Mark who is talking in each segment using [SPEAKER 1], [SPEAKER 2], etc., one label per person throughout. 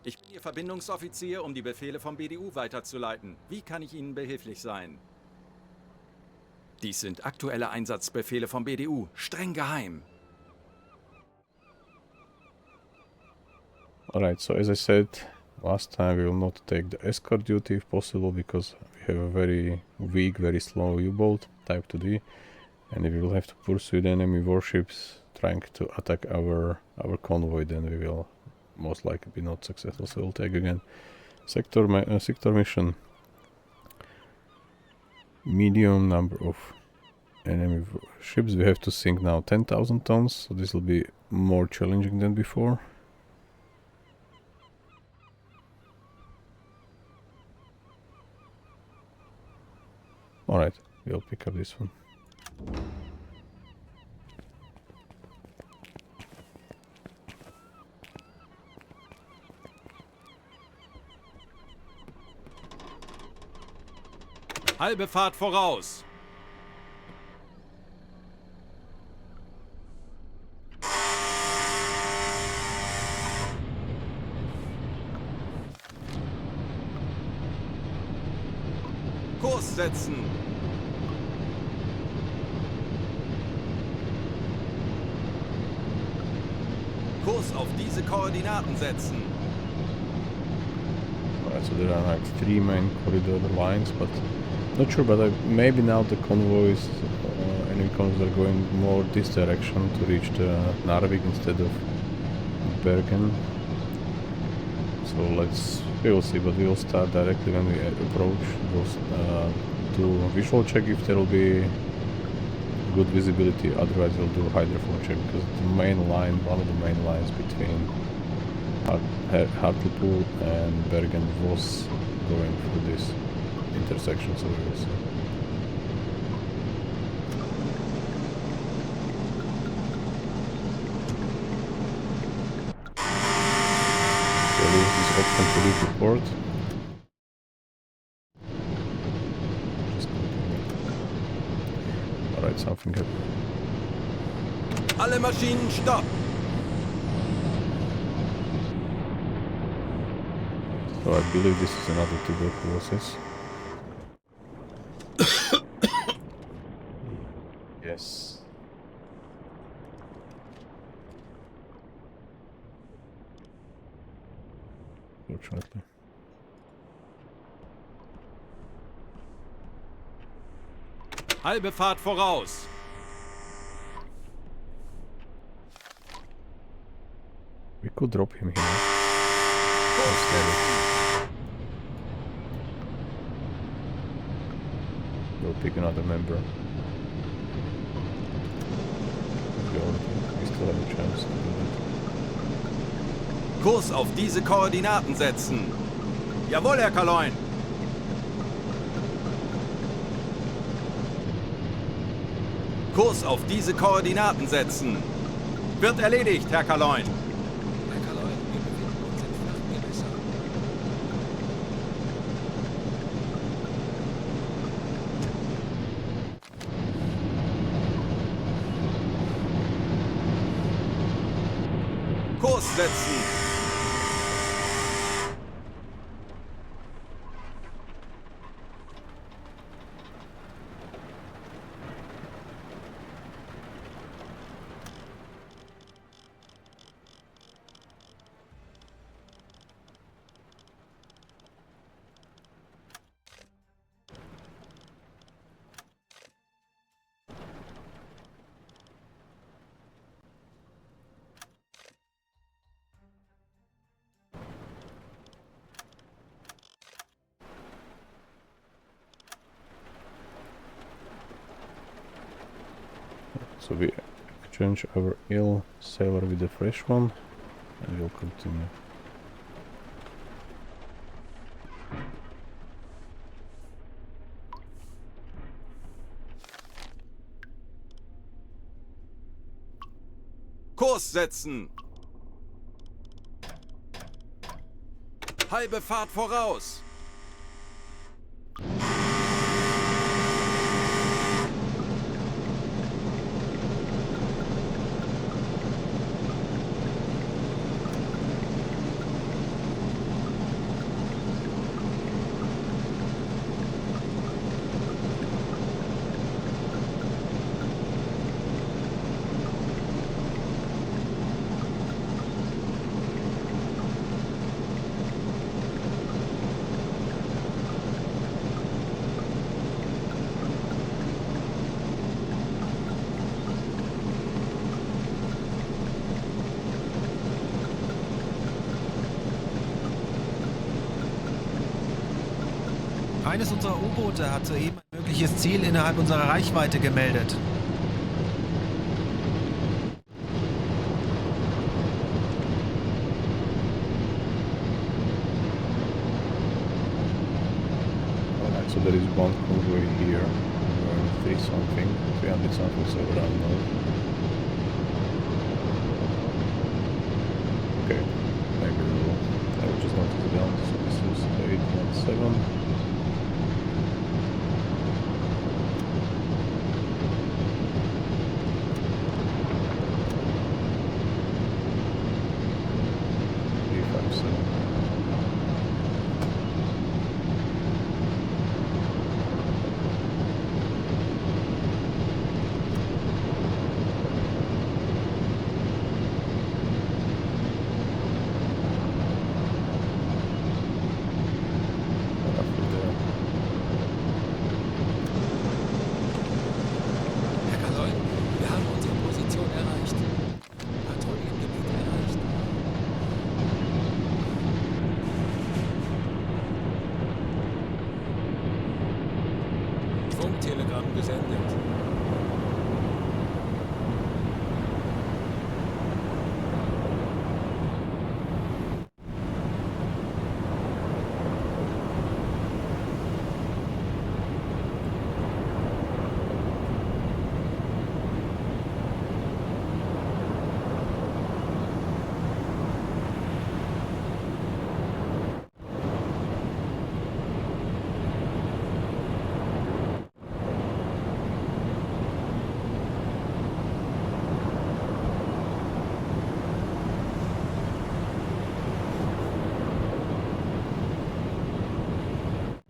[SPEAKER 1] Ich bin Ihr Verbindungsoffizier, um die Befehle vom BDU weiterzuleiten. Wie kann ich Ihnen behilflich sein? Dies sind aktuelle Einsatzbefehle vom BDU, streng geheim.
[SPEAKER 2] Alright, so as I said last time, we will not take the escort duty if possible, because we have a very weak, very slow U-boat, Type 2D, and if we will have to pursue the enemy warships trying to attack our convoy, then we will most likely be not successful, so we'll take again sector mission. Medium number of enemy ships. We have to sink now 10,000 tons, so this will be more challenging than before. Alright, we'll pick up this one.
[SPEAKER 1] Halbe Fahrt voraus. Kurs setzen. Kurs auf diese Koordinaten setzen.
[SPEAKER 2] Alright, so there are like 3 main corridor lines, but not sure, but maybe now the convoys, enemy convoys are going more this direction to reach the Narvik instead of Bergen. So we will see, but we will start directly when we approach. We'll do visual check if there will be good visibility, otherwise we'll do hydrophone check, because the main line, one of the main lines between Hartlepool and Bergen was going through this intersection, so we will see. So this is option to leave the port. Just continue. Alright, something happened.
[SPEAKER 1] Alle Maschinen stopp.
[SPEAKER 2] So I believe this is another tuberculosis. Yes. Fortunately.
[SPEAKER 1] Halbe Fahrt voraus.
[SPEAKER 2] We could drop him here. Instead. We'll pick another member. We still have a chance to do that.
[SPEAKER 1] Kurs auf diese Koordinaten setzen. Jawohl, Herr Kaloin. Kurs auf diese Koordinaten setzen. Wird erledigt, Herr Kaloin.
[SPEAKER 3] Herr Kaloin, wir befinden uns in Flachgewässern.
[SPEAKER 1] Kurs setzen.
[SPEAKER 2] So we exchange our ill sailor with the fresh one, and we'll continue.
[SPEAKER 1] Kurs setzen. Halbe Fahrt voraus.
[SPEAKER 4] Eines unserer U-Boote hat soeben ein mögliches Ziel innerhalb unserer Reichweite gemeldet.
[SPEAKER 2] Alright, so there is one convoy here. 300 something, so around now. Okay, maybe I will just note it down. So this is 817.
[SPEAKER 3] Telegramm gesendet.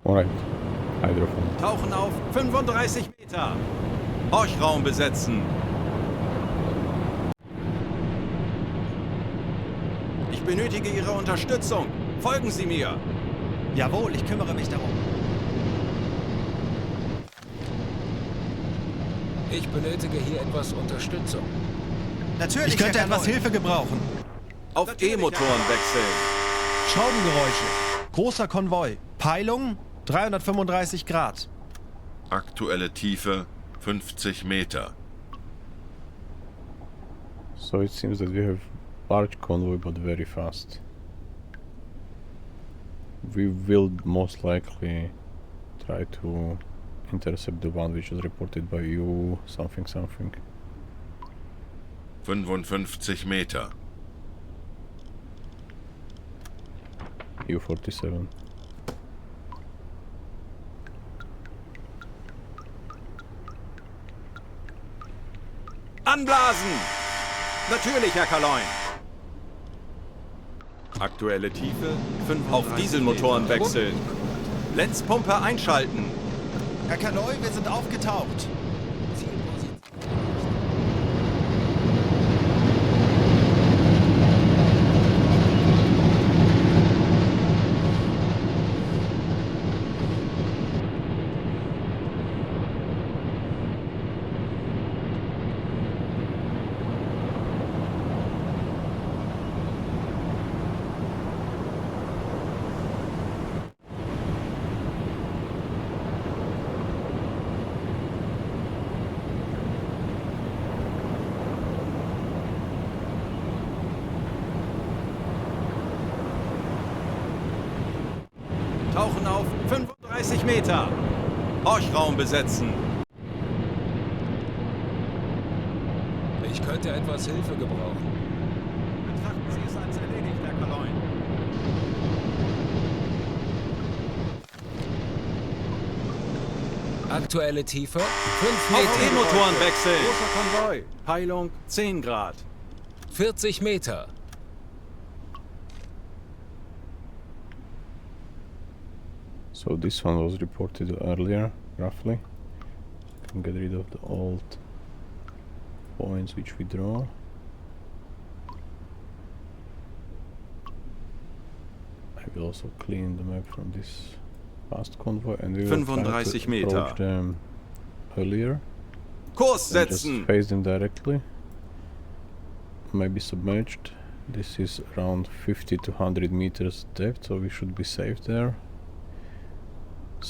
[SPEAKER 2] Alright, Hydrophone.
[SPEAKER 1] Tauchen auf 35 Meter. Horchraum besetzen. Ich benötige Ihre Unterstützung. Folgen Sie mir.
[SPEAKER 4] Jawohl, ich kümmere mich darum.
[SPEAKER 3] Ich benötige hier etwas Unterstützung.
[SPEAKER 4] Natürlich, ich könnte etwas Hilfe gebrauchen.
[SPEAKER 1] Auf E-Motoren wechseln.
[SPEAKER 4] Schraubengeräusche. Großer Konvoi. Peilung 335 Grad.
[SPEAKER 5] Aktuelle Tiefe 50 Meter.
[SPEAKER 2] So it seems that we have large convoy but very fast. We will most likely try to intercept the one which was reported by you something.
[SPEAKER 5] 55 Meter.
[SPEAKER 2] U-47.
[SPEAKER 1] Anblasen! Natürlich, Herr Kaloin. Aktuelle Tiefe 5. Auf Dieselmotoren wechseln. Lenzpumpe einschalten.
[SPEAKER 4] Herr Kaloy, wir sind aufgetaucht.
[SPEAKER 1] Tauchen auf 35 Meter. Horchraum besetzen.
[SPEAKER 3] Ich könnte etwas Hilfe gebrauchen.
[SPEAKER 1] Betrachten Sie es als erledigt, Herr Kaloin.
[SPEAKER 3] Aktuelle Tiefe 5
[SPEAKER 1] Auf
[SPEAKER 3] Meter.
[SPEAKER 1] E-Motoren wechseln. Großer Konvoi. Peilung 10 Grad.
[SPEAKER 3] 40 Meter.
[SPEAKER 2] So this one was reported earlier, roughly. And get rid of the old points which we draw. I will also clean the map from this past convoy and we will try to
[SPEAKER 1] 35 Meter.
[SPEAKER 2] approach them earlier.
[SPEAKER 1] Kurs
[SPEAKER 2] And just
[SPEAKER 1] setzen.
[SPEAKER 2] face them directly. Maybe submerged. This is around 50 to 100 meters depth, so we should be safe there.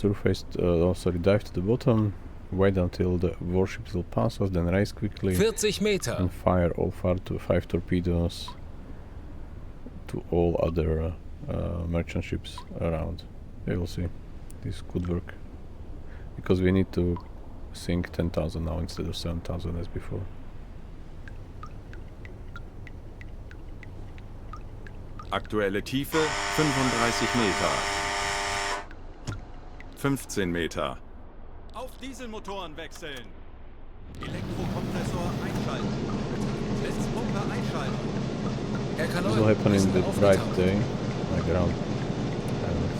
[SPEAKER 2] dive to the bottom, wait until the warships will pass us, then race quickly
[SPEAKER 3] 40 Meter.
[SPEAKER 2] and fire all 5 torpedoes to all other merchant ships around. We will see. This could work. Because we need to sink 10,000 now instead of 7,000 as before.
[SPEAKER 1] Aktuelle Tiefe 35 Meter. 15 Meter. Auf Dieselmotoren wechseln. Elektrokompressor einschalten. Blitzpumpe einschalten.
[SPEAKER 3] Herr
[SPEAKER 2] This
[SPEAKER 3] Kanoin,
[SPEAKER 2] will happen in the
[SPEAKER 3] ist
[SPEAKER 2] bright
[SPEAKER 3] aufgetaucht.
[SPEAKER 2] day, like around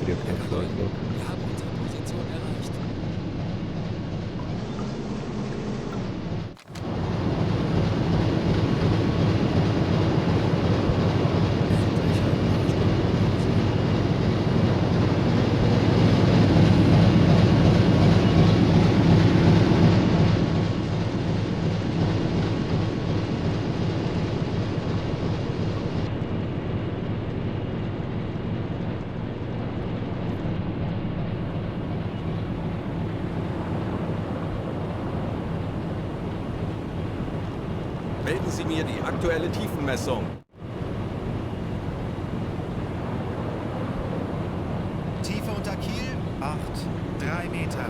[SPEAKER 2] 3
[SPEAKER 3] Herr
[SPEAKER 2] o'clock, 4
[SPEAKER 3] Kanoin,
[SPEAKER 2] o'clock.
[SPEAKER 3] wir haben unsere Position erreicht.
[SPEAKER 1] Melden Sie mir die aktuelle Tiefenmessung.
[SPEAKER 4] Tiefe unter Kiel 8, 3 Meter.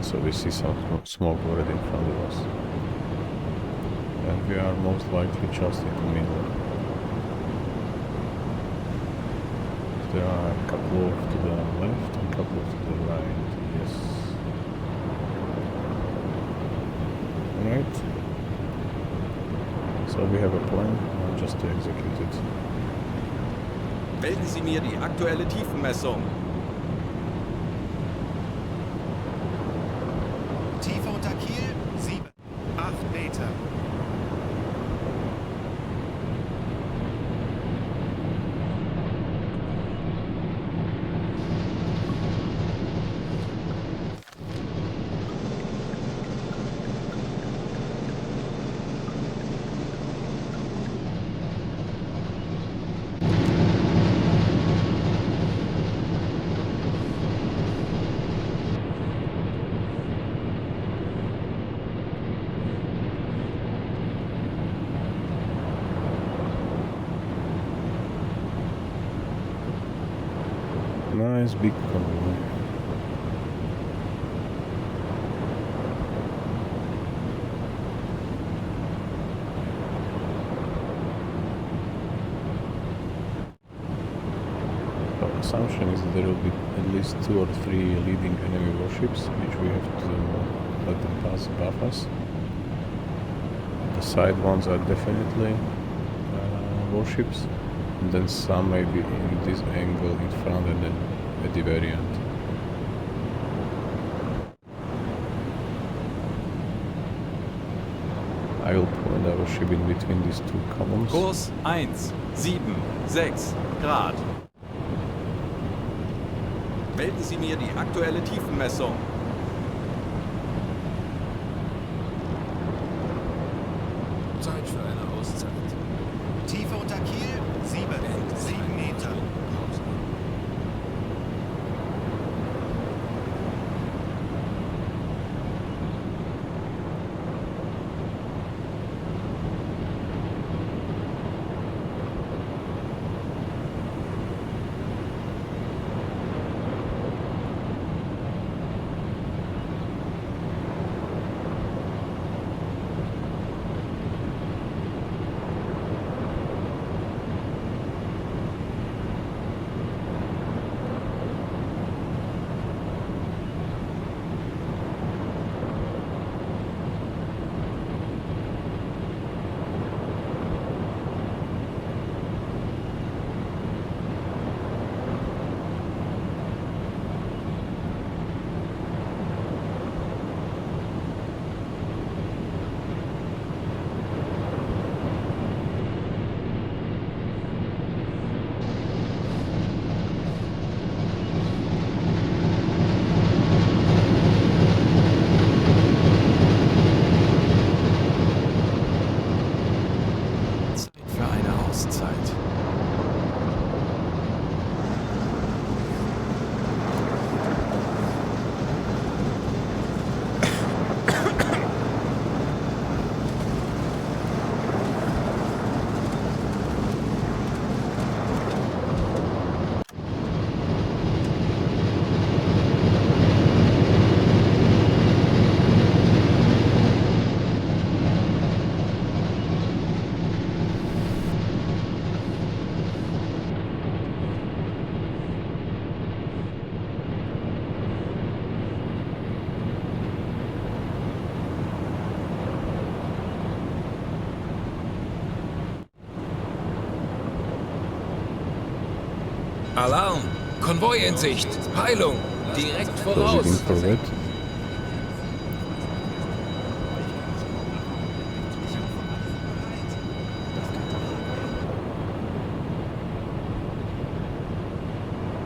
[SPEAKER 2] So we see some smoke already in front of us. And we are most likely just in the middle. There are a couple off to the left and a couple off to the right. Yes. Alright. So we have a plan, just to execute it.
[SPEAKER 1] Melden Sie mir die aktuelle Tiefenmessung.
[SPEAKER 4] Tiefe unter Kiel 7, 8 Meter.
[SPEAKER 2] Nice big convoy. Our assumption is that there will be at least 2 or 3 leading enemy warships, which we have to let them pass above us. The side ones are definitely warships, and then some maybe in this angle in front and then at the very end. I will point our ship in between these 2 columns.
[SPEAKER 1] Kurs 1,7,6 Grad. Melden Sie mir die aktuelle Tiefenmessung.
[SPEAKER 3] Zeit für eine Auszeit.
[SPEAKER 4] Tiefe unter Kiel 7, 7 Meter.
[SPEAKER 3] Alarm! Konvoi in Sicht! Peilung! Direkt voraus!
[SPEAKER 2] Proceeding forward.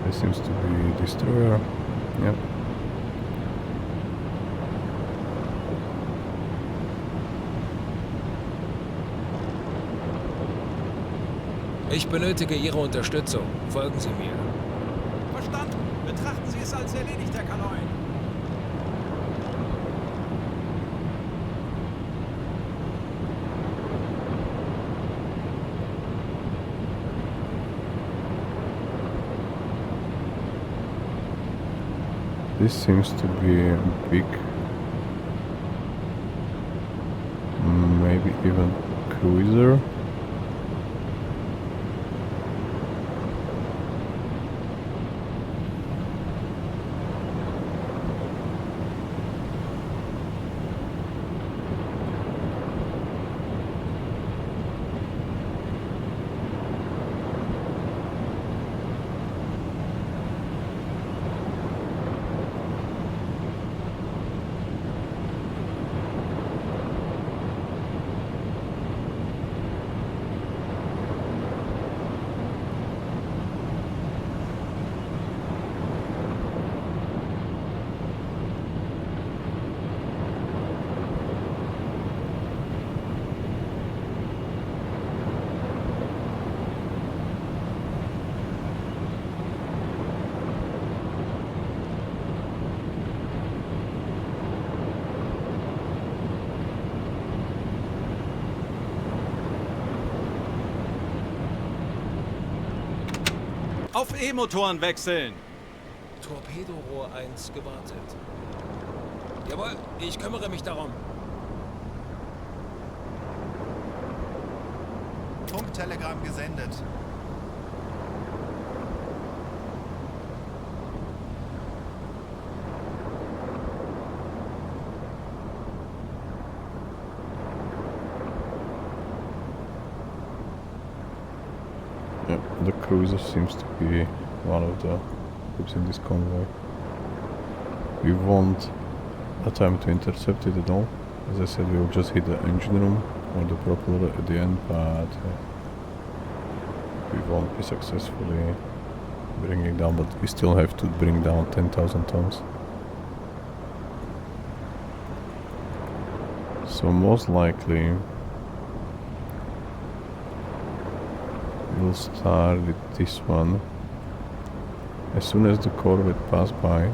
[SPEAKER 2] There seems to be a destroyer. Yep.
[SPEAKER 3] Ich benötige Ihre Unterstützung. Folgen Sie mir.
[SPEAKER 1] Verstanden. Betrachten Sie es als erledigt, Herr Kaloin.
[SPEAKER 2] This seems to be a big, maybe even cruiser.
[SPEAKER 1] Auf E-Motoren wechseln.
[SPEAKER 3] Torpedorohr 1 gewartet. Jawohl, ich kümmere mich darum.
[SPEAKER 4] Funktelegramm gesendet.
[SPEAKER 2] Yeah, the cruiser seems to be one of the ships in this convoy. We won't attempt to intercept it at all. As I said, we will just hit the engine room or the propeller at the end, but we won't be successfully bringing it down, but we still have to bring down 10,000 tons. So most likely we'll start with this one. As soon as the corvette pass by,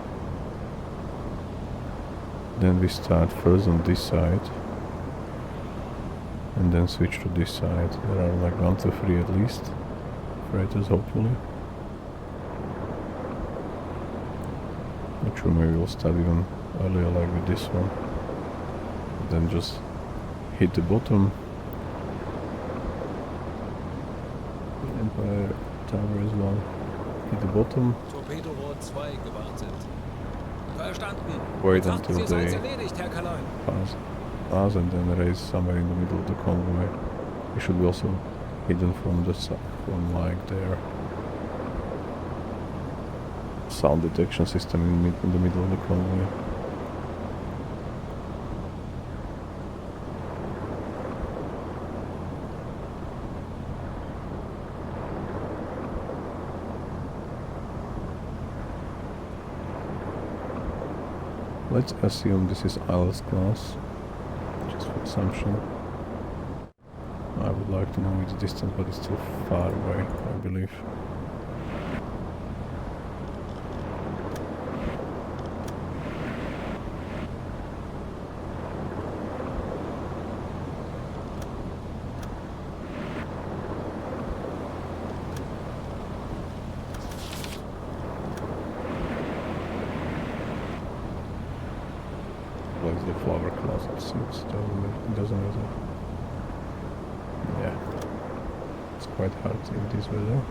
[SPEAKER 2] then we start first on this side and then switch to this side. There are like 1 to 3 at least freighters, hopefully. Not sure, maybe we'll start even earlier like with this one, then just hit the bottom. Empire Tower as well. Hit the bottom.
[SPEAKER 3] Torpedorohr 2 gewartet. Verstanden.
[SPEAKER 2] Wait
[SPEAKER 3] Betrachten
[SPEAKER 2] until
[SPEAKER 3] Sie es
[SPEAKER 2] they
[SPEAKER 3] als erledigt, Herr Kaloin.
[SPEAKER 2] pass and then raise somewhere in the middle of the convoy. It should be also hidden from the from like their sound detection system in the middle of the convoy. Let's assume this is ILS class, just for assumption. I would like to know its distance, but it's still far away, I believe. Like the flower class, it seems, it doesn't matter. Yeah, it's quite hard in this weather.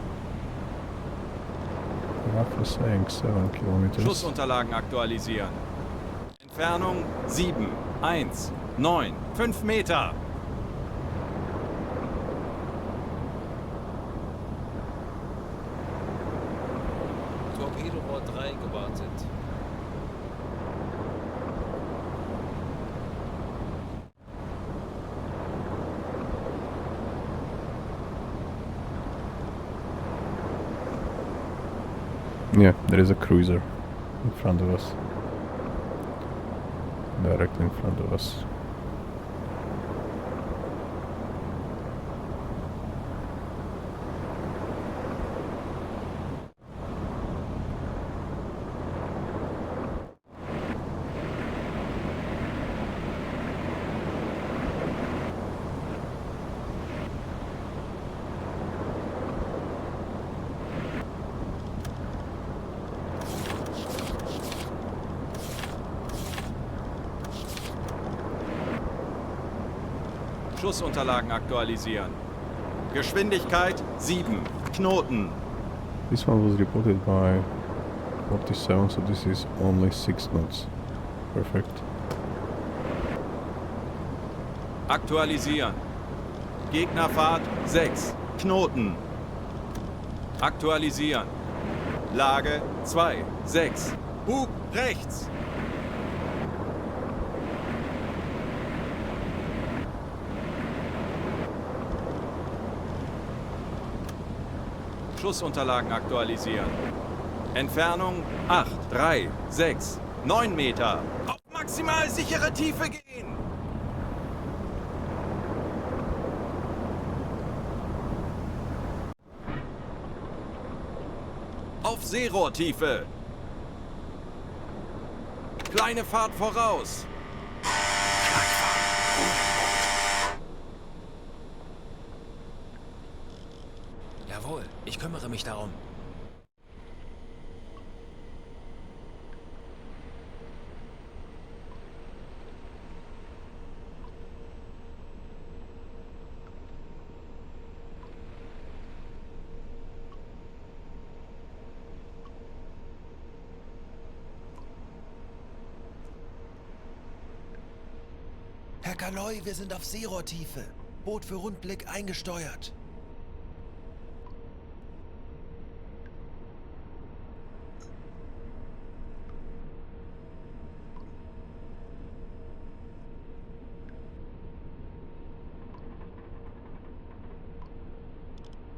[SPEAKER 2] Roughly saying 7 kilometers.
[SPEAKER 1] Schussunterlagen aktualisieren. Entfernung 7, 1, 9, 5 Meter.
[SPEAKER 2] Yeah, there is a cruiser in front of us. Directly in front of us.
[SPEAKER 1] Schussunterlagen aktualisieren. Geschwindigkeit 7 Knoten.
[SPEAKER 2] This one was reported by 47, so this is only 6 knots. Perfect.
[SPEAKER 1] Aktualisieren. Gegnerfahrt 6 Knoten. Aktualisieren. Lage 2 6. Bug rechts. Schussunterlagen aktualisieren. Entfernung 8, 3, 6, 9 Meter. Auf maximal sichere Tiefe gehen. Auf Seerohrtiefe. Kleine Fahrt voraus.
[SPEAKER 3] Jawohl, ich kümmere mich darum.
[SPEAKER 4] Herr Kaloy, wir sind auf Seerohrtiefe. Boot für Rundblick eingesteuert.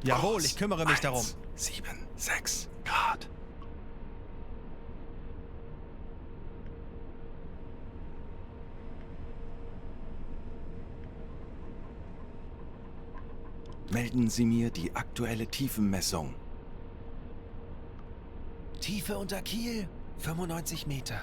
[SPEAKER 4] Jawohl, ich kümmere mich darum.
[SPEAKER 1] 7, 6 Grad. Melden Sie mir die aktuelle Tiefenmessung.
[SPEAKER 4] Tiefe unter Kiel, 95 Meter.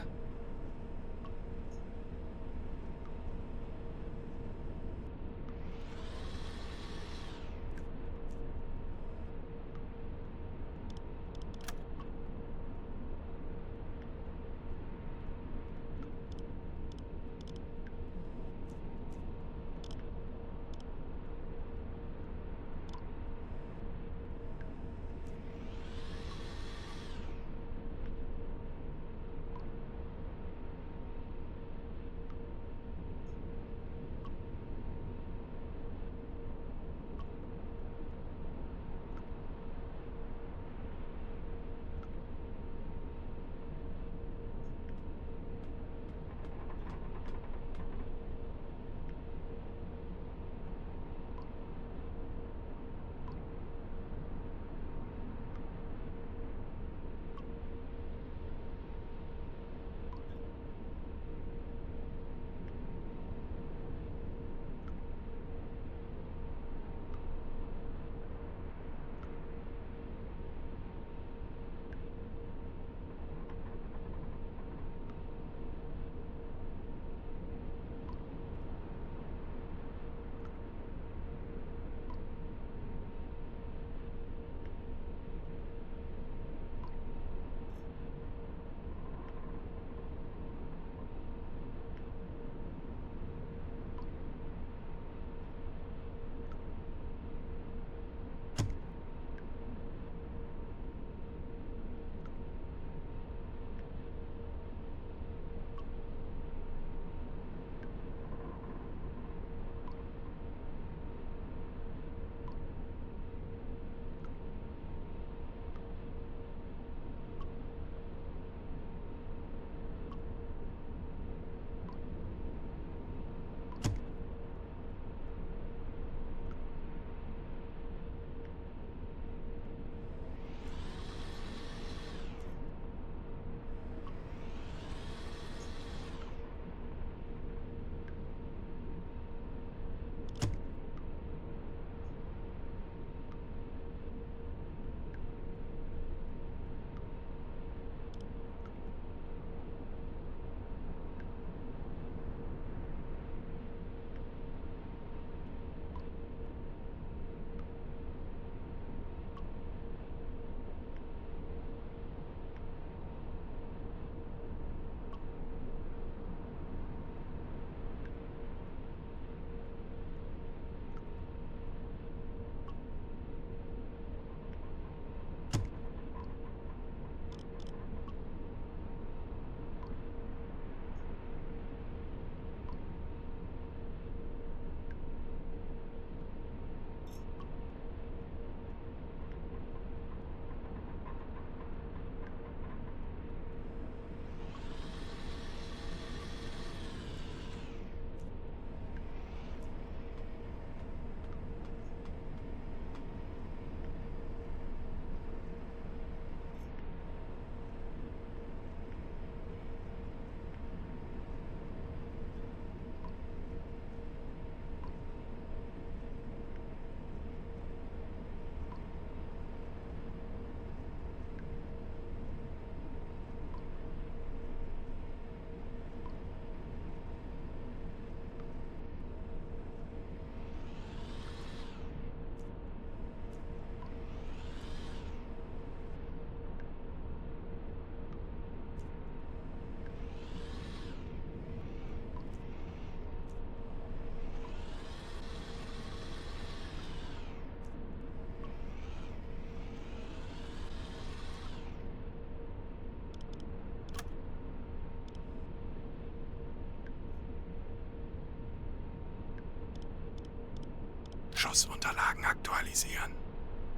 [SPEAKER 1] Schussunterlagen aktualisieren.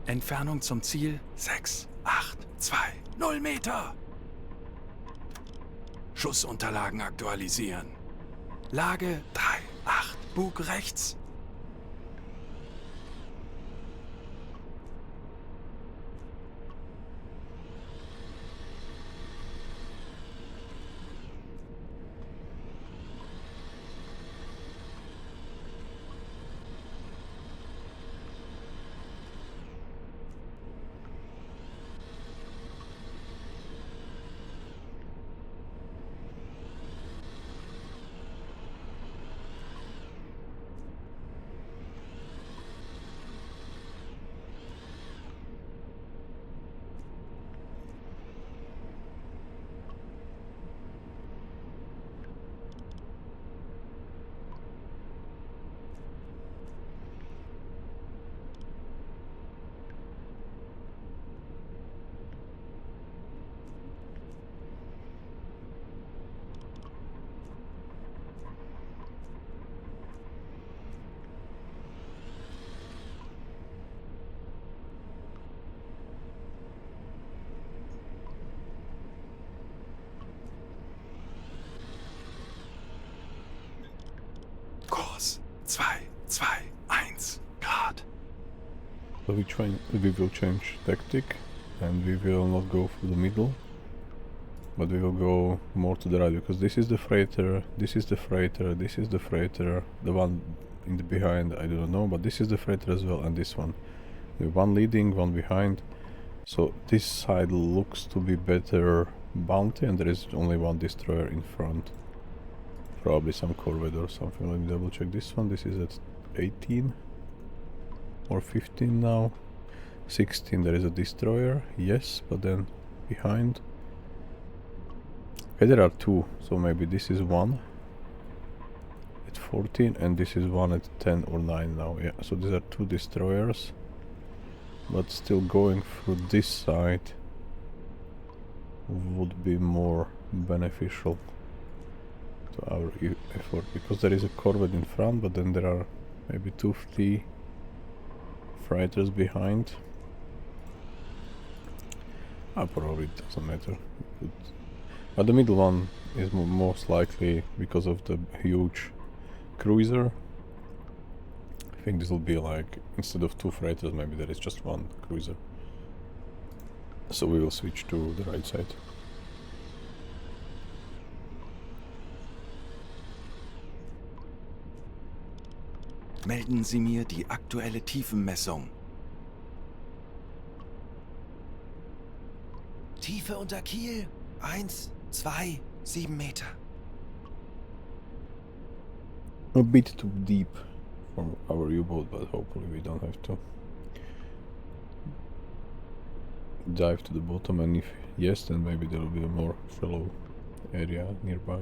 [SPEAKER 1] Entfernung zum Ziel 6, 8, 2, 0 Meter. Schussunterlagen aktualisieren. Lage 3, 8, Bug rechts. Kurs 2, 2, 1 Grad.
[SPEAKER 2] So we will change tactic, and we will not go through the middle, but we will go more to the right, because this is the freighter, this is the freighter, this is the freighter, the one in the behind I don't know, but this is the freighter as well, and this one. We have one leading, one behind, so this side looks to be better bounty, and there is only one destroyer in front. Probably some corvette or something. Let me double check this one. This is at 18 or 15 now. 16, there is a destroyer, yes, but then behind. Okay, there are two, so maybe this is one at 14 and this is one at 10 or 9 now. Yeah, so these are two destroyers, but still going through this side would be more beneficial to our effort, because there is a corvette in front, but then there are maybe 2-3 freighters behind. Probably it doesn't matter. But the middle one is most likely because of the huge cruiser. I think this will be like, instead of 2 freighters, maybe there is just 1 cruiser. So we will switch to the right side.
[SPEAKER 1] Melden Sie mir die aktuelle Tiefenmessung.
[SPEAKER 4] Tiefe unter Kiel 1, 2, 7 Meter.
[SPEAKER 2] A bit too deep for our U-boat, but hopefully we don't have to dive to the bottom, and if yes, then maybe there will be a more shallow area nearby.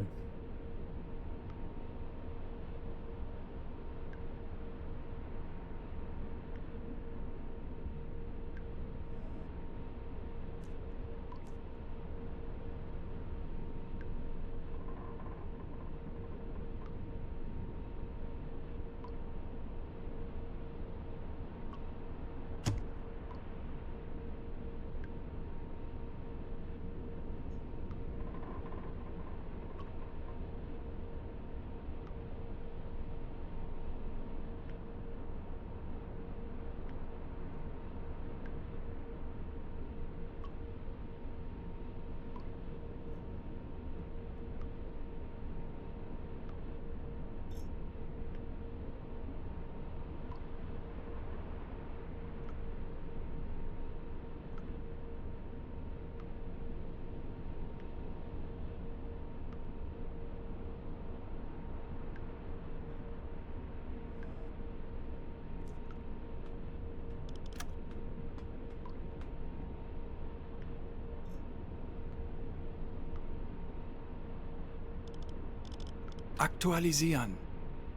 [SPEAKER 1] Aktualisieren.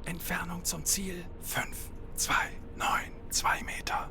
[SPEAKER 1] Entfernung zum Ziel 5, 2, 9, 2 Meter.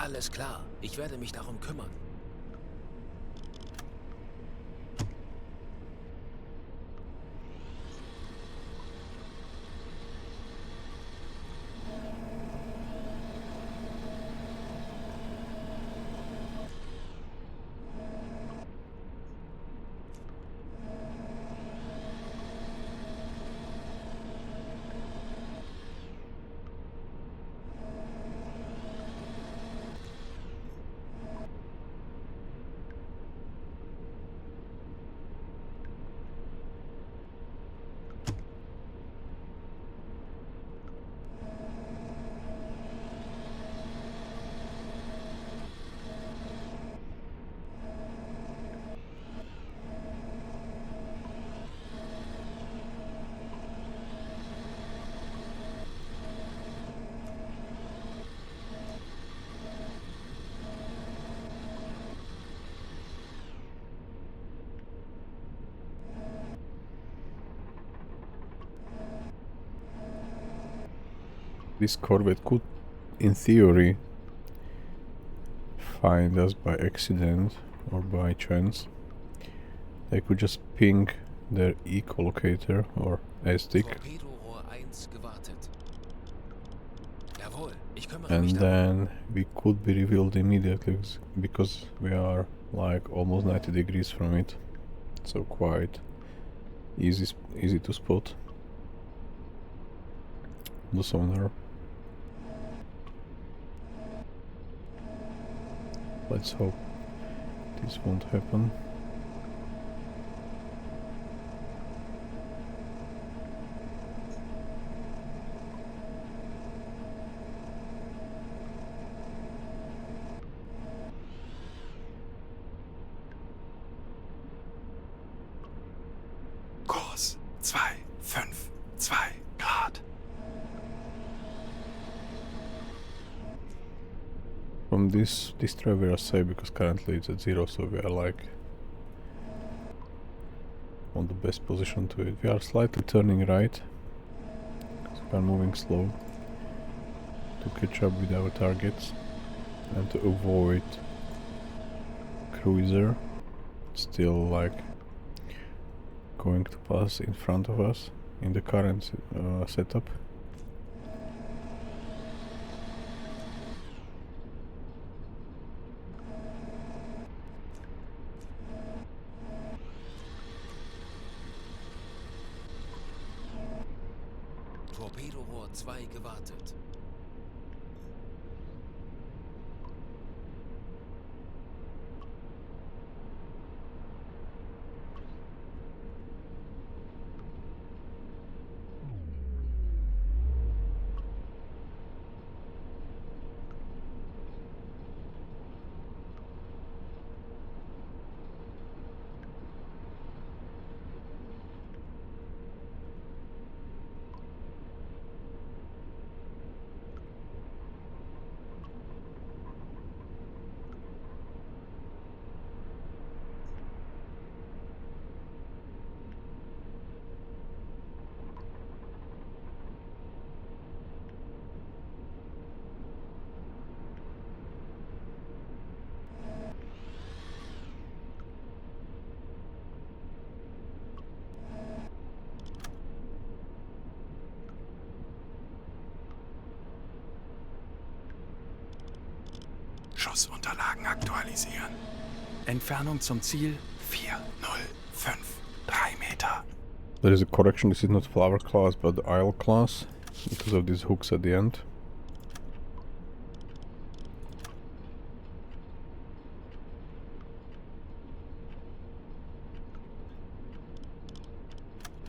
[SPEAKER 3] Alles klar, ich werde mich darum kümmern.
[SPEAKER 2] This corvette could, in theory, find us by accident or by chance. They could just ping their echolocator or S-stick,
[SPEAKER 3] Torpedorohr 1 gewartet. Jawohl, ich kümmere mich
[SPEAKER 2] and
[SPEAKER 3] darum.
[SPEAKER 2] then we could be revealed immediately because we are like almost 90 degrees from it, so quite easy to spot the sonar. Let's hope this won't happen.
[SPEAKER 1] Kurs 252 Grad.
[SPEAKER 2] From this try we are safe because currently it's at 0, so we are like on the best position to it. We are slightly turning right, because we are moving slow to catch up with our targets and to avoid cruiser still like going to pass in front of us in the current setup.
[SPEAKER 3] Torpedorohr 2 gewartet.
[SPEAKER 1] Schussunterlagen aktualisieren. Entfernung zum Ziel 4053 Meter.
[SPEAKER 2] There is a correction, this is not flower class but the Isle class because of these hooks at the end.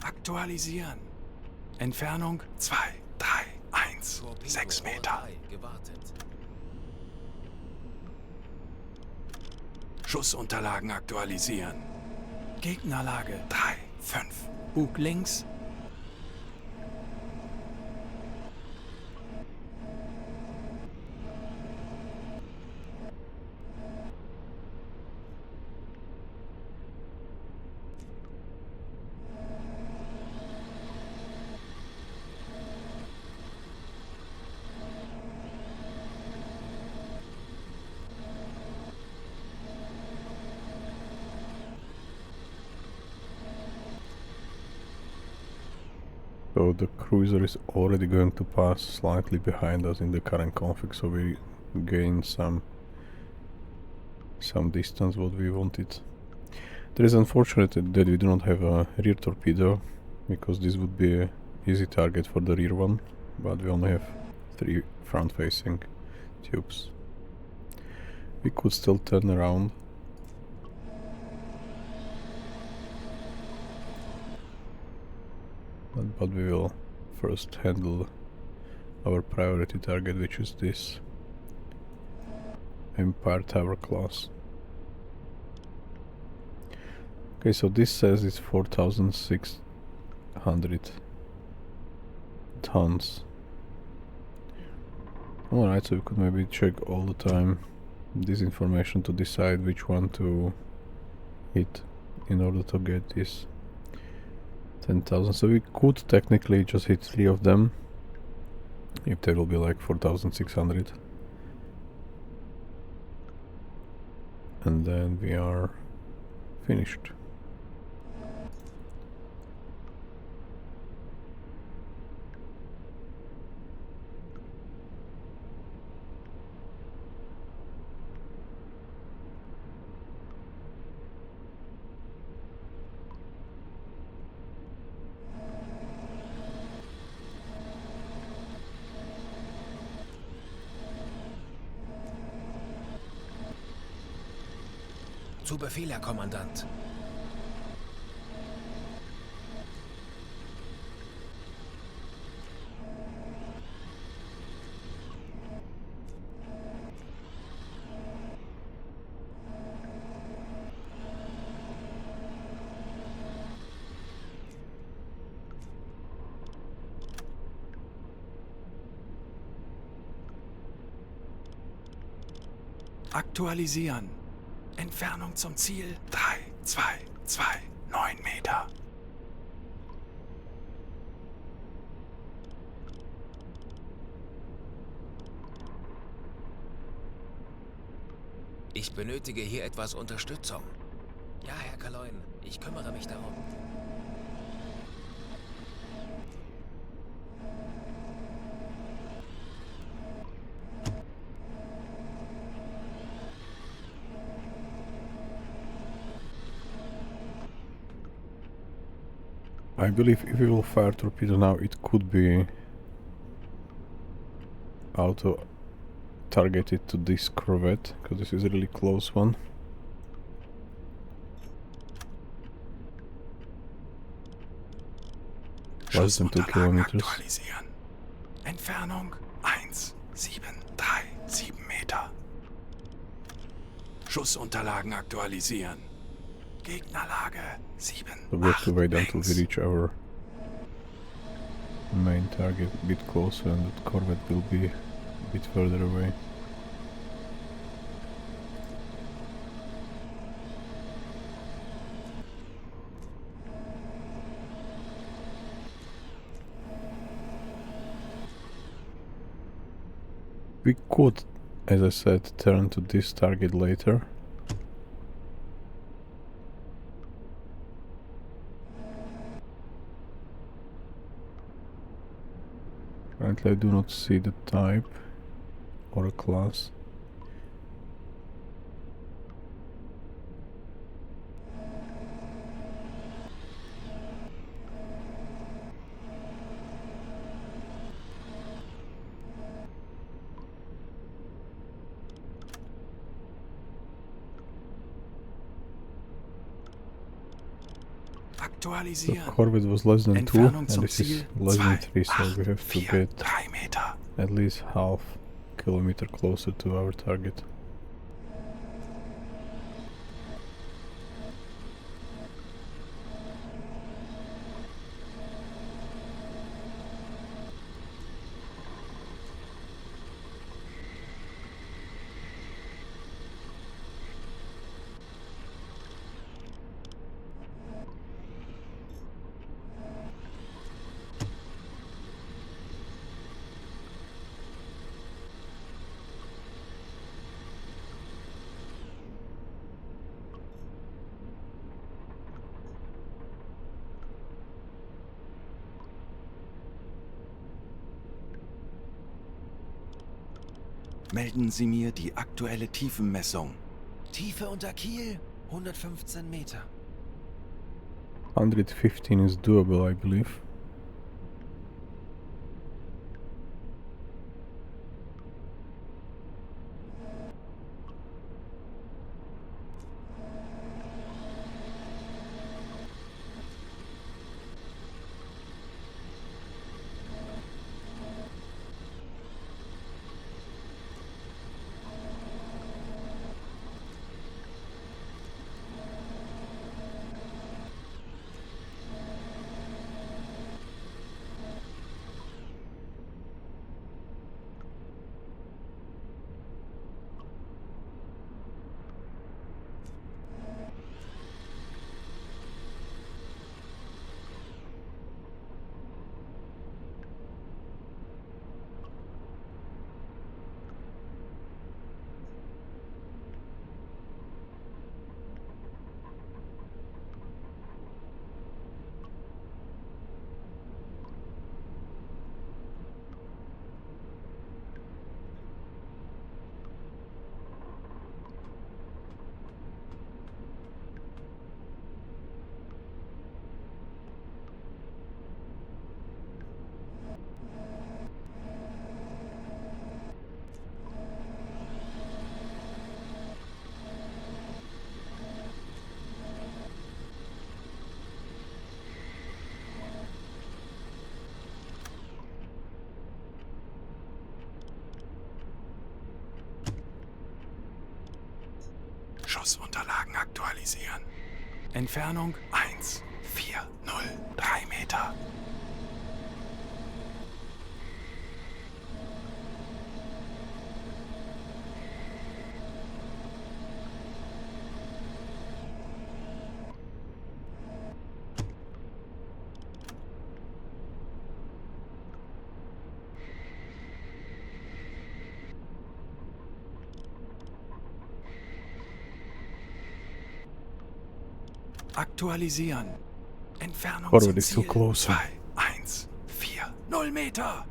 [SPEAKER 1] Aktualisieren. Entfernung 2316 Meter.
[SPEAKER 3] 3 gewartet.
[SPEAKER 1] Schussunterlagen aktualisieren. Gegnerlage 35. Bug links.
[SPEAKER 2] So the cruiser is already going to pass slightly behind us in the current config, so we gain some distance what we wanted. It is unfortunate that we do not have a rear torpedo, because this would be an easy target for the rear one, but we only have 3 front-facing tubes. We could still turn around. But we will first handle our priority target, which is this Empire Tower class. Okay, so this says it's 4,600 tons. Alright, so we could maybe check all the time this information to decide which one to hit in order to get this 10,000. So we could technically just hit 3 of them if they will be like 4,600, and then we are finished.
[SPEAKER 3] Zu Befehl, Herr Kommandant.
[SPEAKER 1] Aktualisieren. Entfernung zum Ziel 3229 Meter.
[SPEAKER 3] Ich benötige hier etwas Unterstützung. Ja, Herr Kaloin, ich kümmere mich darum.
[SPEAKER 2] I believe if we will fire torpedo now, it could be auto targeted to this corvette, because this is a really close one. Less than 2 kilometers.
[SPEAKER 1] Aktualisieren. Entfernung 1737 Meter. Schussunterlagen aktualisieren. Gegnerlage 7.
[SPEAKER 2] So we have to wait until we reach our main target a bit closer, and that corvette will be a bit further away. We could, as I said, turn to this target later. Currently I do not see the type or a class. The
[SPEAKER 1] Aktualisieren.
[SPEAKER 2] corvette was less than 2
[SPEAKER 1] Entfernung
[SPEAKER 2] and
[SPEAKER 1] zum
[SPEAKER 2] this is
[SPEAKER 1] Ziel
[SPEAKER 2] less than 3, so we have to
[SPEAKER 1] 284
[SPEAKER 2] get
[SPEAKER 1] 3 Meter.
[SPEAKER 2] at least half kilometer closer to our target.
[SPEAKER 1] Melden Sie mir die aktuelle Tiefenmessung.
[SPEAKER 4] Tiefe unter Kiel, 115 Meter.
[SPEAKER 2] 115 is doable, I believe.
[SPEAKER 1] Schussunterlagen aktualisieren. Entfernung 1403 Meter. Aktualisieren. Entfernung
[SPEAKER 2] Forward
[SPEAKER 1] zum
[SPEAKER 2] is too
[SPEAKER 1] Ziel
[SPEAKER 2] close.
[SPEAKER 1] 2140 Meter.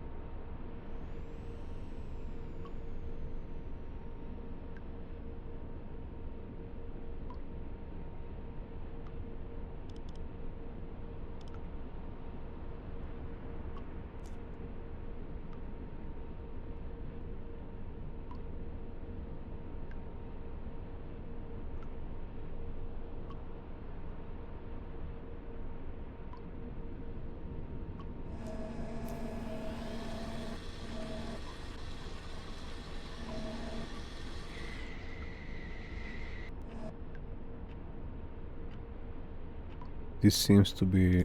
[SPEAKER 2] This seems to be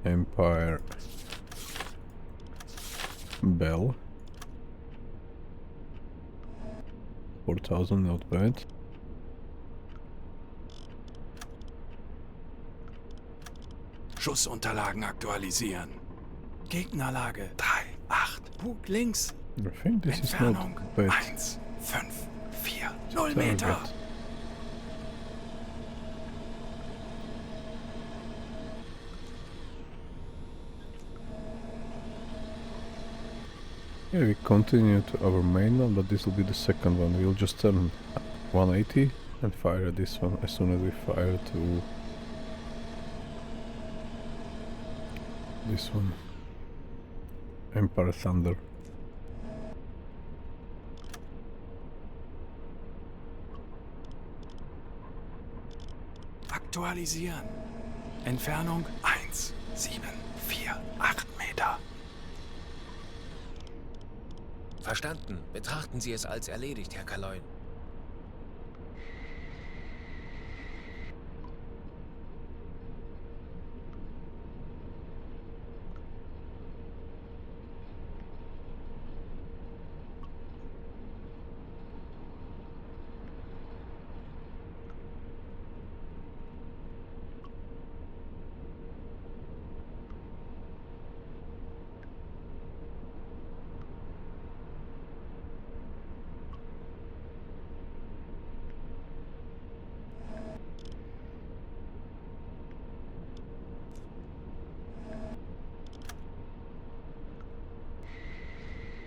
[SPEAKER 2] Empire Bell. 4000, not bad.
[SPEAKER 1] Schussunterlagen aktualisieren. Gegnerlage 3-8. Bug links.
[SPEAKER 2] I think this is
[SPEAKER 1] Entfernung
[SPEAKER 2] not bad
[SPEAKER 1] 1540 Meter.
[SPEAKER 2] target. Yeah, we continue to our main one, but this will be the second one. We'll just turn 180 and fire this one as soon as we fire to this one. Empire Thunder.
[SPEAKER 1] Aktualisieren. Entfernung 1748 Meter.
[SPEAKER 3] Verstanden. Betrachten Sie es als erledigt, Herr Kaloin.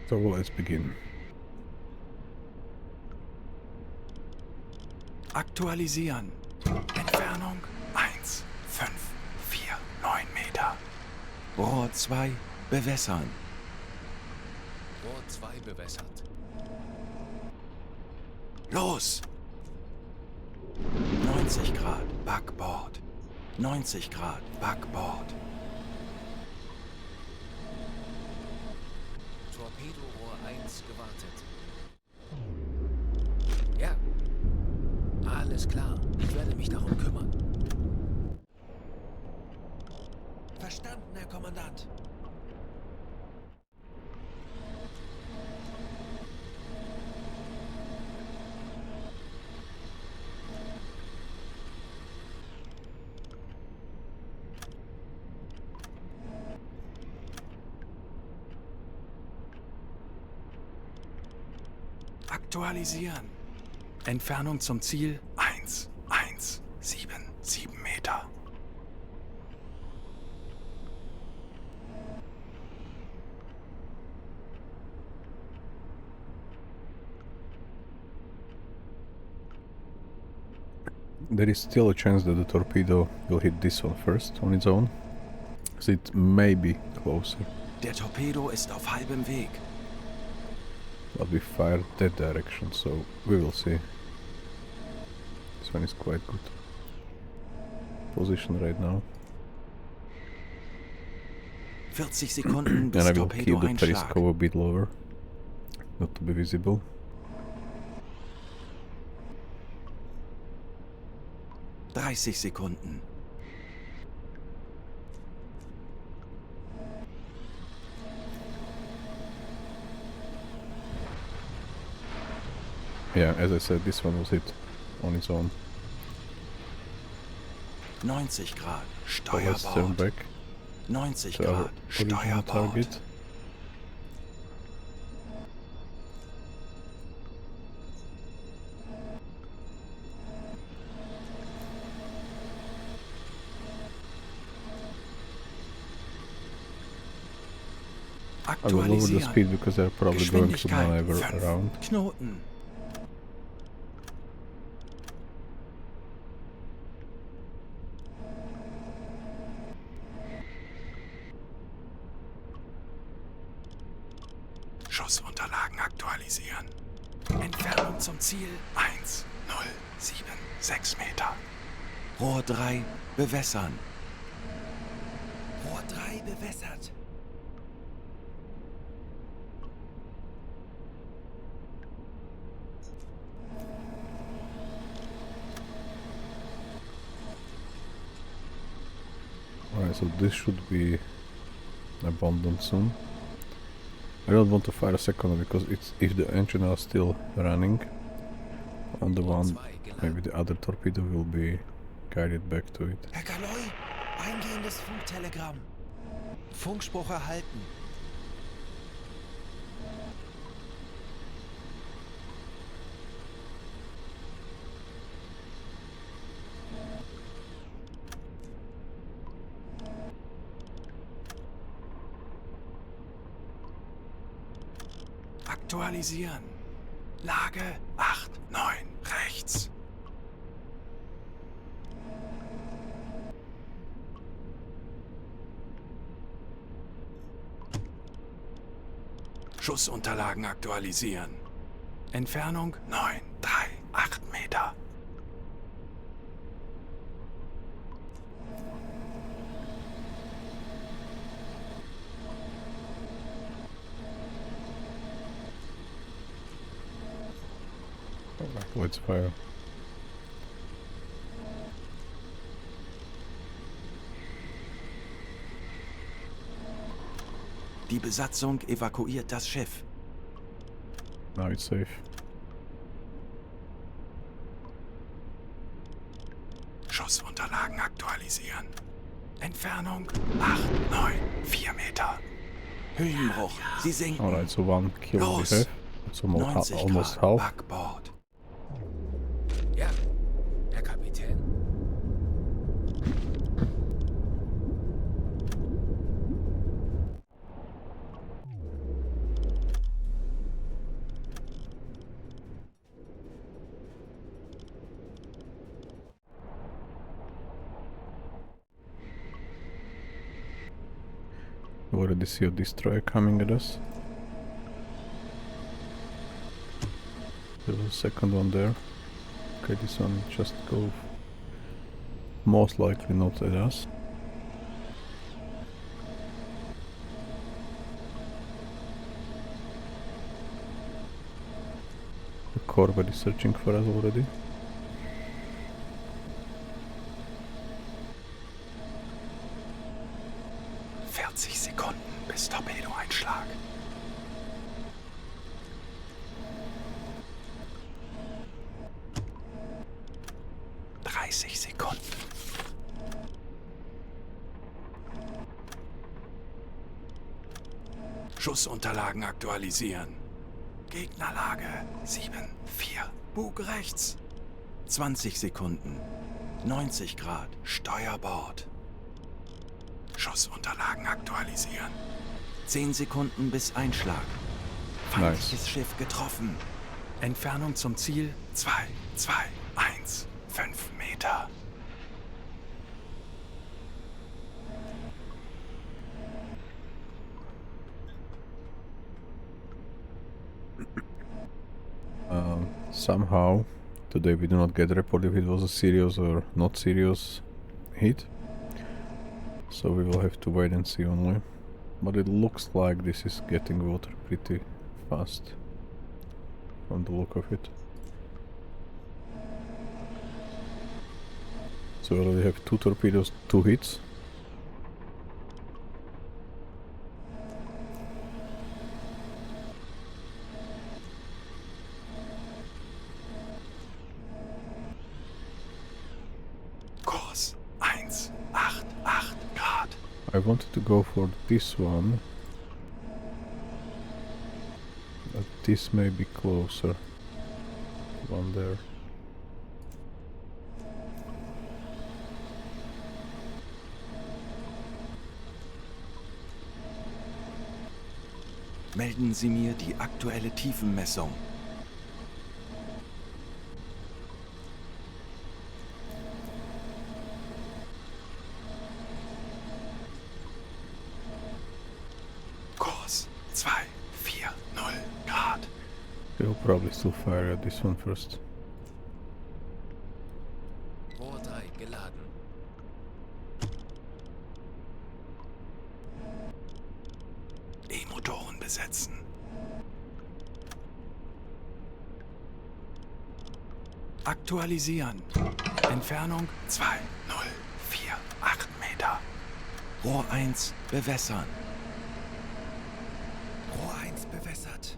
[SPEAKER 2] So let's begin.
[SPEAKER 1] Aktualisieren. Entfernung 1, 5, 4, 9 Meter. Rohr 2 bewässern.
[SPEAKER 3] Rohr 2 bewässert.
[SPEAKER 1] Los! 90 Grad Backbord. 90 Grad Backbord.
[SPEAKER 3] Torpedorohr 1 gewartet. Ja. Alles klar. Ich werde mich darum kümmern.
[SPEAKER 4] Verstanden, Herr Kommandant.
[SPEAKER 1] Aktualisieren. Entfernung zum Ziel 1, 1, 7, 7 Meter.
[SPEAKER 2] There is still a chance that the torpedo will hit this one first on its own, so it may be closer,
[SPEAKER 1] Der Torpedo ist auf halbem Weg.
[SPEAKER 2] but we fired that direction, so we will see. This one is quite good position right now.
[SPEAKER 1] 40 Sekunden
[SPEAKER 2] And
[SPEAKER 1] bis
[SPEAKER 2] I will keep the
[SPEAKER 1] Torpedo-Einschlag.
[SPEAKER 2] periscope a bit lower, not to be visible.
[SPEAKER 1] Dreißig Sekunden.
[SPEAKER 2] Yeah, as I said, this one was hit on its own.
[SPEAKER 1] 90 Grad
[SPEAKER 2] So let's turn
[SPEAKER 1] Steuerbord.
[SPEAKER 2] back
[SPEAKER 1] 90
[SPEAKER 2] to our
[SPEAKER 1] Grad
[SPEAKER 2] original
[SPEAKER 1] Steuerbord.
[SPEAKER 2] target. I will lower the
[SPEAKER 1] Aktualisieren.
[SPEAKER 2] speed because they're probably going to
[SPEAKER 1] Geschwindigkeit
[SPEAKER 2] maneuver
[SPEAKER 1] 5
[SPEAKER 2] around.
[SPEAKER 1] Knoten. Schussunterlagen aktualisieren. Entfernung zum Ziel 1, 0, 7, 6 Meter. Rohr 3 bewässern.
[SPEAKER 4] Rohr 3 bewässert.
[SPEAKER 2] Alright, so this should be abandoned soon. I don't want to fire a second one because it's if the engine are still running on the one, maybe the other torpedo will be guided back to it.
[SPEAKER 4] Herr Kaloi, eingehendes Funktelegramm. Funkspruch erhalten.
[SPEAKER 1] Aktualisieren. Lage 8, 9 rechts. Schussunterlagen aktualisieren. Entfernung 9, 3, 8 Meter.
[SPEAKER 2] Let's fire.
[SPEAKER 1] Die Besatzung evakuiert das Schiff.
[SPEAKER 2] Now it's safe.
[SPEAKER 1] Schussunterlagen aktualisieren. Entfernung 8, 9, 4 Meter. Höhenbruch. Sie sinken.
[SPEAKER 2] Alright, so one kill we
[SPEAKER 1] Los.
[SPEAKER 2] have. It's almost,
[SPEAKER 1] 90
[SPEAKER 2] almost
[SPEAKER 1] Grad
[SPEAKER 2] half.
[SPEAKER 1] Backbord.
[SPEAKER 3] Ja, Herr Kapitän.
[SPEAKER 2] We already see a destroyer coming at us. There's a second one there. Okay, this one just go most likely not at us. The Corvette is searching for us already.
[SPEAKER 1] Sekunden bis Torpedoeinschlag. Sekunden. Schussunterlagen aktualisieren. Gegnerlage 7-4. Bug rechts. 20 Sekunden. 90 Grad. Steuerbord. Schussunterlagen aktualisieren. 10 Sekunden bis Einschlag. Feindliches Schiff getroffen. Entfernung zum Ziel 2, 2, 1, 5 Meter.
[SPEAKER 2] Somehow today we do not get a report if it was a serious or not serious hit, so we will have to wait and see only, but it looks like this is getting water pretty fast from the look of it. So we already have 2 torpedoes, 2 hits.
[SPEAKER 1] Kurs 188 Grad.
[SPEAKER 2] I wanted to go for this one, but this may be closer. One there.
[SPEAKER 1] Melden Sie mir die aktuelle Tiefenmessung. Kurs 240 Grad.
[SPEAKER 2] We'll probably still fire at this one first.
[SPEAKER 3] Rohr 3 geladen.
[SPEAKER 1] E-Motoren besetzen. Aktualisieren. Entfernung 2048 Meter. Rohr 1 bewässern.
[SPEAKER 4] Rohr 1 bewässert.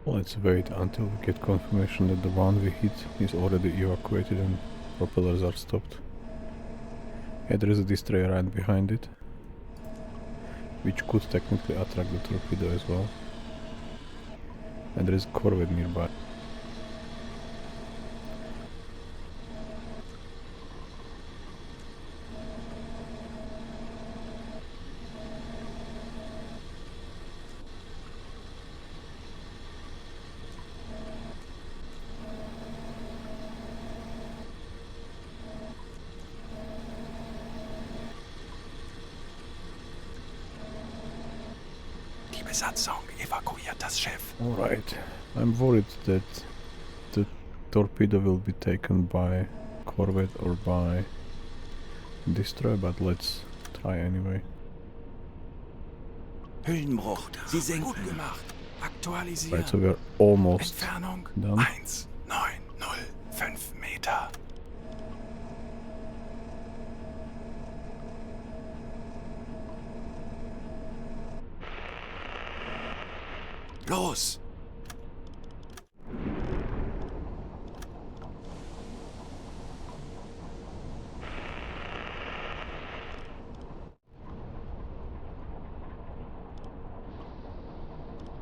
[SPEAKER 2] Let's wait until we get confirmation that the one we hit is already evacuated and propellers are stopped. Yeah, there is a destroyer right behind it, which could technically attract the torpedo as well. And there is a corvette nearby.
[SPEAKER 1] Die Besatzung evakuiert das Schiff.
[SPEAKER 2] Alright, I'm worried that the torpedo will be taken by corvette or by destroyer, but let's try anyway.
[SPEAKER 1] Hüllenbruch. Sie sinken. Gut gemacht. Aktualisieren.
[SPEAKER 2] Right, so we are almost
[SPEAKER 1] Entfernung
[SPEAKER 2] done.
[SPEAKER 1] 1905 Meter. Los!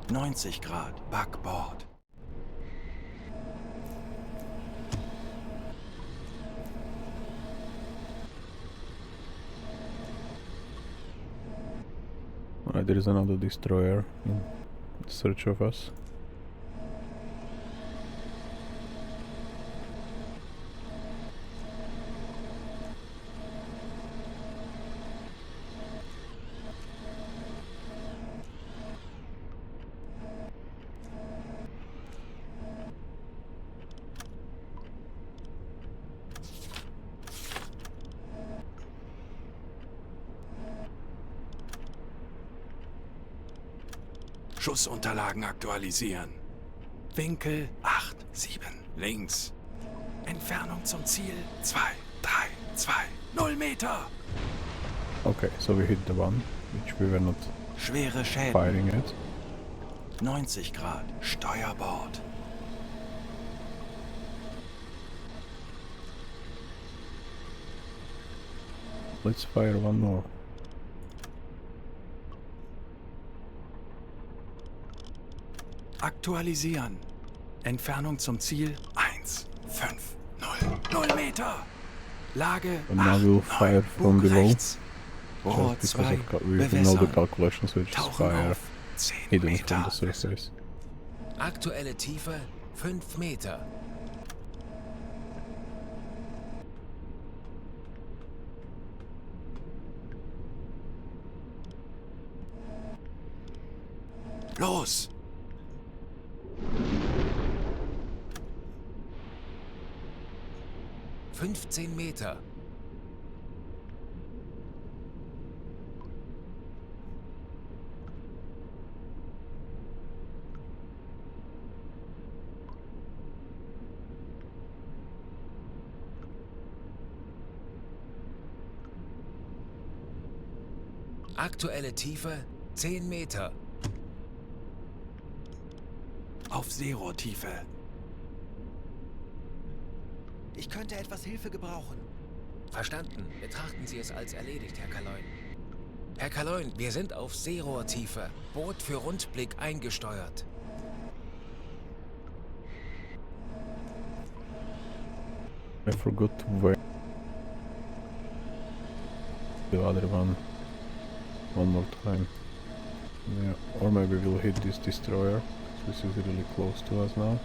[SPEAKER 1] ...90 Grad, Backbord.
[SPEAKER 2] Alright, there is another destroyer in search of us.
[SPEAKER 1] Schussunterlagen aktualisieren. Winkel 8, 7. Links. Entfernung zum Ziel 2, 3, 2, 0 Meter.
[SPEAKER 2] Okay, so we hit the one, which we were not
[SPEAKER 1] Schwere Schäden.
[SPEAKER 2] firing at.
[SPEAKER 1] 90 Grad. Steuerbord.
[SPEAKER 2] Let's fire one more.
[SPEAKER 1] Aktualisieren. Entfernung zum Ziel 1, 5, 0, 0 Meter. Lage
[SPEAKER 2] And now
[SPEAKER 1] 8,
[SPEAKER 2] we'll
[SPEAKER 1] 9,
[SPEAKER 2] fire from
[SPEAKER 1] Bug
[SPEAKER 2] below.
[SPEAKER 1] rechts. Rohr
[SPEAKER 2] Just because
[SPEAKER 1] 2,
[SPEAKER 2] we know the
[SPEAKER 1] bewässern.
[SPEAKER 2] calculations, we just
[SPEAKER 1] Tauchen
[SPEAKER 2] fire
[SPEAKER 1] auf 10
[SPEAKER 2] hidden from
[SPEAKER 1] Meter.
[SPEAKER 2] the surface.
[SPEAKER 3] Aktuelle Tiefe 5 Meter.
[SPEAKER 1] Los!
[SPEAKER 3] ...15 Meter. Aktuelle Tiefe 10 Meter.
[SPEAKER 1] Auf Seerohrtiefe.
[SPEAKER 4] Ich könnte etwas Hilfe gebrauchen.
[SPEAKER 3] Verstanden. Betrachten Sie es als erledigt, Herr Kaloin. Herr Kaloin, wir sind auf Seerohrtiefe. Boot für Rundblick eingesteuert.
[SPEAKER 2] I forgot to wait the other one more time. Yeah, or maybe we'll hit this destroyer, because this is really close to us now.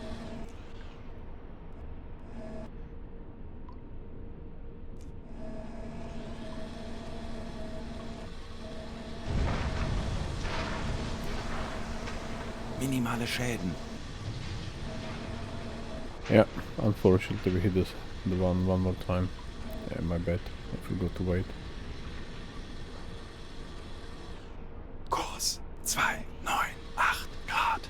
[SPEAKER 1] Minimale Schäden.
[SPEAKER 2] Yeah, unfortunately we hit the one more time. Yeah, my bad. I forgot to wait.
[SPEAKER 1] Kurs 298 Grad.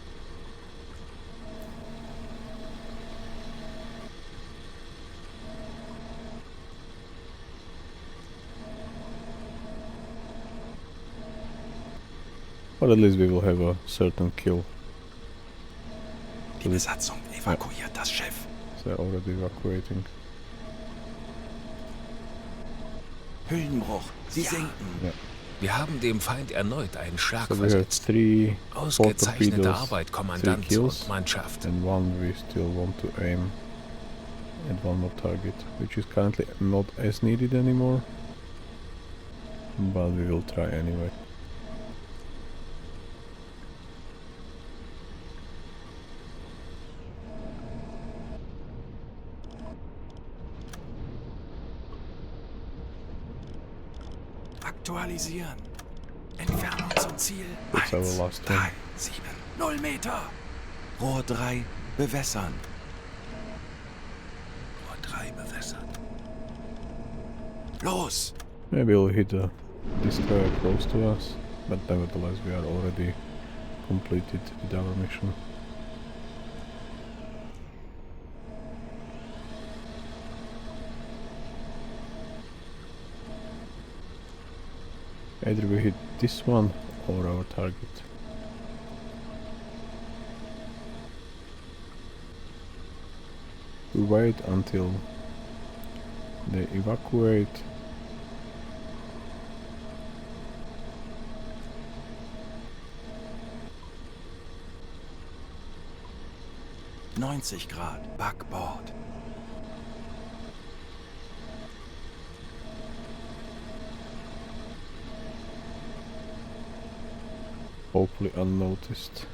[SPEAKER 2] But at least we will have a certain kill.
[SPEAKER 1] Die Besatzung evakuiert das Schiff.
[SPEAKER 2] They're already evacuating.
[SPEAKER 1] Hüllenbruch. Sie sinken.
[SPEAKER 2] Yeah.
[SPEAKER 3] Wir haben dem Feind erneut einen Schlag
[SPEAKER 2] So we have
[SPEAKER 3] versetzt.
[SPEAKER 2] 4
[SPEAKER 3] Ausgezeichnete
[SPEAKER 2] torpedoes,
[SPEAKER 3] Arbeit,
[SPEAKER 2] 3
[SPEAKER 3] Kommandant
[SPEAKER 2] kills,
[SPEAKER 3] und Mannschaft.
[SPEAKER 2] and one we still want to aim at one more target, which is currently not as needed anymore, but we will try anyway.
[SPEAKER 1] Aktualisieren. Entfernung zum Ziel
[SPEAKER 2] That's our
[SPEAKER 1] 1,
[SPEAKER 2] last
[SPEAKER 1] 3,
[SPEAKER 2] one.
[SPEAKER 1] 7, 0 Meter. Rohr 3 bewässern. Rohr 3 bewässern. Los!
[SPEAKER 2] Maybe we'll hit a destroyer close to us, but nevertheless we are already completed with our mission. Either we hit this one or our target. We wait until they evacuate.
[SPEAKER 1] Grad, Backbord.
[SPEAKER 2] Hopefully unnoticed.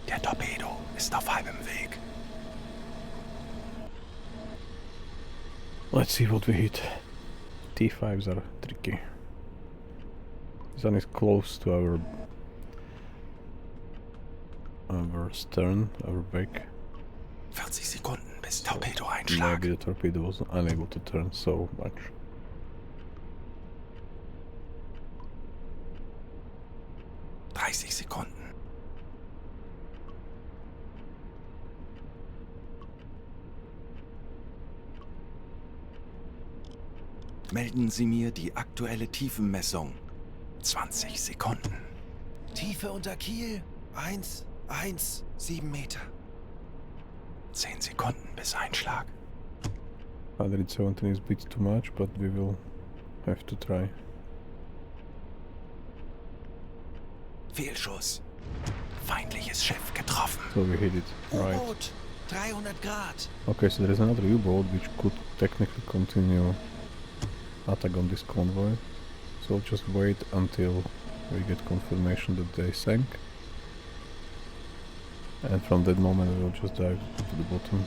[SPEAKER 1] Der Torpedo ist auf halbem Weg.
[SPEAKER 2] Let's see what we hit. T5s are tricky. This one is close to our our stern, our back.
[SPEAKER 1] 40 Sekunden bis Torpedoeinschlag.
[SPEAKER 2] Maybe the torpedo was unable to turn so much.
[SPEAKER 1] Sekunden. Melden Sie mir die aktuelle Tiefenmessung. 20 Sekunden.
[SPEAKER 4] Tiefe unter Kiel 1,17 Meter.
[SPEAKER 1] 10 Sekunden bis Einschlag.
[SPEAKER 2] 117 is a bit too much, but we will have to try.
[SPEAKER 1] Fehlschuss. Feindliches Schiff getroffen.
[SPEAKER 2] So we hit it, right.
[SPEAKER 4] Uboat 300 Grad.
[SPEAKER 2] Okay, so there is another U-boat which could technically continue attack on this convoy. So I'll just wait until we get confirmation that they sank. And from that moment we will just dive to the bottom.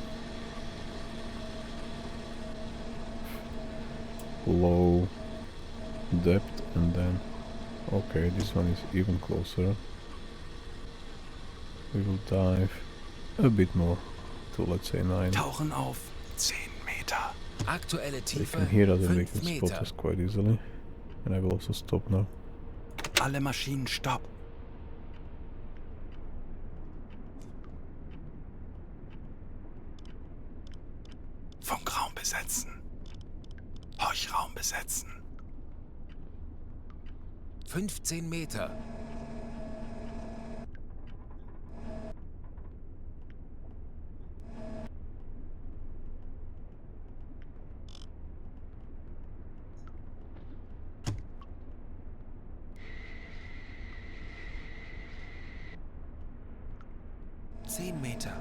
[SPEAKER 2] Low depth and then... Okay, this one is even closer. We will dive a bit more to, let's say, 9.
[SPEAKER 1] Tauchen auf 10 Meter.
[SPEAKER 3] Aktuelle
[SPEAKER 2] They
[SPEAKER 3] Tiefe
[SPEAKER 2] can hear us and they
[SPEAKER 3] 5
[SPEAKER 2] can spot
[SPEAKER 3] Meter.
[SPEAKER 2] us quite easily. And I will also stop now.
[SPEAKER 1] Alle Maschinen stopp. Funkraum besetzen. Horchraum besetzen.
[SPEAKER 3] 15 Meter.
[SPEAKER 4] Meter.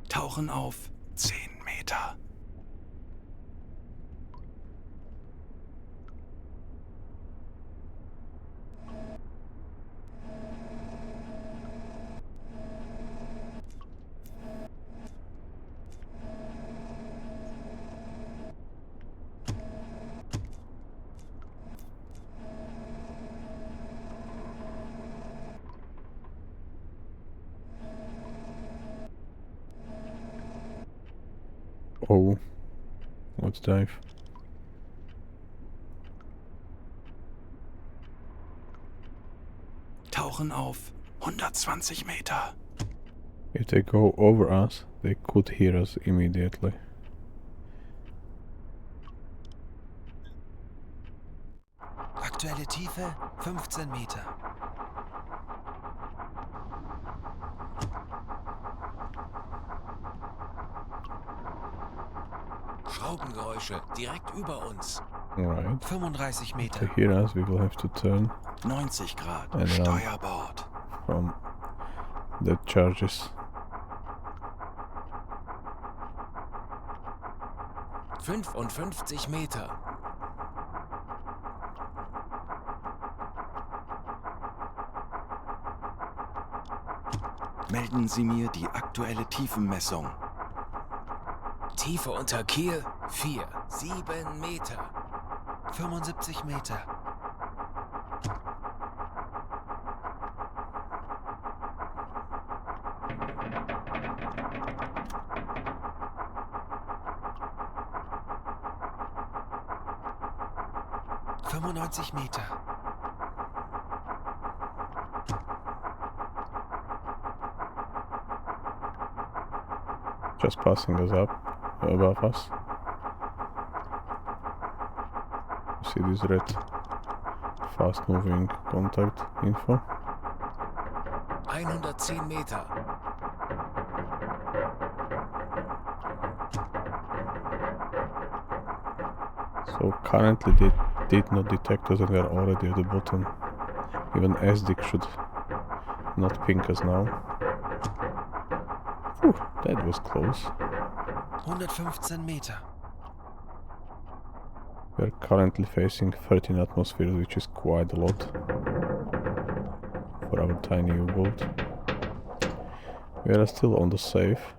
[SPEAKER 1] Tauchen auf 10 Meter.
[SPEAKER 2] Oh, let's dive.
[SPEAKER 1] Tauchen auf 120 Meter.
[SPEAKER 2] If they go over us, they could hear us immediately.
[SPEAKER 4] Aktuelle Tiefe 15 Meter.
[SPEAKER 3] Schraubengeräusche direkt über uns.
[SPEAKER 2] Right.
[SPEAKER 4] 35
[SPEAKER 2] To
[SPEAKER 4] Meter.
[SPEAKER 2] hear us, we will have to turn
[SPEAKER 1] 90 Grad.
[SPEAKER 2] And
[SPEAKER 1] Steuerbord.
[SPEAKER 2] from the charges.
[SPEAKER 3] 55 Meter.
[SPEAKER 1] Melden Sie mir die aktuelle Tiefenmessung.
[SPEAKER 3] Tiefe unter Kiel 7 Meter.
[SPEAKER 4] 75 Meter. Meter.
[SPEAKER 2] Just passing us up above us. You see this red fast moving contact info.
[SPEAKER 3] 110 Meter.
[SPEAKER 2] So currently they did not detect us and we are already at the bottom. Even SDIC should not ping us now. Whew, that was close.
[SPEAKER 4] 115 Meter.
[SPEAKER 2] We are currently facing 13 atmospheres, which is quite a lot for our tiny U-boat. We are still on the safe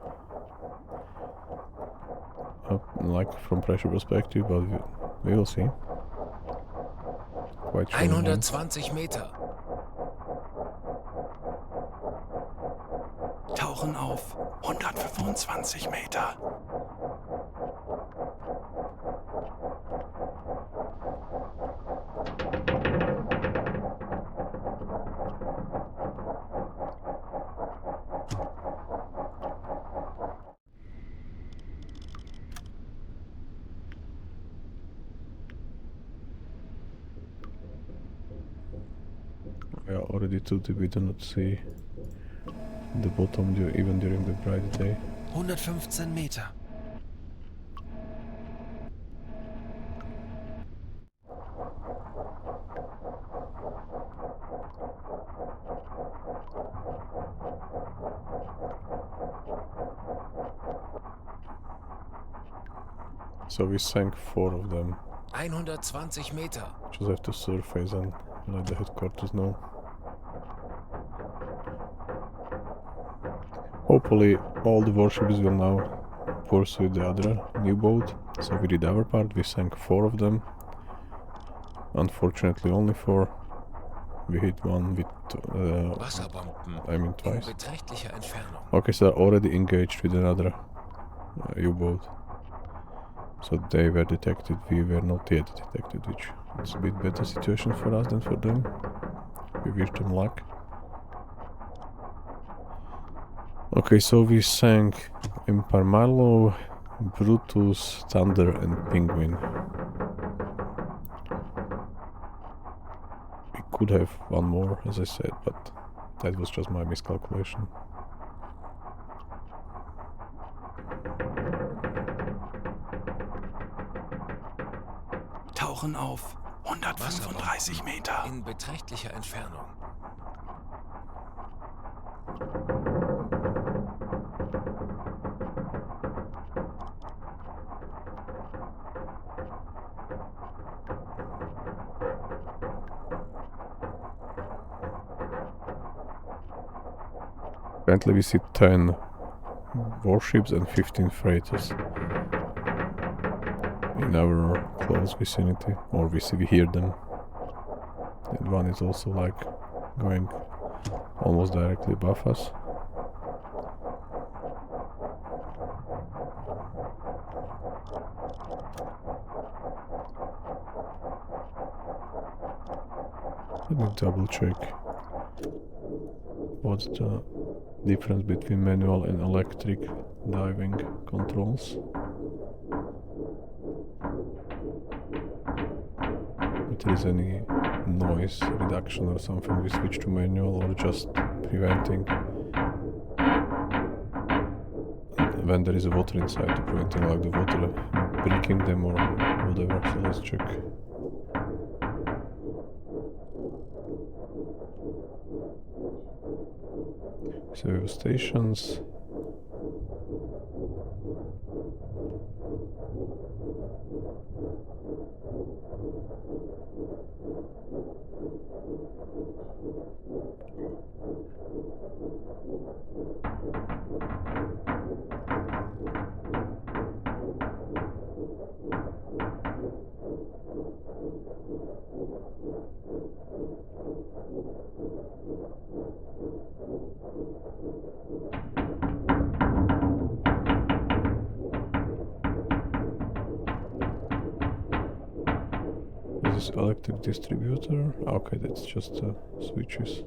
[SPEAKER 2] like from pressure perspective, but we will see. Quite challenging.
[SPEAKER 3] 120 Meter.
[SPEAKER 1] Tauchen auf 125 Meter.
[SPEAKER 2] We are already too deep, we do not see the bottom even during the bright day.
[SPEAKER 4] 115 Meter.
[SPEAKER 2] So we sank 4 of them.
[SPEAKER 3] 120 Meter.
[SPEAKER 2] Just have to surface and let the headquarters know. Hopefully all the warships will now pursue the other new boat. So we did our part, we sank 4 of them. Unfortunately only 4. We hit one with,
[SPEAKER 3] Wasserbomben.
[SPEAKER 2] I mean
[SPEAKER 3] In
[SPEAKER 2] twice.
[SPEAKER 3] beträchtlicher Entfernung.
[SPEAKER 2] Okay, so they're already engaged with another U-boat. So they were detected, we were not yet detected, which is a bit better situation for us than for them. We wish them luck. Okay, so we sank Imparmallo, Brutus, Thunder and Penguin. We could have one more, as I said, but that was just my miscalculation.
[SPEAKER 1] Tauchen auf 135 Meter.
[SPEAKER 3] In beträchtlicher Entfernung.
[SPEAKER 2] Currently we see 10 warships and 15 freighters in our close vicinity, or we hear them. And one is also like going almost directly above us. Let me double check what's the difference between manual and electric diving controls. If there is any noise reduction or something, we switch to manual, or just preventing when there is a water inside, to preventing like the water breaking them or whatever. So let's check. So stations. This is electric distributor. Okay, that's just switches.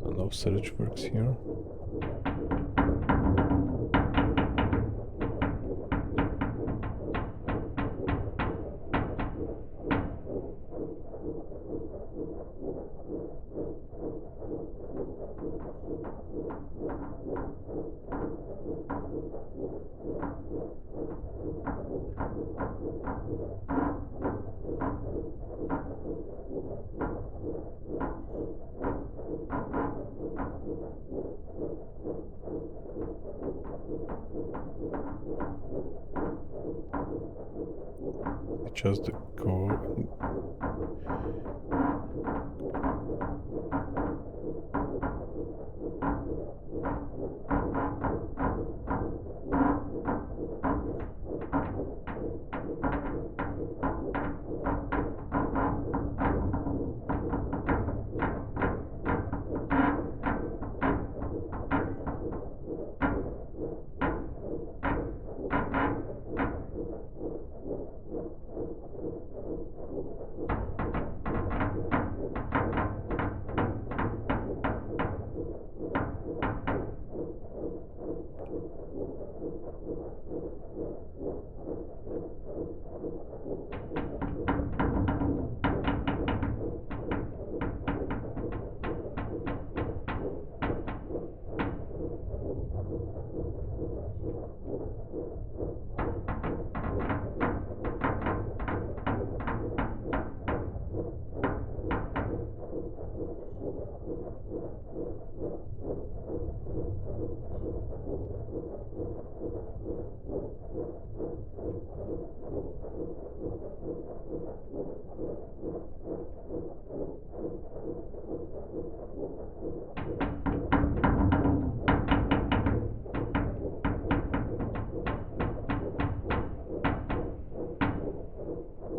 [SPEAKER 2] So no surge works here. Just go.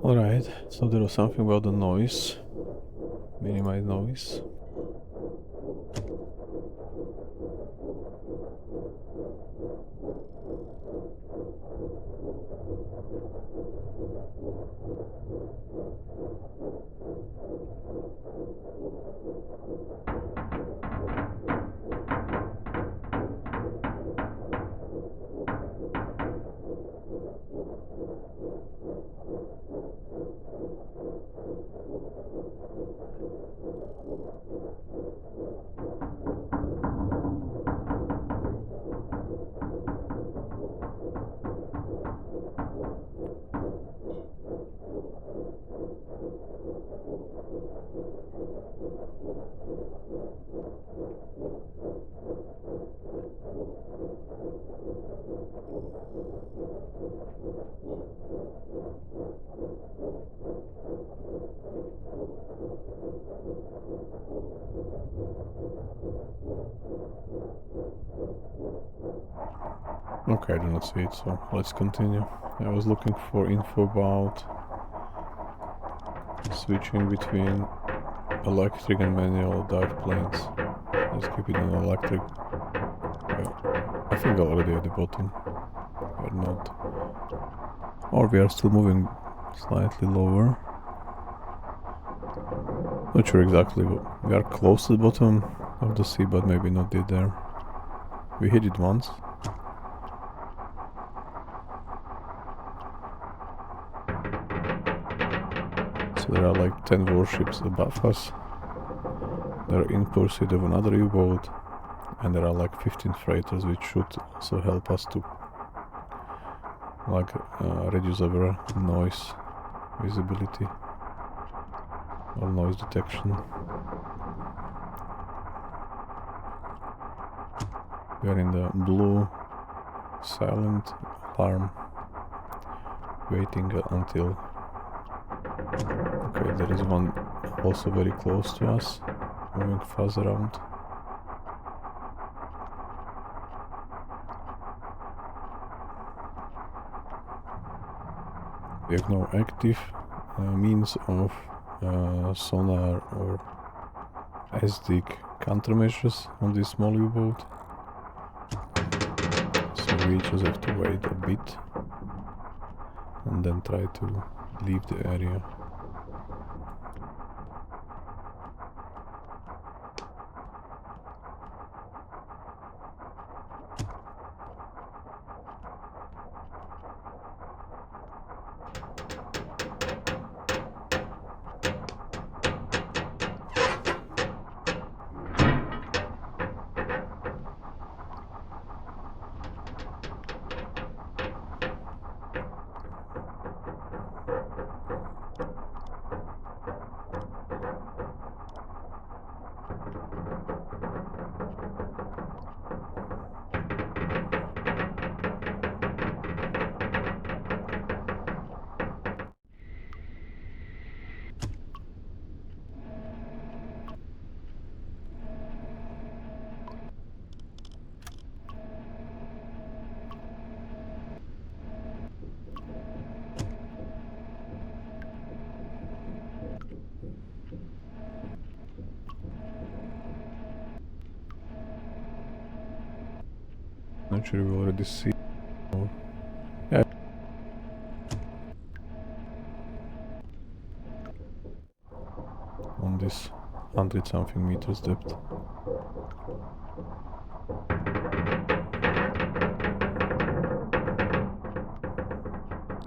[SPEAKER 2] Alright, so there was something about the noise. Minimize noise. Okay, I do not see it, so let's continue. I was looking for info about switching between electric and manual dive planes. Let's keep it on electric. I think already at the bottom. Or not. Or we are still moving slightly lower. Not sure exactly. We are close to the bottom of the sea, but maybe not yet there. We hit it once. So there are like 10 warships above us. They're in pursuit of another U-boat, and there are like 15 freighters, which should also help us to like reduce our noise visibility or noise detection. We are in the blue silent alarm, waiting until... Okay, there is one also very close to us, moving fast around. We have no active means of sonar or SDIC countermeasures on this small U-boat, so we just have to wait a bit and then try to leave the area. Not sure we already see. Yeah. is 100 something meters depth.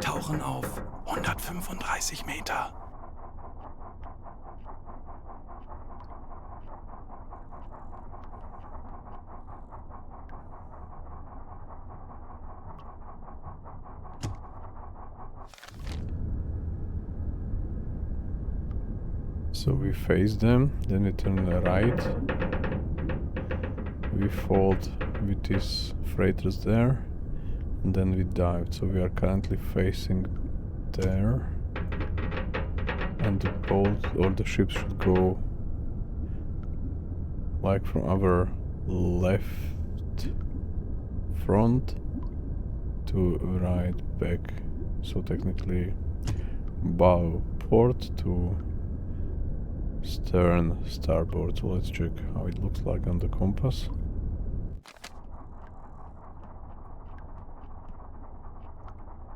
[SPEAKER 1] Tauchen auf 135 Meter.
[SPEAKER 2] So we face them, then we turn right. We fold with these freighters there, and then we dive. So we are currently facing there, and the boat or the ship should go like from our left front to right back. So technically bow port to stern starboard. So let's check how it looks like on the compass.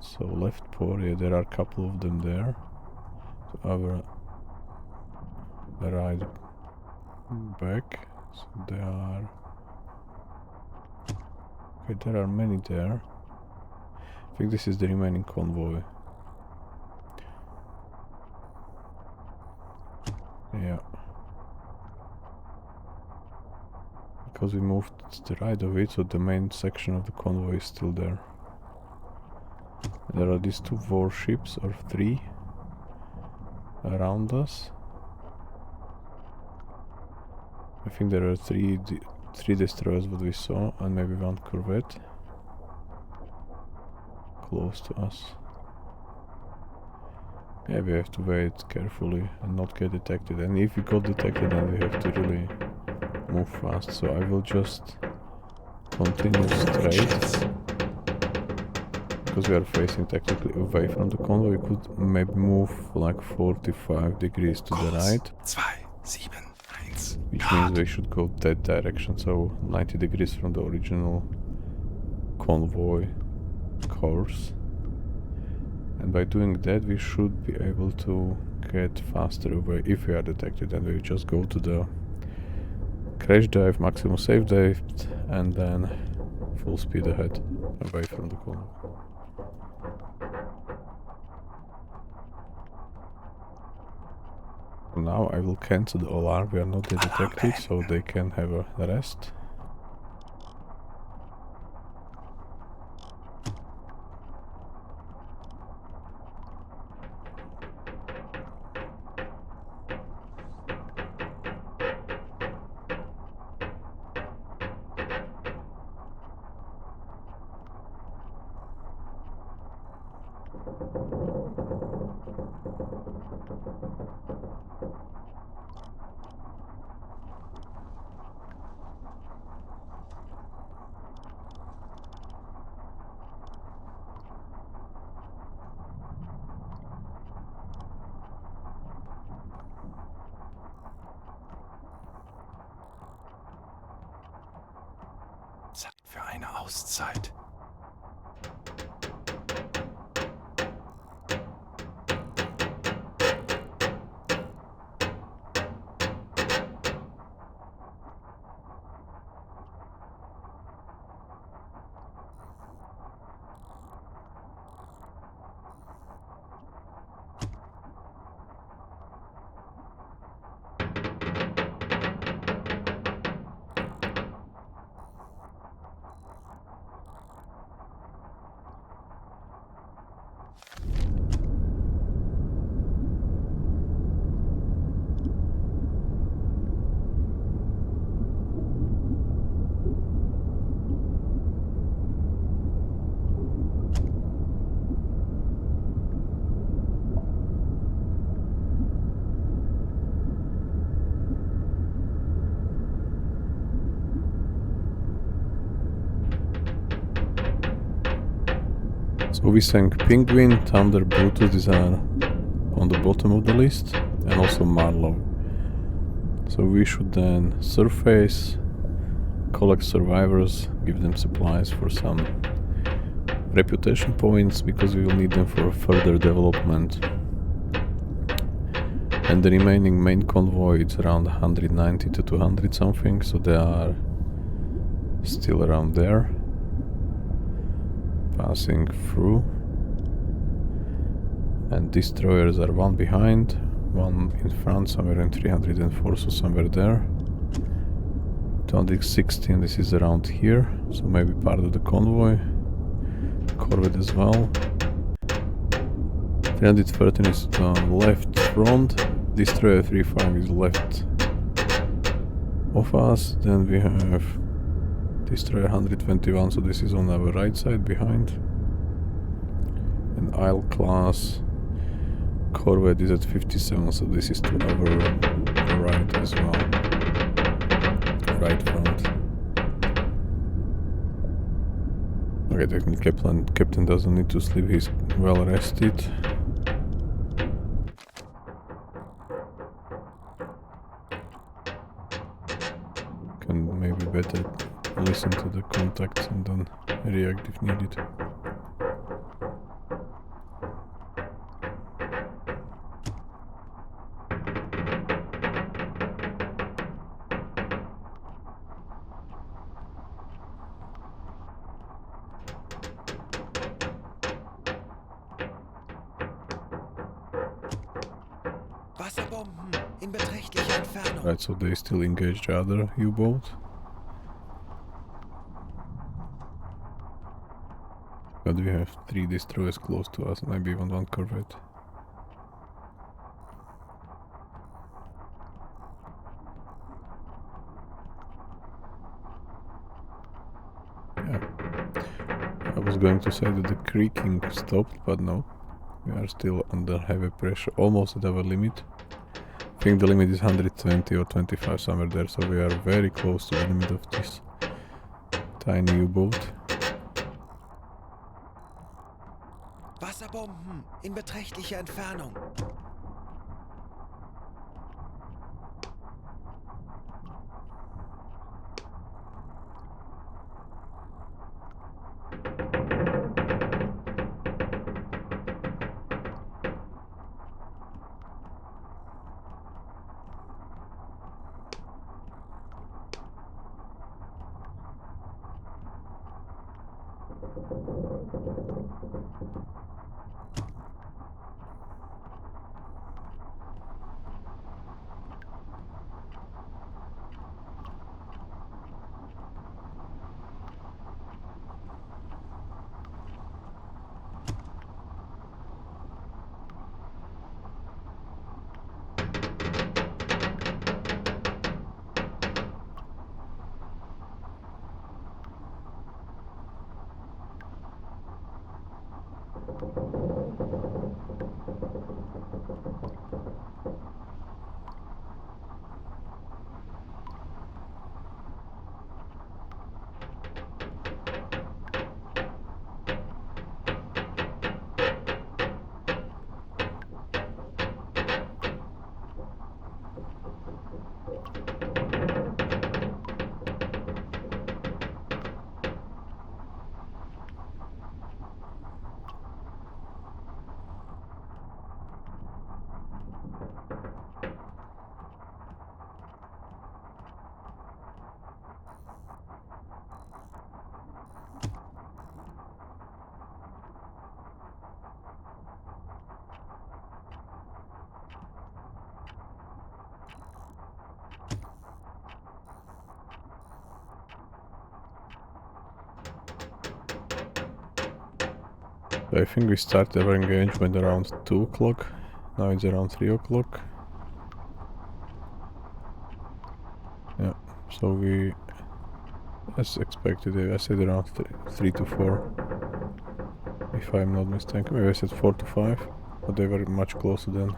[SPEAKER 2] So left port, yeah, there are a couple of them there. So our right back, so they are... Okay, there are many there. I think this is the remaining convoy. Yeah. Because we moved to the right of it, so the main section of the convoy is still there. There are these two warships, or three, around us. I think there are three destroyers what we saw, and maybe one corvette close to us. Yeah, we have to wait carefully and not get detected, and if we got detected then we have to really move fast. So I will just continue straight, because we are facing technically away from the convoy. We could maybe move like 45 degrees to the right,
[SPEAKER 1] 271
[SPEAKER 2] which means we should go that direction, so 90 degrees from the original convoy course. And by doing that we should be able to get faster away if we are detected, and we just go to the crash dive, maximum safe dive, and then full speed ahead away from the convoy. Now I will cancel the alarm, we are not detected, so they can have a rest.
[SPEAKER 1] Zeit für eine Auszeit. So we sank Penguin, Thunder, Brutus, these are on the bottom of the list, and also Marlow. So we should then surface, collect survivors, give them supplies for some reputation points, because we will need them for further development. And the remaining main convoy is around 190 to 200 something, so they are still around there, passing through. And destroyers are one behind, one in front, somewhere in 304, so somewhere there. 216, this is around here, so maybe part of the convoy. Corvette as well. 313 is left front. Destroyer 35 is left of us. Then we have Destroyer 121, so this is on our right side behind. And Isle class Corvette is at 57, so this is to our right as well. Right front. Okay, technically captain doesn't need to sleep, he's well rested. Can maybe better listen to the contacts and then react if needed.
[SPEAKER 4] Wasserbomben in beträchtlicher Entfernung.
[SPEAKER 1] Right, so they still engage the other U-boat. But we have 3 destroyers close to us, maybe even 1 corvette. Yeah. I was going to say that the creaking stopped, but no. We are still under heavy pressure, almost at our limit. I think the limit is 120 or 25, somewhere there, so we are very close to the limit of this tiny U-boat.
[SPEAKER 4] Wasserbomben in beträchtlicher Entfernung.
[SPEAKER 1] I think we started our engagement around 2 o'clock, now it's around 3 o'clock. Yeah, so we, as expected, I said around 3 to 4, if I'm not mistaken. Maybe I said 4 to 5, but they were much closer than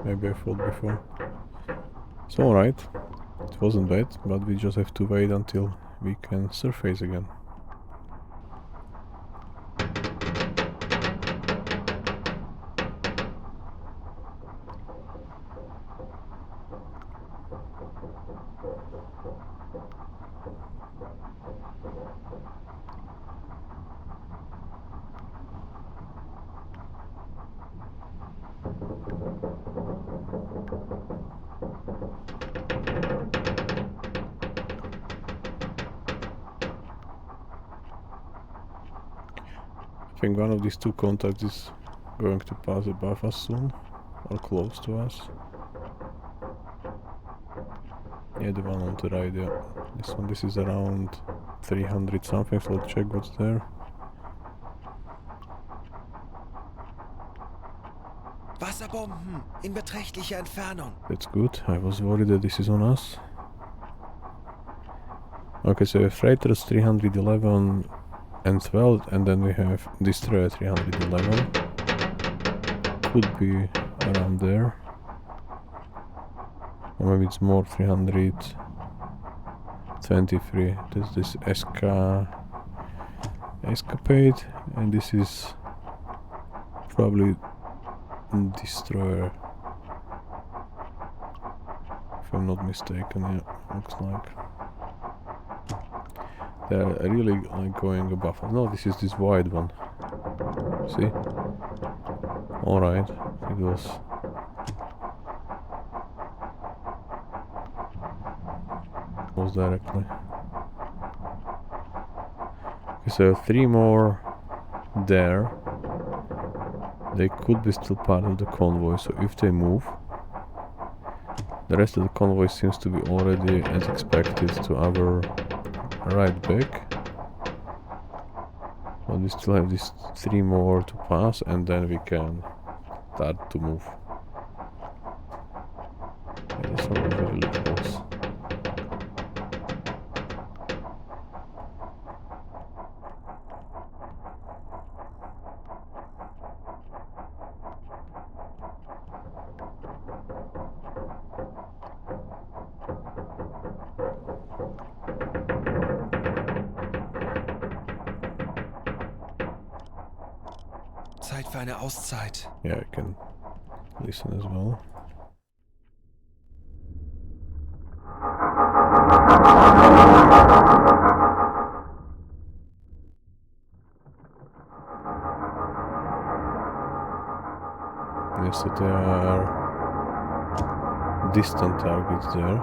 [SPEAKER 1] maybe I thought before. So alright, it wasn't bad, but we just have to wait until we can surface again.
[SPEAKER 2] I think one of these two contacts is going to pass above us soon, or close to us. Yeah, the one on the right, yeah. This is around 300 something, so let's check what's there.
[SPEAKER 4] Wasserbomben in beträchtlicher Entfernung.
[SPEAKER 2] That's good. I was worried that this is on us. Okay, so we have freighters 311 and 12, and then we have destroyer 311. Could be around there. Or maybe it's more, 323. There's this escapade, and this is probably destroyer. If I'm not mistaken, yeah, looks like. They're really like going above us. No, this is this wide one. See? Alright, it was. Was directly. Okay, so 3 more there. They could be still part of the convoy, so if they move, the rest of the convoy seems to be already, as expected, to our right back. But we still have these 3 more to pass, and then we can start to move. Yeah, this one was really close.
[SPEAKER 4] Zeit für eine Auszeit.
[SPEAKER 2] Yeah, I can listen as well. Yes, so there are distant targets there.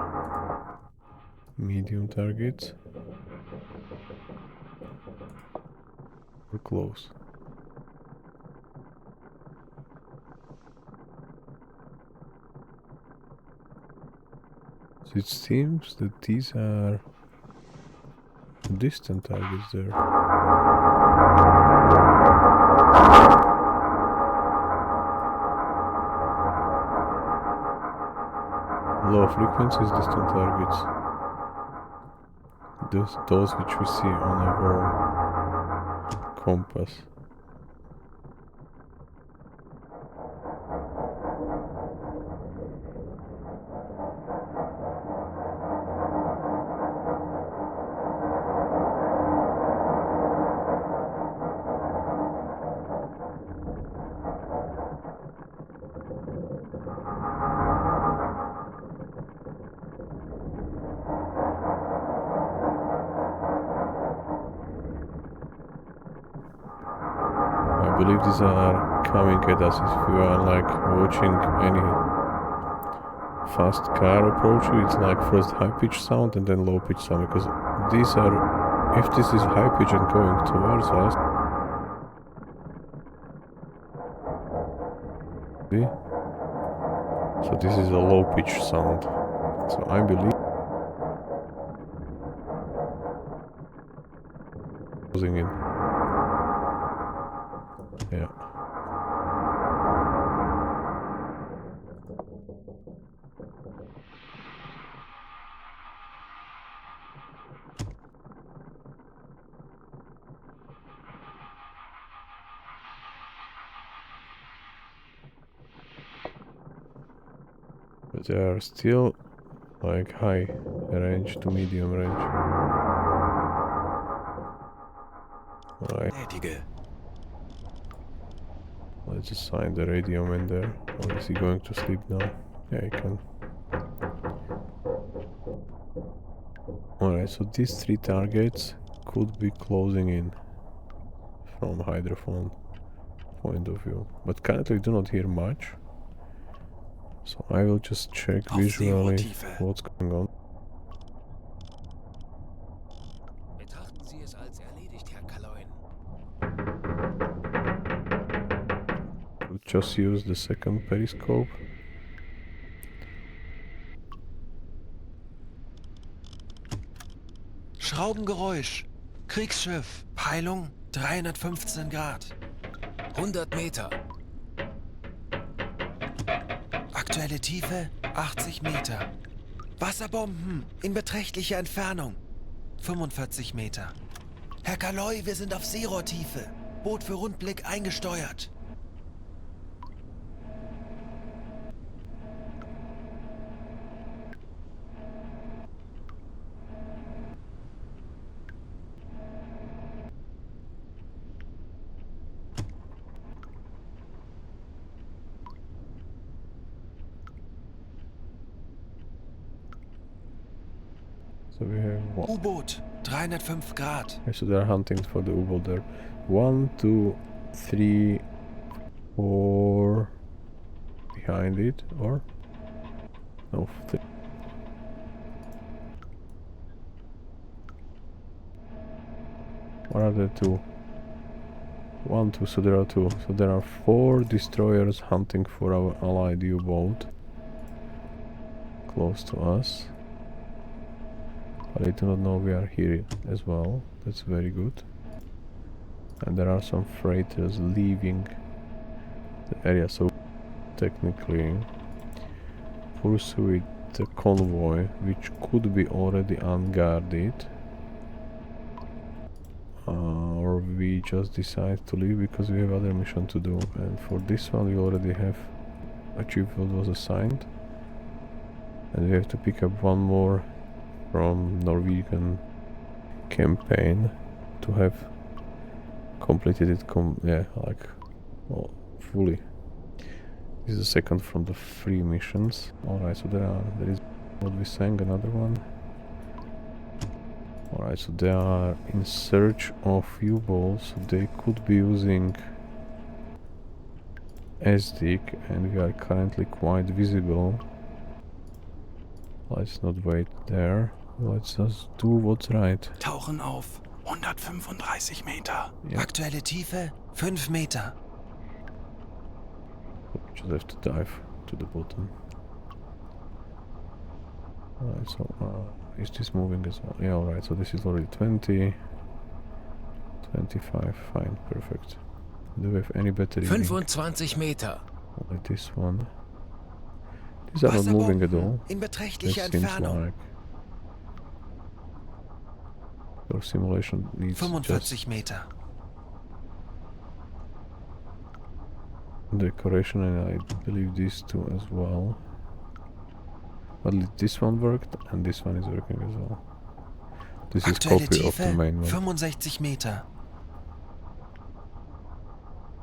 [SPEAKER 2] Medium targets. We're close. So it seems that these are distant targets there. Low frequencies, distant targets. Those which we see on our compass. I believe these are coming at us if you are like watching any fast car approach you. It's like first high pitch sound and then low pitch sound, because these are, if this is high pitch and going towards us, see? So this is a low pitch sound. So I believe closing in. Yeah. But they are still like high range to medium range. Alright. Let's assign the radio man there. Or is he going to sleep now? Yeah, he can. Alright, so these 3 targets could be closing in from hydrophone point of view. But currently we do not hear much. So I will just check visually what's going on.
[SPEAKER 3] Betrachten Sie es als erledigt, Herr Kaloin.
[SPEAKER 1] just use the second periscope.
[SPEAKER 4] Schraubengeräusch. Kriegsschiff. Peilung 315 Grad.
[SPEAKER 3] 100 Meter.
[SPEAKER 4] Aktuelle Tiefe 80 Meter. Wasserbomben in beträchtlicher Entfernung. 45 Meter. Herr Kaloy, wir sind auf Seerohrtiefe. Boot für Rundblick eingesteuert.
[SPEAKER 1] So we have one.
[SPEAKER 4] Uboat 305 Grad.
[SPEAKER 1] Okay, so they're hunting for the U-boat there. 1, 2, 3, 4 behind it, or no? What are the two? 1, 2. So there are two. So there are 4 destroyers hunting for our allied U-boat close to us. But I do not know we are here as well. That's very good. And there are some freighters leaving the area, so technically pursue the convoy, which could be already unguarded, or we just decide to leave because we have other mission to do. And for this one we already have achieved what was assigned, and we have to pick up one more from Norwegian campaign to have completed it fully. This is the second from the 3 missions. Alright, so there is what we sang, another one. Alright, so they are in search of U-boats. They could be using SDIC, and we are currently quite visible. Let's not wait there. Let's just do what's right.
[SPEAKER 4] Tauchen auf 135 Meter.
[SPEAKER 1] Yeah.
[SPEAKER 4] Aktuelle Tiefe 5 Meter.
[SPEAKER 1] We just have to dive to the bottom. Alright, so is this moving as well? Yeah, alright, so this is already 20, 25, fine, perfect. Do we have any better reading?
[SPEAKER 3] 25 Meter.
[SPEAKER 1] Like this one. These are not moving at all.
[SPEAKER 4] In
[SPEAKER 1] That
[SPEAKER 4] beträchtlicher
[SPEAKER 1] seems
[SPEAKER 4] Entfernung.
[SPEAKER 1] like your simulation needs
[SPEAKER 4] 45
[SPEAKER 1] just
[SPEAKER 4] Meter.
[SPEAKER 1] decoration, and I believe these two as well. But this one worked, and this one is working as well. This is
[SPEAKER 4] Aktuelle
[SPEAKER 1] copy of the
[SPEAKER 4] Tiefe
[SPEAKER 1] main one.
[SPEAKER 4] 65 Meter.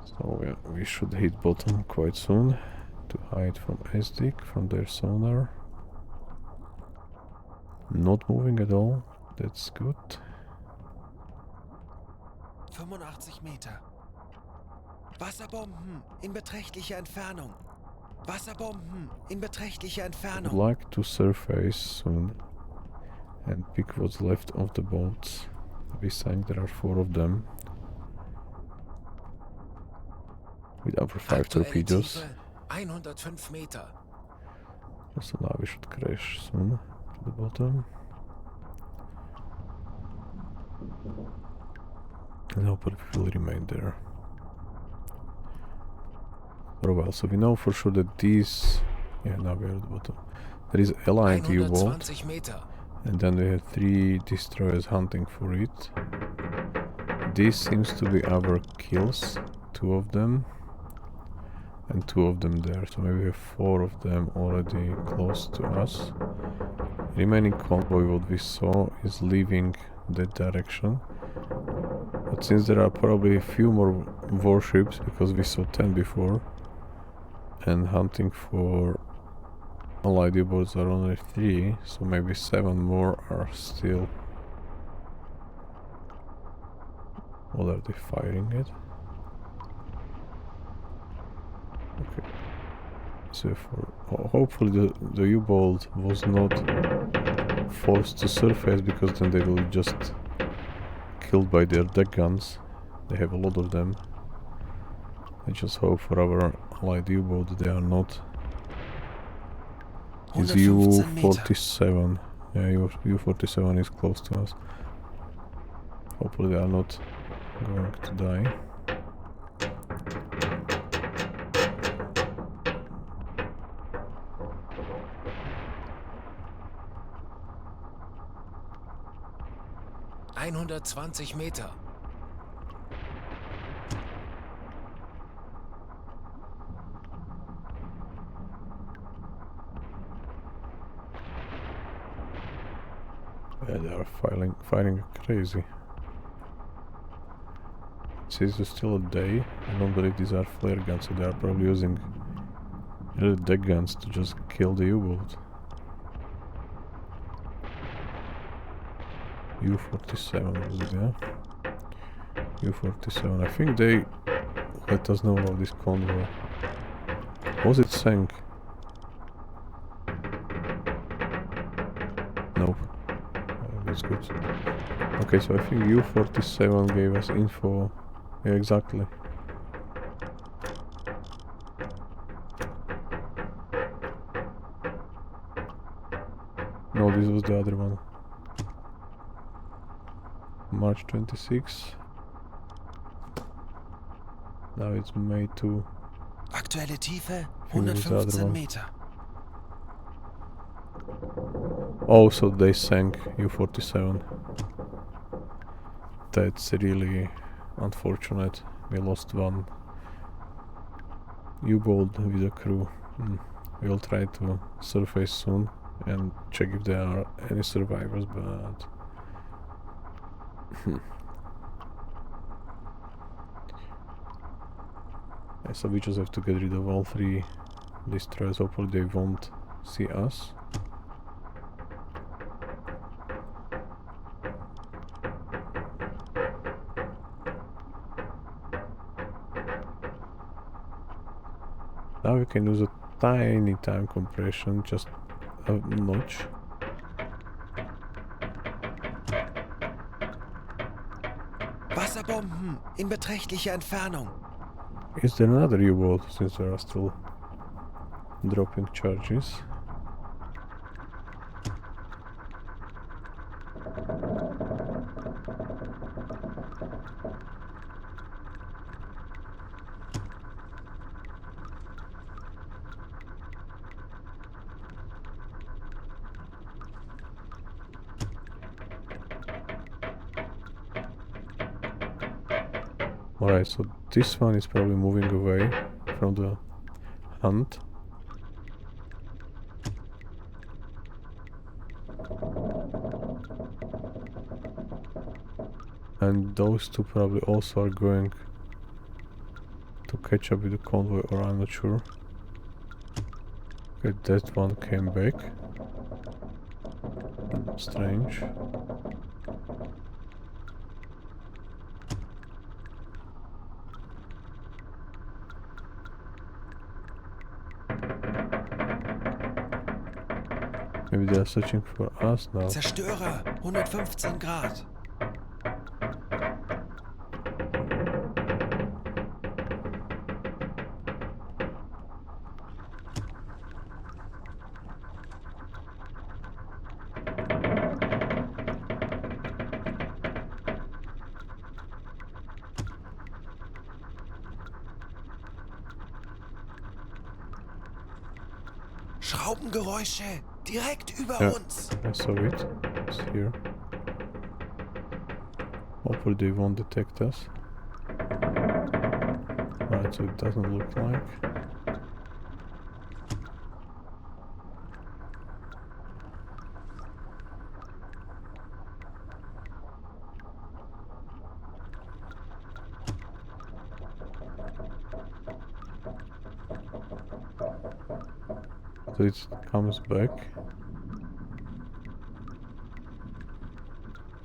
[SPEAKER 1] So yeah, we should hit bottom quite soon to hide from SDIC, from their sonar. Not moving at all. That's good.
[SPEAKER 4] 85 Meter. Wasserbomben in beträchtlicher Entfernung. Wasserbomben in beträchtlicher
[SPEAKER 1] I'd
[SPEAKER 4] Entfernung.
[SPEAKER 1] like to surface soon and pick what's left of the boats. We sank, there are 4 of them. With our 5
[SPEAKER 3] Aktuelle
[SPEAKER 1] torpedoes.
[SPEAKER 3] Tiefe 105 Meter.
[SPEAKER 1] So now we should crash soon to the bottom. And hopefully we will remain there for a while. So we know for sure that these... Yeah, now we are at the bottom. There is allied U-boat,
[SPEAKER 3] 120 Meter.
[SPEAKER 1] and then we have 3 destroyers hunting for it. This seems to be our kills, 2 of them, and 2 of them there. So maybe we have 4 of them already close to us. Remaining convoy, what we saw, is leaving that direction. But since there are probably a few more warships, because we saw 10 before, and hunting for allied U-boats are only 3, so maybe 7 more are still... What are they firing at? Okay. So hopefully the U-boat was not forced to surface, because then they will just killed by their deck guns. They have a lot of them. I just hope for our allied U-boat that they are not. Is
[SPEAKER 4] 115 Meter.
[SPEAKER 1] U-47. Yeah, U-47 is close to us. Hopefully they are not going to die.
[SPEAKER 3] ...120 Meter.
[SPEAKER 1] Yeah, they are firing crazy. It says it's still a day. I don't believe these are flare guns, so they are probably using really deck guns to just kill the U-boat. U-47, yeah. U-47. I think they let us know about this convoy. Was it sank? Nope. That's good. Okay, so I think U-47 gave us info. Yeah, exactly. No, this was the other one. March 26. Now it's May 2.
[SPEAKER 4] Aktuelle Tiefe
[SPEAKER 1] Here is the other
[SPEAKER 4] 115
[SPEAKER 1] one.
[SPEAKER 4] Meter.
[SPEAKER 1] Oh, so they sank U-47. That's really unfortunate. We lost one U-boat with a crew. We'll try to surface soon and check if there are any survivors, but... Yeah, so we just have to get rid of all three destroyers. Hopefully they won't see us. Now we can use a tiny time compression, just a notch.
[SPEAKER 4] Wasserbomben in beträchtlicher Entfernung.
[SPEAKER 1] Is there another U-boat, since there are still dropping charges? Alright, so this one is probably moving away from the hunt. And those two probably also are going to catch up with the convoy, or I'm not sure. Okay, that one came back. Strange. Maybe they are searching for us now.
[SPEAKER 4] Zerstörer 115 Grad. Schraubengeräusche direkt über uns.
[SPEAKER 1] I saw it. It's here. Hopefully they won't detect us. Right, so it doesn't look like. So it comes back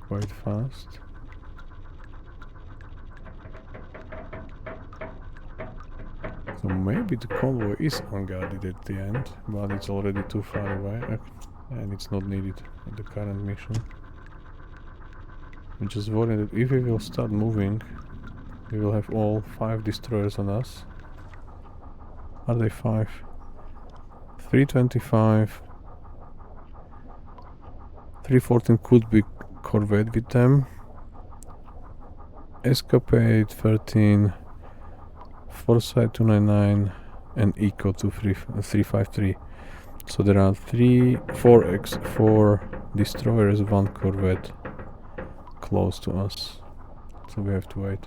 [SPEAKER 1] quite fast. So maybe the convoy is unguarded at the end, but it's already too far away and it's not needed in the current mission. I'm just worried that if we will start moving we will have all 5 destroyers on us. Are they 5? 325. 314 could be corvette with them. Escapade 13. Foresight 299 and Eco 353. So there are 4 destroyers, 1 corvette close to us. So we have to wait.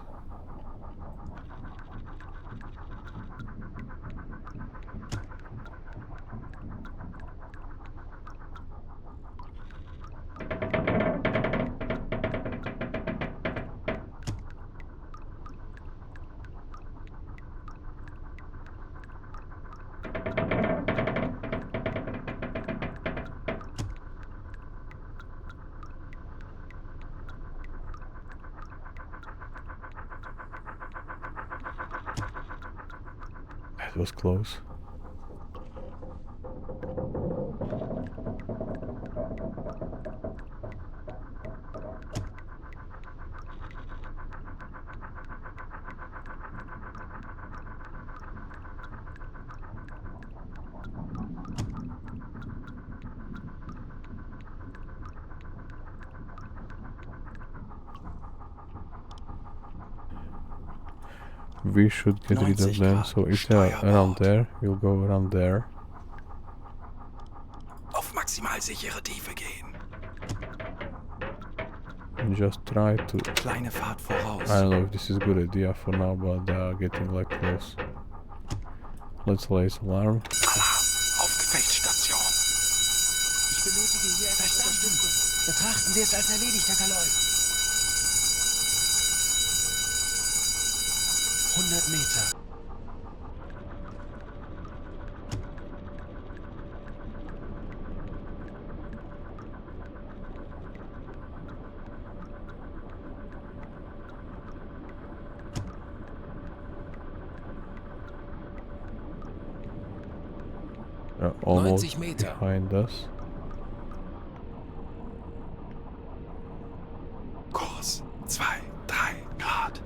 [SPEAKER 1] It was close. We should get rid of them, so if they are around there, we'll go around there.
[SPEAKER 4] Auf maximal sichere Tiefe gehen.
[SPEAKER 1] And just try to...
[SPEAKER 4] Kleine Fahrt voraus.
[SPEAKER 1] I don't know if this is a good idea for now, but they are getting like close. Let's raise alarm.
[SPEAKER 4] Alarm auf Gefechtsstation.
[SPEAKER 3] Ich benötige hier etwas Unterstützung. Betrachten Sie es als erledigt, Herr Kaloi.
[SPEAKER 4] 100 Meter.
[SPEAKER 1] They're almost
[SPEAKER 3] 90 Meter.
[SPEAKER 1] behind us.
[SPEAKER 4] Kurs 2, 3 Grad.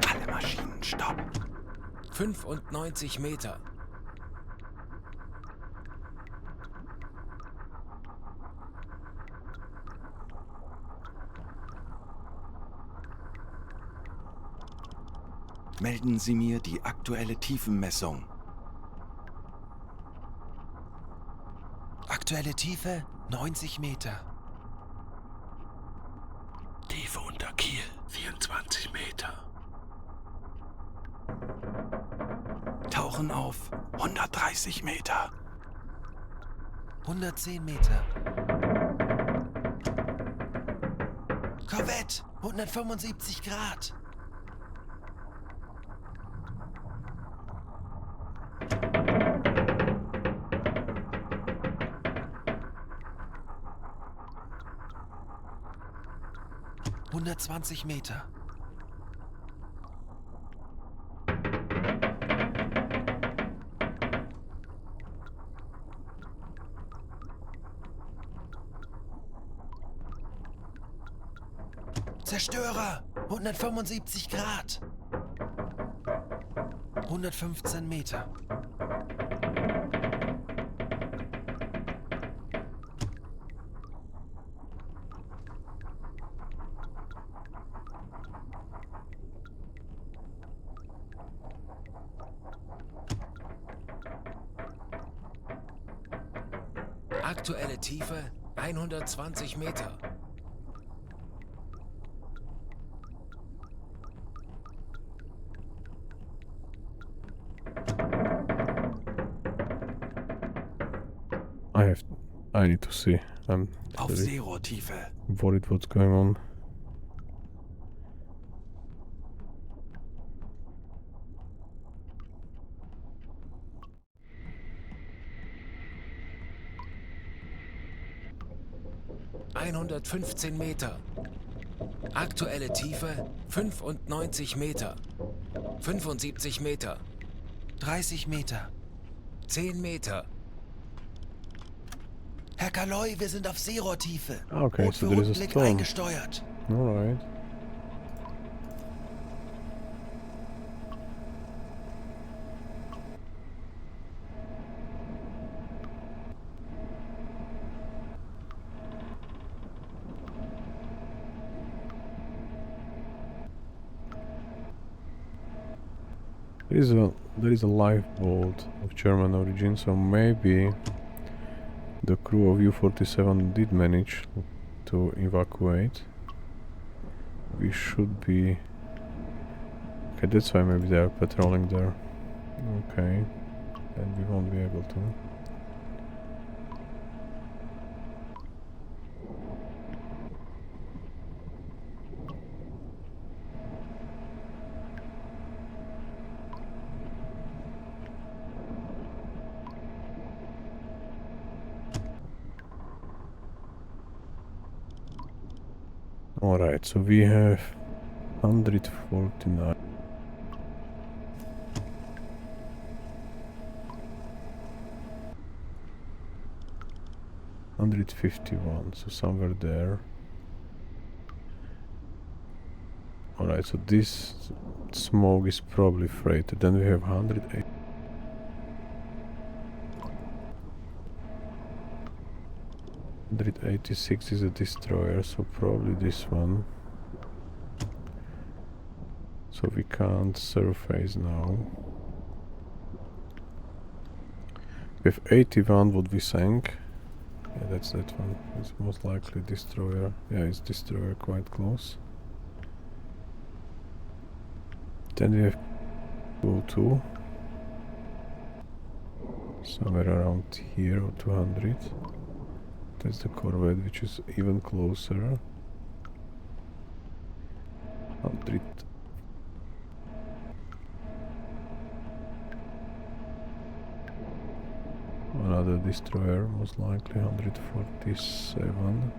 [SPEAKER 4] Alle Maschinen stopp.
[SPEAKER 3] 95 Meter.
[SPEAKER 4] Melden Sie mir die aktuelle Tiefenmessung. Aktuelle Tiefe 90 Meter. Tiefe unter Kiel 24 Meter. Tauchen auf 130 Meter. 110 Meter. Korvette 175 Grad. ...120 Meter. Zerstörer! 175 Grad. 115 Meter.
[SPEAKER 3] Aktuelle Tiefe 120 Meter.
[SPEAKER 1] I need to see. I'm
[SPEAKER 4] Auf
[SPEAKER 1] really
[SPEAKER 4] Seerohrtiefe.
[SPEAKER 1] worried what's going on.
[SPEAKER 3] ...115 Meter. Aktuelle Tiefe 95 Meter. 75 Meter.
[SPEAKER 4] 30 Meter.
[SPEAKER 3] 10 Meter.
[SPEAKER 4] Herr Kaloy, wir sind auf Seerohrtiefe.
[SPEAKER 2] Okay,
[SPEAKER 4] Boot
[SPEAKER 2] so
[SPEAKER 4] für
[SPEAKER 2] there is a
[SPEAKER 4] Rundblick
[SPEAKER 2] storm.
[SPEAKER 4] eingesteuert.
[SPEAKER 2] Alright. There is a lifeboat of German origin, so maybe the crew of U-47 did manage to evacuate. We should be... Okay, that's why maybe they are patrolling there. Okay, and we won't be able to. Alright, so we have 149. $151, so somewhere there. Alright, so this smoke is probably freighted. Then we have 108. $186 is a destroyer, so probably this one. So we can't surface now. We have 81 what we sank. Yeah, that's that one. It's most likely destroyer. Yeah, it's destroyer quite close. Then we have 202. Somewhere around here, or 200. That's the corvette, which is even closer. 100. Another destroyer, most likely 147.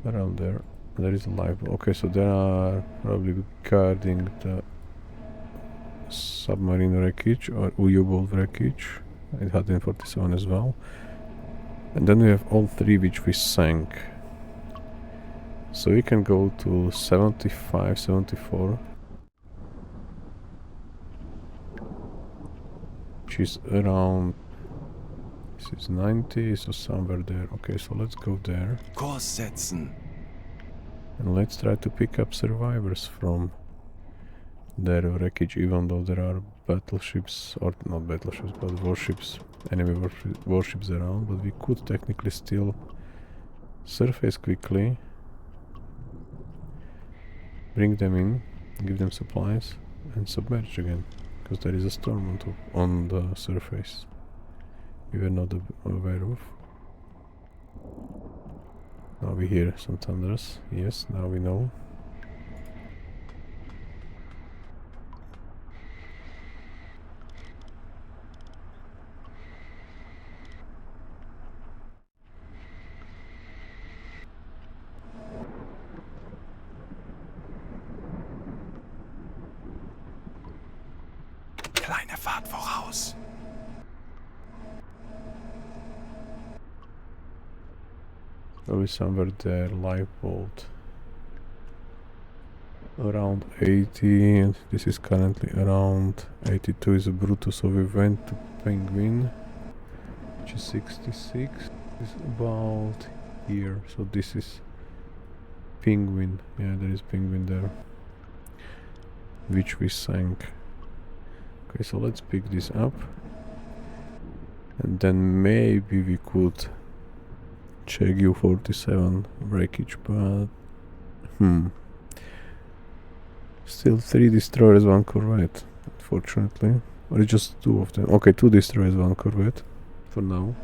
[SPEAKER 2] Around there. There is a lifeboat. Okay, so they are probably guarding the submarine wreckage or U-boat wreckage. It had in 47 as well. And then we have all three which we sank. So we can go to 75, 74. Which is around... This is 90, so somewhere there. Okay, so let's go there.
[SPEAKER 4] Kurs setzen.
[SPEAKER 2] And let's try to pick up survivors from their wreckage, even though there are battleships, or not battleships, but warships, enemy warships around. But we could technically still surface quickly, bring them in, give them supplies, and submerge again, because there is a storm on the surface we were not aware of. Now we hear some thunders. Yes, now we know.
[SPEAKER 4] Kleine Fahrt voraus.
[SPEAKER 2] Probably somewhere there, lifeboat. Around 80, and this is currently around 82 is a Brutus, so we went to Penguin, which is 66, is about here, so this is Penguin, yeah, there is Penguin there, which we sank. Okay, so let's pick this up, and then maybe we could check U-47 wreckage, but still 3 destroyers, 1 corvette, unfortunately. Or just 2 of them. Okay, 2 destroyers, 1 corvette for now.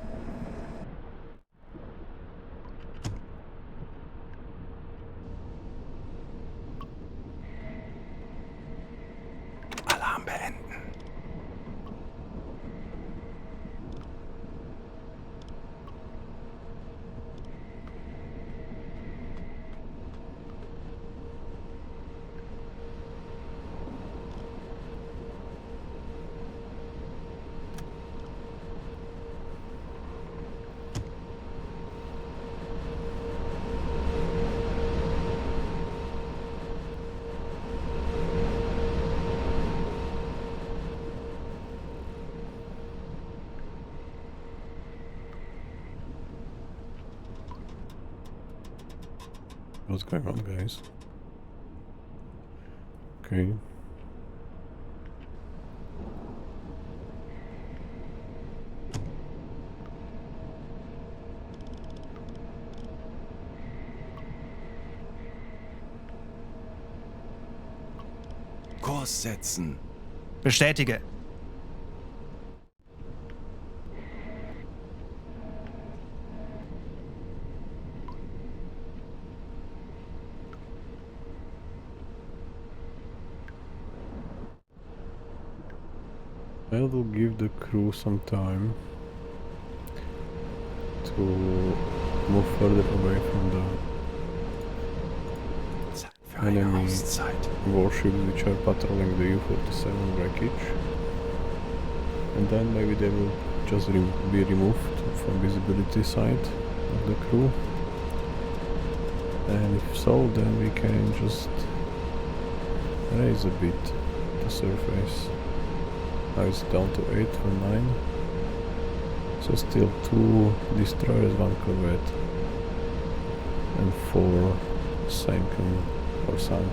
[SPEAKER 4] Alarm beenden.
[SPEAKER 1] What's going on, guys? Okay.
[SPEAKER 4] Kurs setzen.
[SPEAKER 6] Bestätige.
[SPEAKER 1] I will give the crew some time to move further away from the
[SPEAKER 4] Für eine
[SPEAKER 1] enemy
[SPEAKER 4] Auszeit.
[SPEAKER 1] warships which are patrolling the U-47 wreckage, and then maybe they will just be removed from visibility side of the crew, and if so, then we can just raise a bit the surface. Now it's down to 8 from 9, so still 2 destroyers, 1 corvette, and 4 sunken or sunk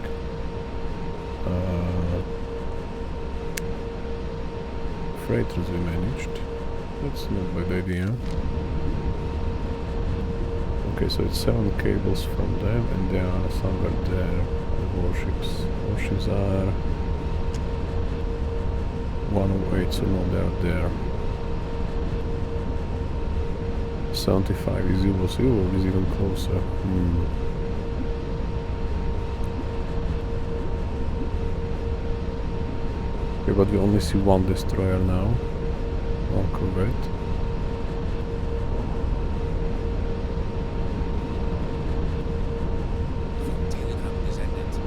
[SPEAKER 1] freighters we managed. That's not a bad idea. Okay, so it's 7 cables from them, and they are somewhere there, the warships. Warships are 108, so no, they are there. 75 is Uboat. Uboat is even closer. Okay, but we only see 1 destroyer now. 1 corvette.
[SPEAKER 3] Vom Telegramm gesendet.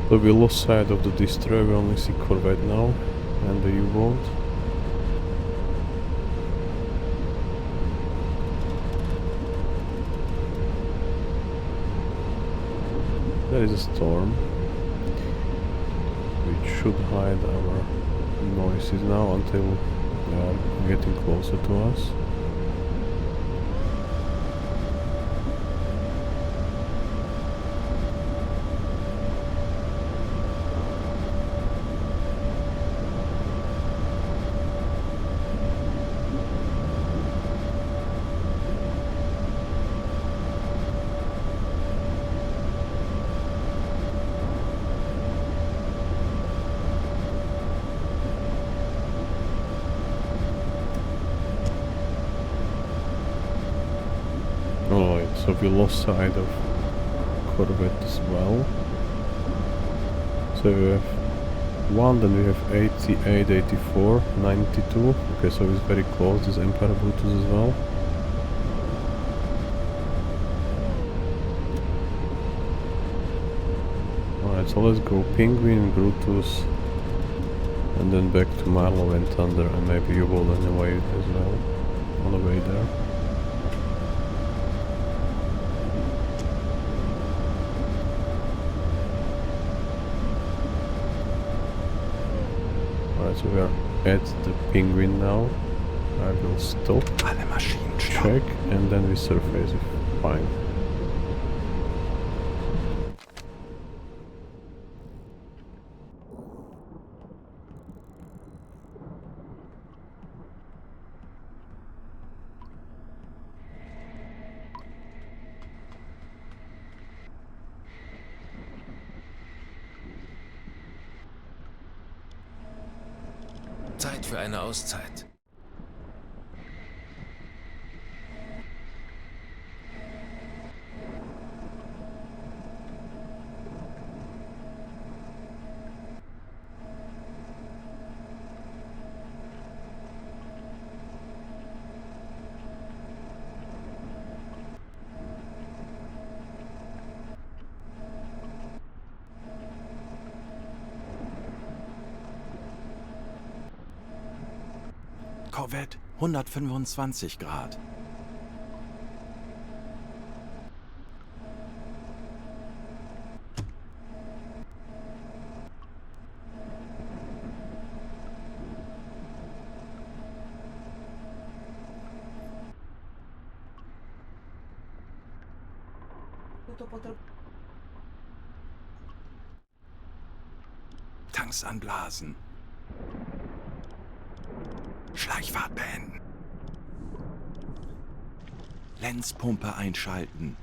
[SPEAKER 1] So we lost sight of the destroyer, we only see corvette now and the U-boat. There is a storm, which should hide our noises now until they are getting closer to us. Alright, so we lost sight of corvette as well. So we have 1, then we have 88, 84, 92. Okay, so it's very close, this Empire Brutus as well. Alright, so let's go Penguin, Brutus, and then back to Marlow and Thunder, and maybe U-boat on the way as well, on the way there. So we are at the Penguin now. I will stop,
[SPEAKER 4] Alle Maschinen
[SPEAKER 1] check, and then we surface it. Fine.
[SPEAKER 3] Zeit für eine Auszeit.
[SPEAKER 4] Korvette, 125 Grad. Tanks anblasen. Schleichfahrt beenden. Lenzpumpe einschalten.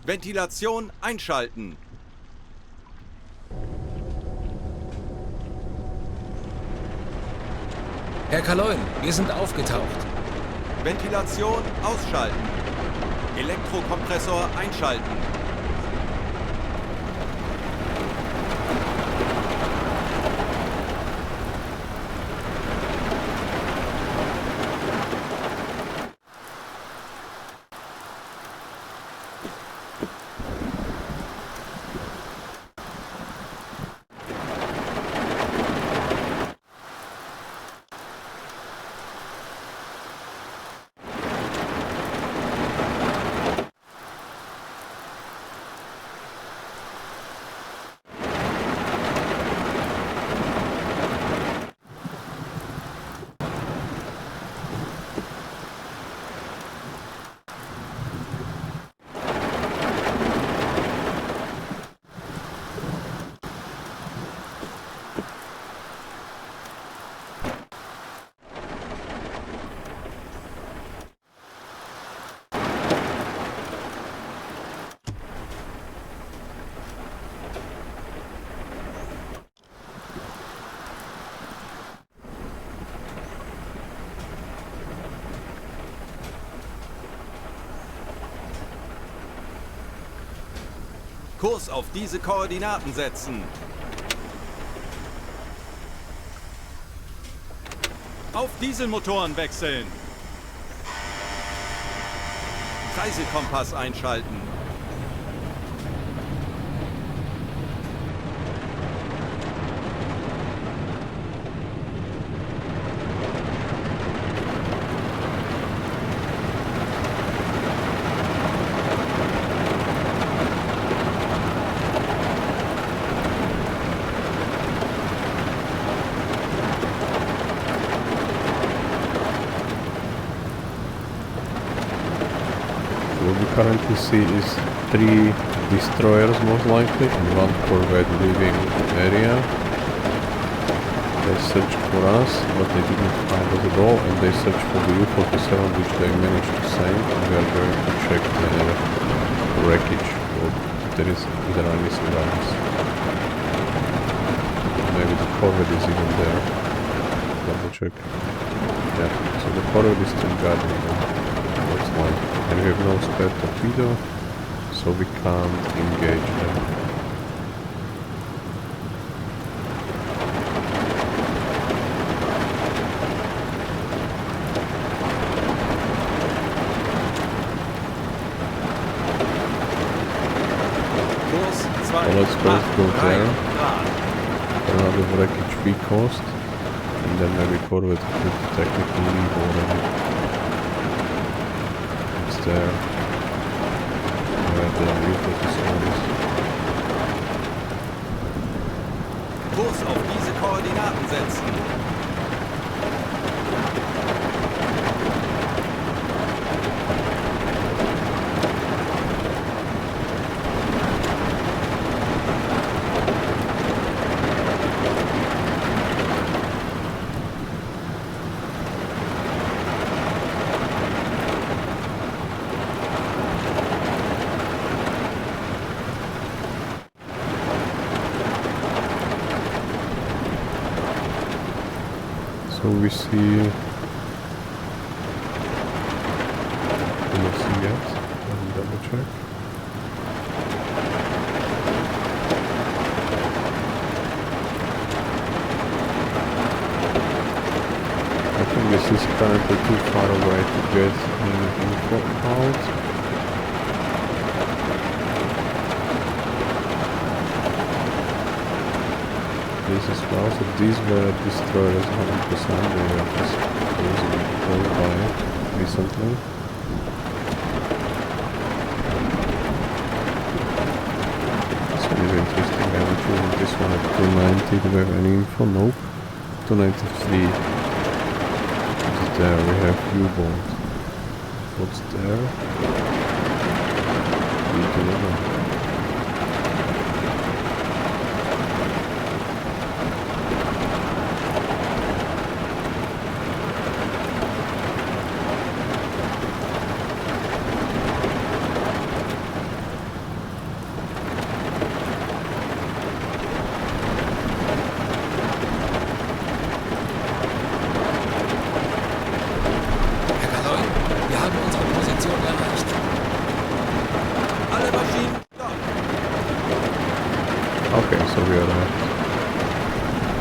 [SPEAKER 4] Ventilation einschalten.
[SPEAKER 3] Herr Kaloin, wir sind aufgetaucht.
[SPEAKER 4] Ventilation ausschalten. Elektrokompressor einschalten. Kurs auf diese Koordinaten setzen. Auf Dieselmotoren wechseln. Kreiselkompass einschalten.
[SPEAKER 1] currently see is 3 destroyers most likely and 1 corvette leaving area. They searched for us, but they didn't find us at all, and they searched for the U-47 which they managed to sink, and we are going to check their wreckage, or there is either any survivors. Maybe the corvette is even there. Double check. Yeah, so the corvette is still guarding them. Looks like. And we have no spare torpedo, so we can't engage them. So let's first go there. Another wreckage we coast, and then maybe corvette could technically leave already. It's there. Where the U-47 is.
[SPEAKER 4] Kurs auf diese Koordinaten setzen.
[SPEAKER 1] So we see nothing yet. Let me double check. I think this is currently too far away to get any info out. This as well, so these were destroyers 100%, they were just closing close by recently. This one is interesting, I'm choosing this one at 290, do we have any info? Nope. 293. What's there? We have Uboat. What's there? Pt11. Okay, so we are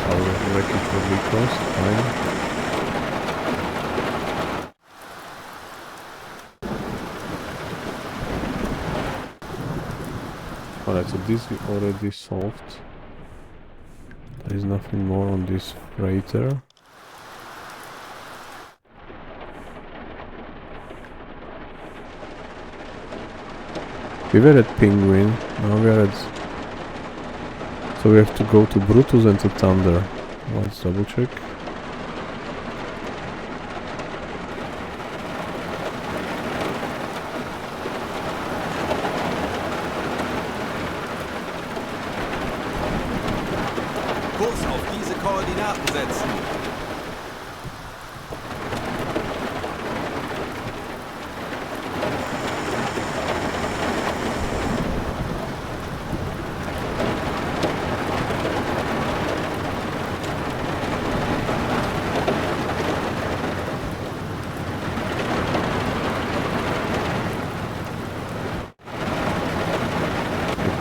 [SPEAKER 1] our wreckage will be closed, fine. Alright, so this we already solved. There is nothing more on this freighter. We were at Penguin, now we are at... So we have to go to Brutus and to Thunder. Let's double check.
[SPEAKER 4] Kurs auf diese Koordinaten setzen.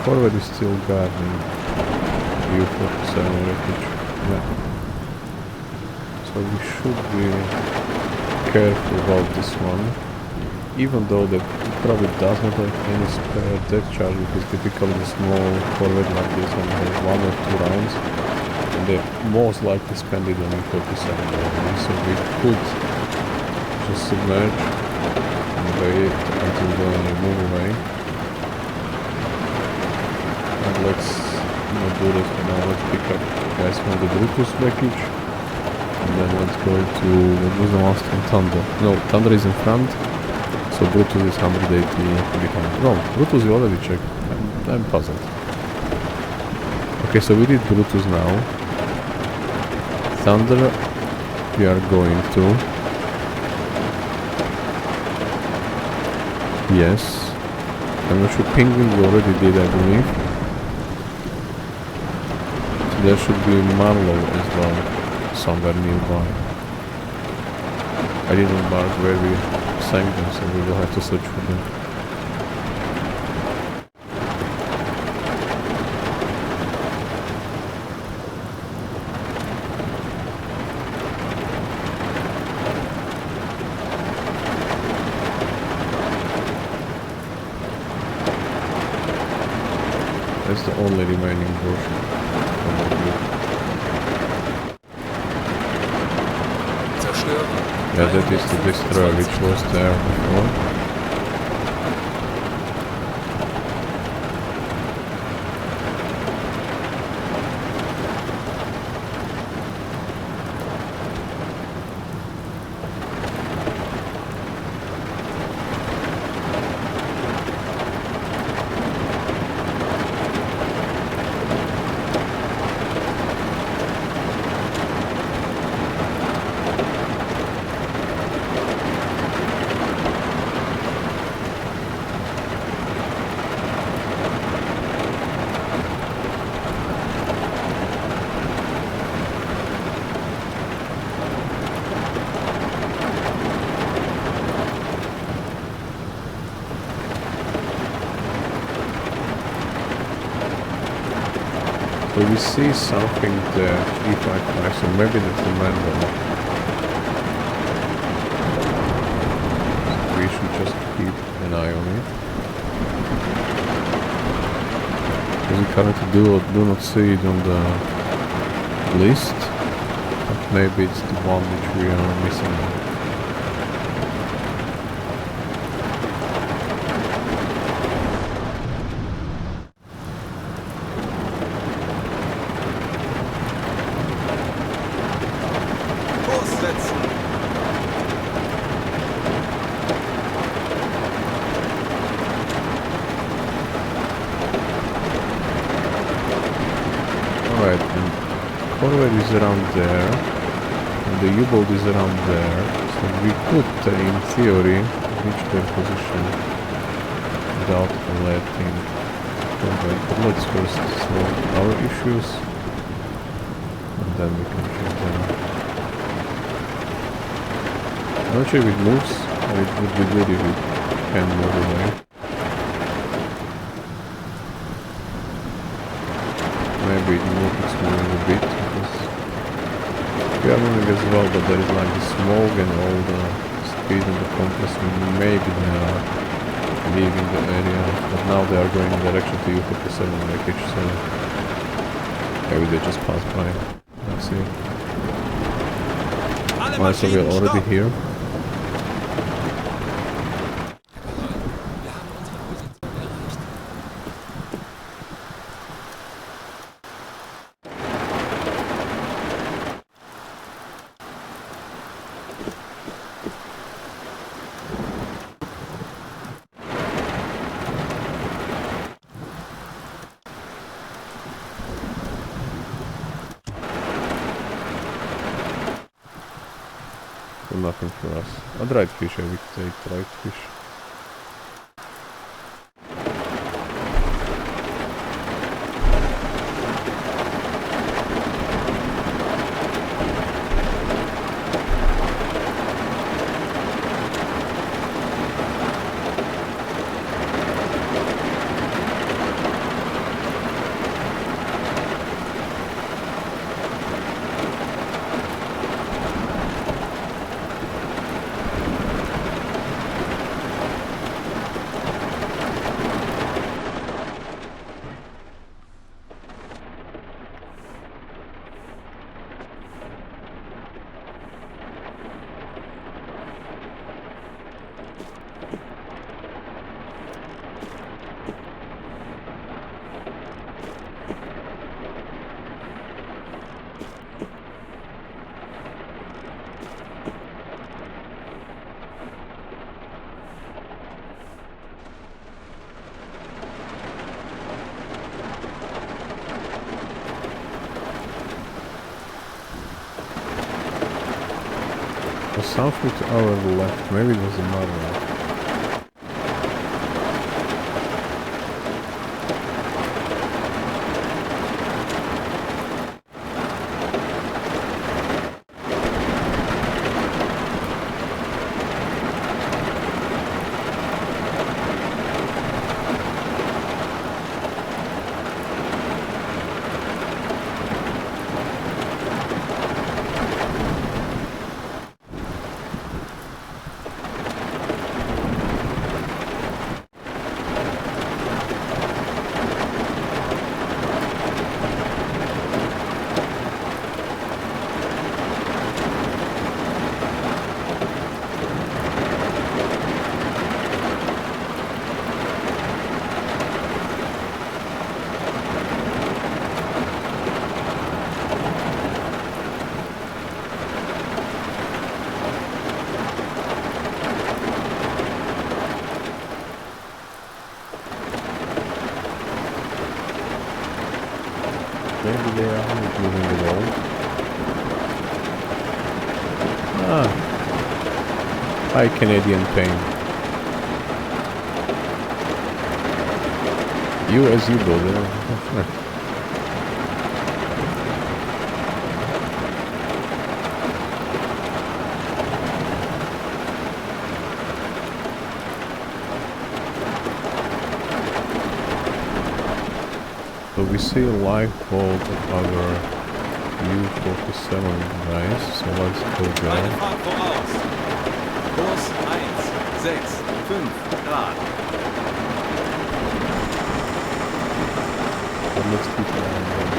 [SPEAKER 1] Corvette is still guarding U-47 wreckage. Yeah. So we should be careful about this one. Even though it probably does not have any spare deck charge, because typically the small Corvette like this one has 1 or 2 rounds, and they most likely spend it on U-47 only. So we could just submerge and wait until they move away. Let's not do that for now, let's pick up guys from the Brutus wreckage and then let's go to, what was the last one? Thunder. No, Thunder is in front,
[SPEAKER 2] So Brutus is 180 behind. No, Brutus you already checked. I'm puzzled. Okay, so we did Brutus now. Thunder we are going to. Yes. I'm not sure, Penguin we already did, I believe. So there should be Marlow as well, somewhere nearby. I didn't mark where we sank them, so we will have to search for them. That's the only remaining version from the group. Yeah, that is the destroyer which was there before. So we see something there, 355, so maybe that's the Mandel. So we should just keep an eye on it. Because we currently do not see it on the list, but maybe it's the one which we are missing. Alright, and Corvette is around there, and the U-boat is around there, so we could, in theory, reach their position without letting Corvette. But let's first solve our issues, and then we can shoot them. I'm not sure if it moves, or it would be good if it can move away. Maybe it's moving a bit, because we are moving as well, but there is like the smoke and all the speed and the compressor. Maybe they are leaving the area, but now they are going in direction to U-57 wreckage, so maybe they just passed by. Let's see. Alright, so we are already here. Nothing for us. A dried fish, I would take dried fish.
[SPEAKER 1] Was something to our left. Maybe it was the Marlow. Maybe they are not moving at all. Ah. Hi, Canadian pain. You as you go there. So we see a live bolt of our U47 guys, so let's go there.
[SPEAKER 6] Eine Fahrt voraus. Kurs 1,65 Grad.
[SPEAKER 1] But let's keep an eye on them.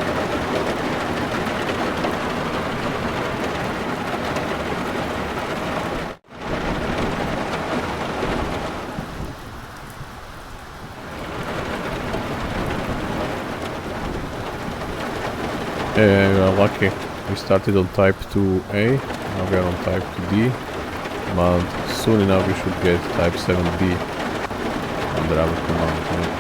[SPEAKER 1] Yeah, we are lucky. We started on Type 2A, now we are on Type 2D, but soon enough we should get Type 7B under our command. Right?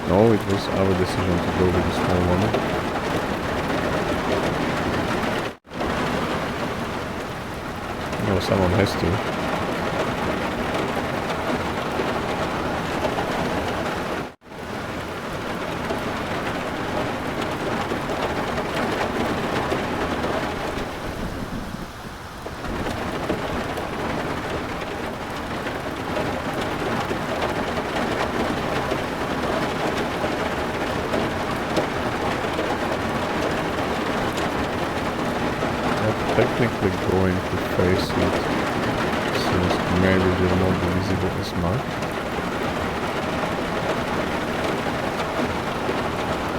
[SPEAKER 1] No, it was our decision to go with the small one. No, someone has to. Technically going to face it, since maybe it will not be visible as much.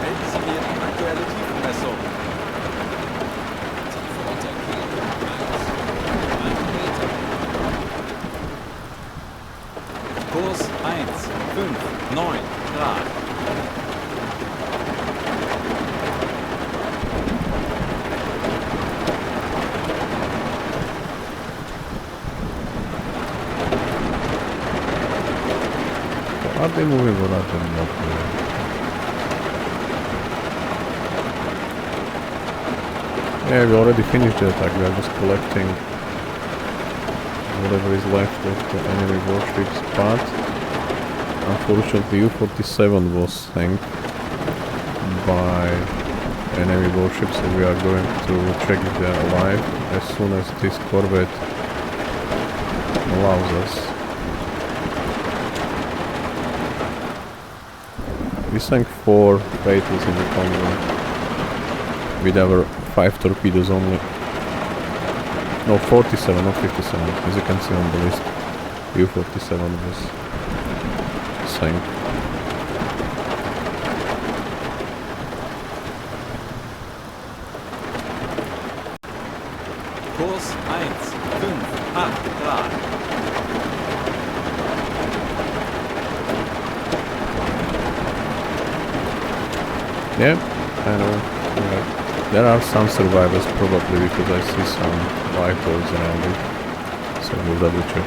[SPEAKER 6] Melden Sie mir die aktuelle Tiefenmessung.
[SPEAKER 3] Tiefe unter Kiel 1 Meter.
[SPEAKER 6] Kurs 1,59 Grad.
[SPEAKER 1] Are they moving or are they not moving? Yeah, we already finished the attack, we are just collecting whatever is left of the enemy warships, but unfortunately U-47 was sank by enemy warships, so we are going to check if they are alive as soon as this corvette allows us. We sank 4 fatals in the convoy with our 5 torpedoes only. No, 47, not 57. As you can see on the list, U-47 was sank.
[SPEAKER 6] Kurs 158 Grad.
[SPEAKER 2] Yeah, I know. Yeah. There are some survivors probably because I see some white balls around it. So we'll double check.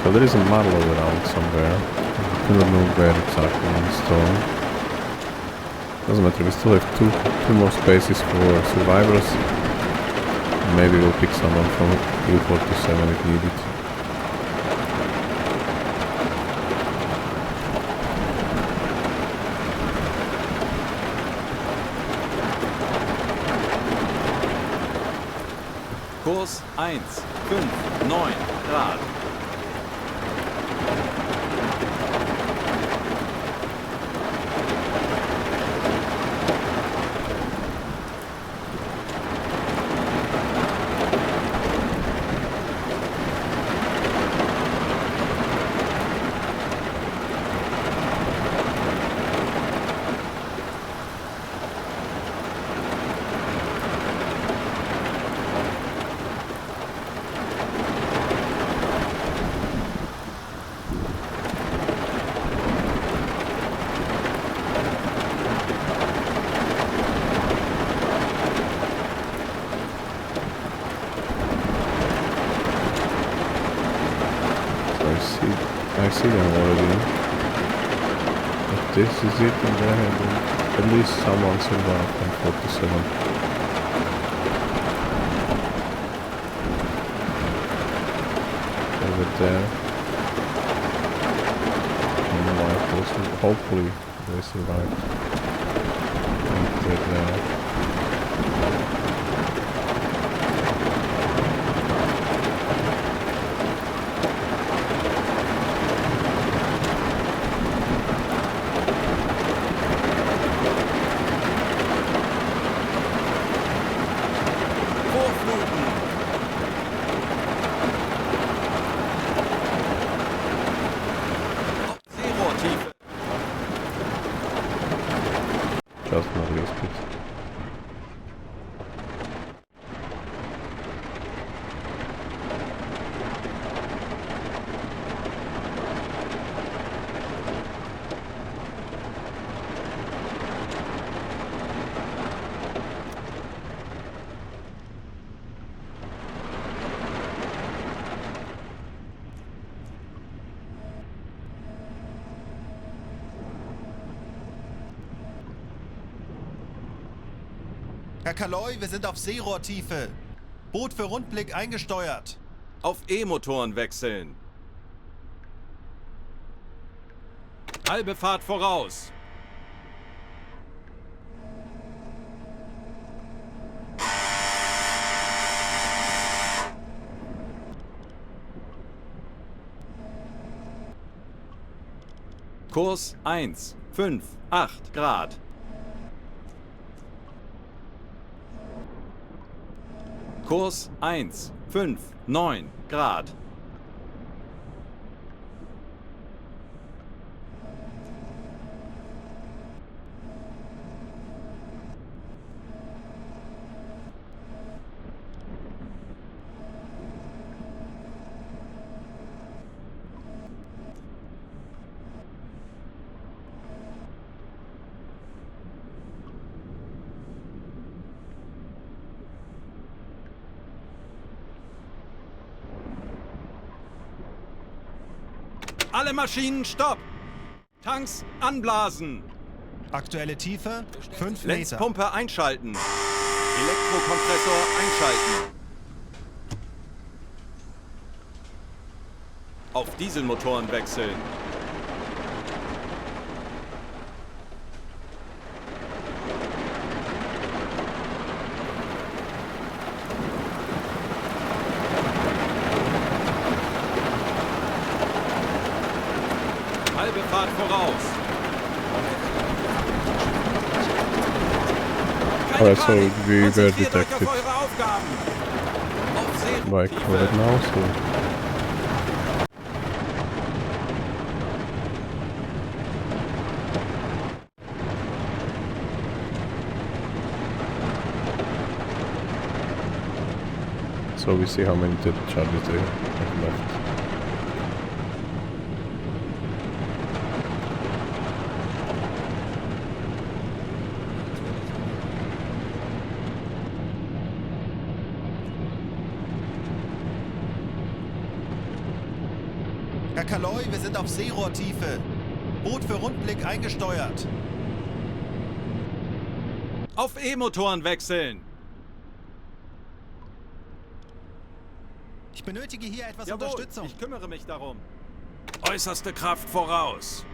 [SPEAKER 2] So there is a model around somewhere. I do not know where exactly in the stone. Doesn't matter, we still have two more spaces for survivors. Maybe we'll pick someone from U-47 if needed.
[SPEAKER 6] Kurs 159 Grad.
[SPEAKER 2] I see them already. If this is it, and then at least someone survived from 47. Over there. And the life also, hopefully they survived. And they're there. Just not risk it.
[SPEAKER 4] Herr Kaloy, wir sind auf Seerohrtiefe. Boot für Rundblick eingesteuert.
[SPEAKER 6] Auf E-Motoren wechseln. Halbe Fahrt voraus. Kurs 158 Grad. Kurs 159 Grad. Alle Maschinen stopp! Tanks anblasen!
[SPEAKER 4] Aktuelle Tiefe 5 Meter.
[SPEAKER 6] Lenzpumpe einschalten. Elektrokompressor einschalten. Auf Dieselmotoren wechseln. Halbe Fahrt voraus.
[SPEAKER 2] Keine
[SPEAKER 1] Alright, so
[SPEAKER 2] Panik!
[SPEAKER 1] we were
[SPEAKER 2] Konzentriert euch auf
[SPEAKER 1] detected
[SPEAKER 2] eure Aufgaben! Auf
[SPEAKER 1] by
[SPEAKER 2] Seerotiefe!
[SPEAKER 1] Corvette now, so we see how many depth charges they have left.
[SPEAKER 4] Herr Kaloy, wir sind auf Seerohrtiefe. Boot für Rundblick eingesteuert.
[SPEAKER 6] Auf E-Motoren wechseln.
[SPEAKER 4] Ich benötige hier etwas
[SPEAKER 6] Jawohl,
[SPEAKER 4] Unterstützung.
[SPEAKER 6] ich kümmere mich darum. Äußerste Kraft voraus.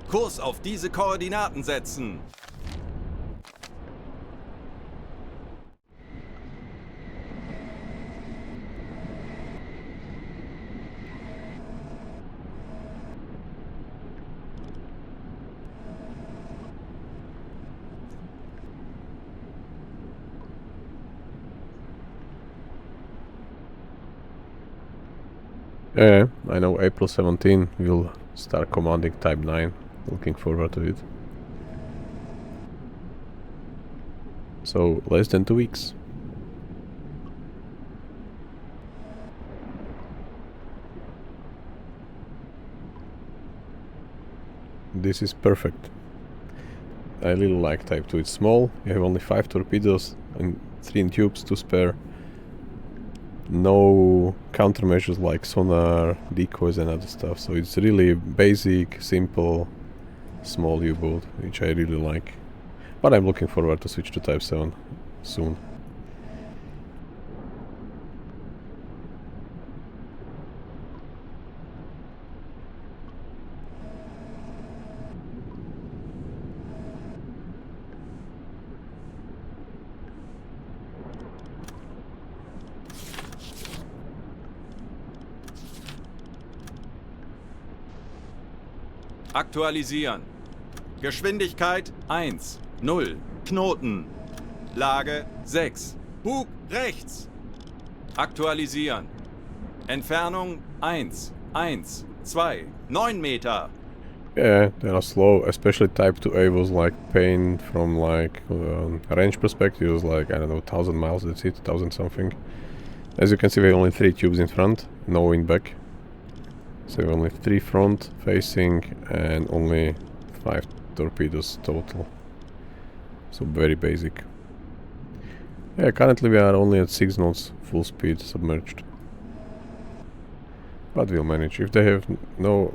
[SPEAKER 6] Kurs auf diese Koordinaten setzen.
[SPEAKER 1] Yeah, I know April 17 will start commanding Type 9. Looking forward to it. So, less than 2 weeks. This is perfect. I really like Type 2. It's small, you have only 5 torpedoes and 3 tubes to spare. No countermeasures like sonar, decoys and other stuff, so it's really basic, simple, small U-boat, which I really like. But I'm looking forward to switch to Type 7 soon.
[SPEAKER 6] Aktualisieren. Geschwindigkeit 1, 0. Knoten. Lage 6. Bug rechts. Aktualisieren. Entfernung 1, 1, 2, 9 Meter.
[SPEAKER 1] Yeah, they are slow, especially Type 2A was like pain from like range perspective, was like, I don't know, 1000 miles, that's it, 1000 something. As you can see, we have only 3 tubes in front, no in back. So only 3 front facing and only 5 torpedoes total. So very basic. Yeah, currently we are only at 6 knots full speed submerged. But we'll manage. If they have no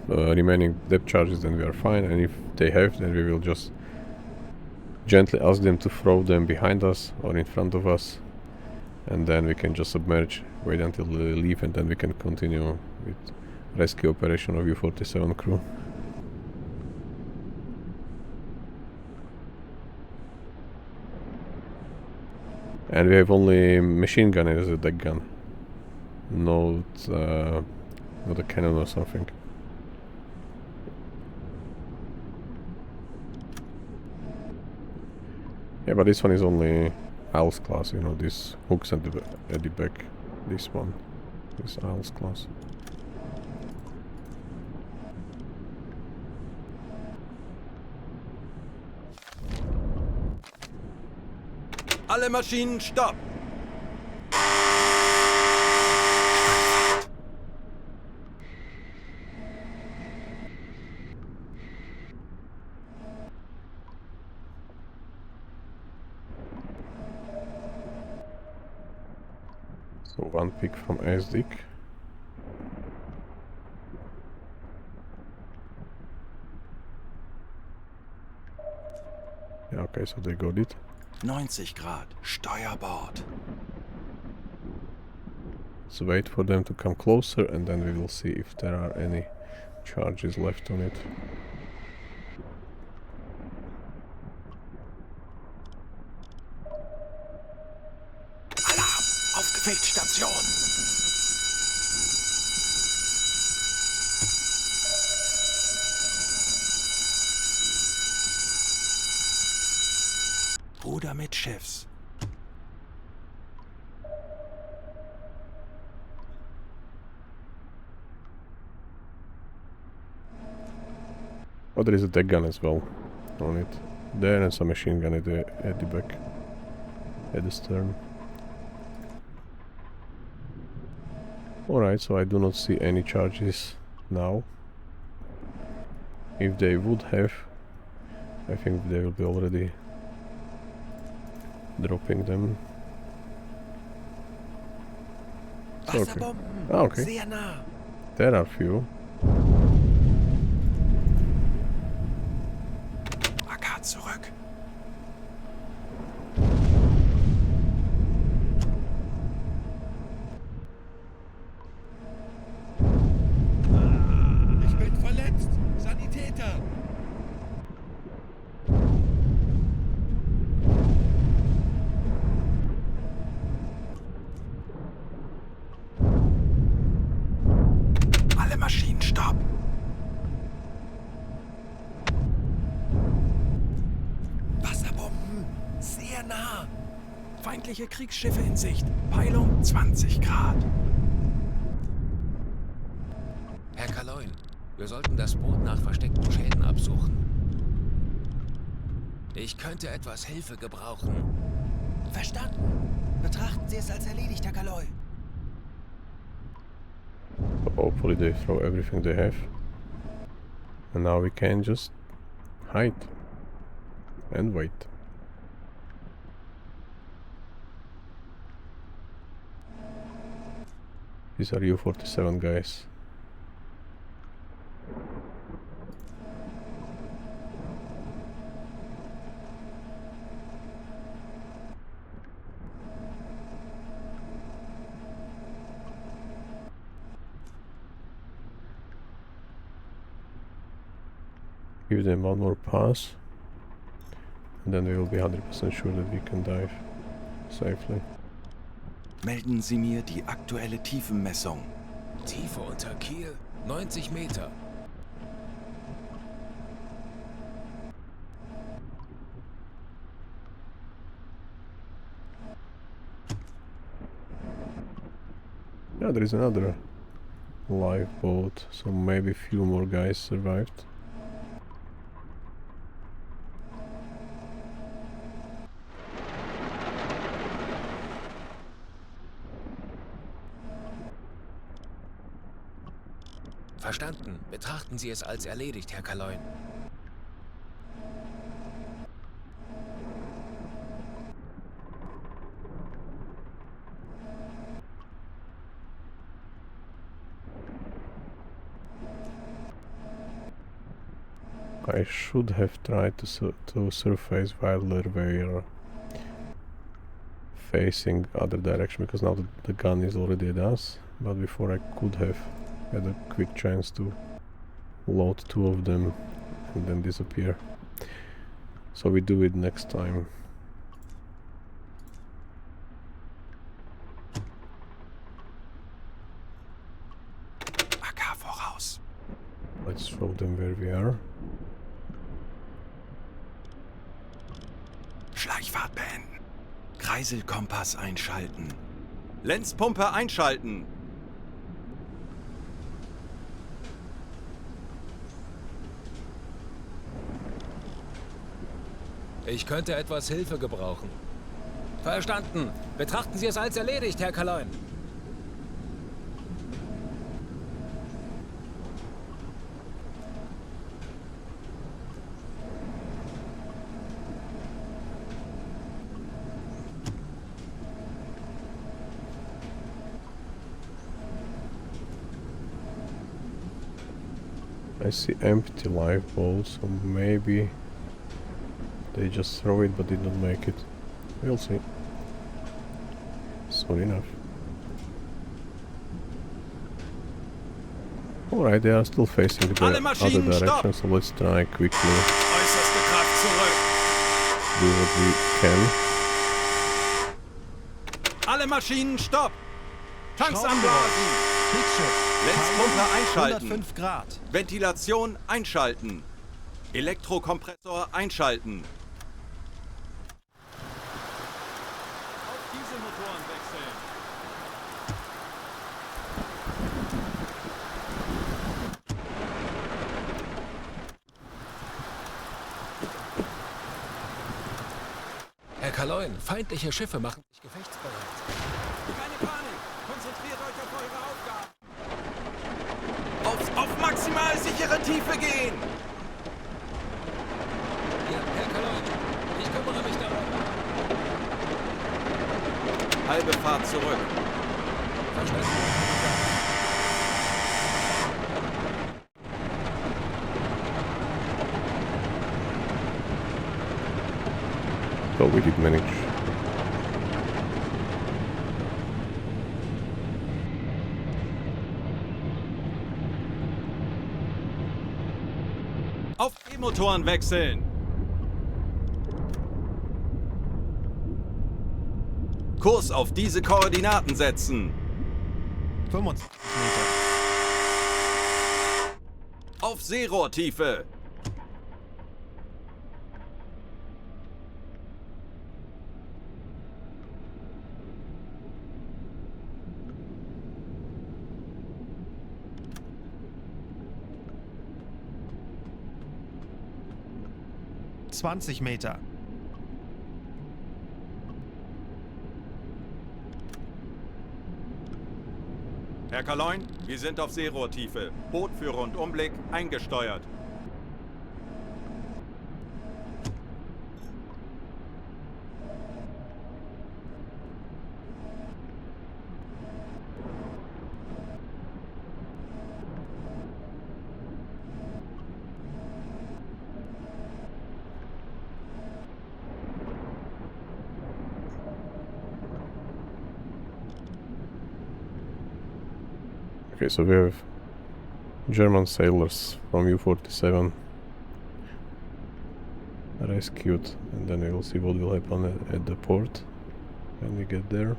[SPEAKER 1] remaining depth charges, then we are fine, and if they have, then we will just gently ask them to throw them behind us or in front of us, and then we can just submerge, wait until they leave, and then we can continue with rescue operation of U-47 crew. And we have only machine gun as a deck gun, not a cannon or something. Yeah, but this one is only ILS class, you know, this hooks at the back. This one is ILS class.
[SPEAKER 6] Alle Maschinen stopp!
[SPEAKER 1] So one pick from ASDIC. Yeah, Okay, so they got it.
[SPEAKER 6] 90 Grad. Steuerbord.
[SPEAKER 1] Let's wait for them to come closer and then we will see if there are any charges left on it.
[SPEAKER 6] Alarm! Aufgeweckt, Station! Ruder mit Schiffs.
[SPEAKER 1] Oh, there is a deck gun as well on it. There, and some machine gun at the back. At the stern. Alright, so I do not see any charges now. If they would have, I think they will be already dropping them. Okay.
[SPEAKER 4] Wasserbomben.
[SPEAKER 1] Ah, okay.
[SPEAKER 4] Sehr nah.
[SPEAKER 1] There are few.
[SPEAKER 6] AK zurück.
[SPEAKER 4] Ich bin verletzt. Sanitäter.
[SPEAKER 6] Alle Maschinen stopp.
[SPEAKER 4] Wasserbomben. Sehr nah.
[SPEAKER 6] Feindliche Kriegsschiffe in Sicht. Peilung 20 Grad.
[SPEAKER 3] Herr Kaloin, wir sollten das Boot nach versteckten Schäden absuchen. Ich könnte etwas Hilfe gebrauchen.
[SPEAKER 4] Verstanden. Betrachten Sie es als erledigt, Herr Kaloy.
[SPEAKER 1] Hopefully they throw everything they have. And now we can just hide. And wait. These are U-47 guys. Give them one more pass, and then we will be 100% sure that we can dive safely.
[SPEAKER 6] Melden Sie mir die aktuelle Tiefenmessung.
[SPEAKER 3] Tiefe unter Kiel, 90 Meter.
[SPEAKER 1] Yeah, there is another live boat, so maybe a few more guys survived.
[SPEAKER 3] Verstanden. Betrachten Sie es als erledigt, Herr Kaloin.
[SPEAKER 1] I should have tried to surface while they were facing other direction, because now the gun is already at us, but before I could have had a quick chance to load two of them and then disappear. So we do it next time.
[SPEAKER 6] AK voraus.
[SPEAKER 1] Let's show them where we are.
[SPEAKER 6] Schleichfahrt beenden. Kreiselkompass einschalten. Lenzpumpe einschalten.
[SPEAKER 3] Ich könnte etwas Hilfe gebrauchen. Verstanden. Betrachten Sie es als erledigt, Herr Kaloin.
[SPEAKER 1] I see empty lifeboats, so maybe
[SPEAKER 2] They just throw it but did not make it. We'll see. Soon enough. Alright, they are still facing the
[SPEAKER 6] Alle
[SPEAKER 2] other
[SPEAKER 6] Maschinen,
[SPEAKER 2] direction,
[SPEAKER 6] stopp!
[SPEAKER 2] so let's try quickly
[SPEAKER 6] Äußerste Kraft zurück!
[SPEAKER 2] do what we can.
[SPEAKER 6] Alle Maschinen, stopp! Tanks anblasen!
[SPEAKER 4] Kriegsschiff.
[SPEAKER 6] Lenzpumpe
[SPEAKER 4] Timing
[SPEAKER 6] einschalten!
[SPEAKER 4] 105 Grad.
[SPEAKER 6] Ventilation einschalten! Elektrokompressor einschalten! Auf Dieselmotoren wechseln!
[SPEAKER 3] Herr Kaloin, feindliche Schiffe machen sich gefechtsbereit.
[SPEAKER 6] Keine Panik! Konzentriert euch auf eure Aufgaben! Auf maximal sichere Tiefe gehen!
[SPEAKER 3] Ja, Herr Kaloin, ich kümmere mich darum.
[SPEAKER 6] Halbe Fahrt zurück.
[SPEAKER 3] Verstanden.
[SPEAKER 2] So we did manage.
[SPEAKER 6] Auf E-Motoren wechseln! Kurs auf diese Koordinaten setzen!
[SPEAKER 4] 25 Meter.
[SPEAKER 6] Auf Seerohrtiefe!
[SPEAKER 4] Meter.
[SPEAKER 6] Herr Kaloin, wir sind auf Seerohrtiefe. Boot für Rundumblick eingesteuert.
[SPEAKER 2] Okay, so we have German sailors from U-47 rescued, and then we will see what will happen at the port when we get there.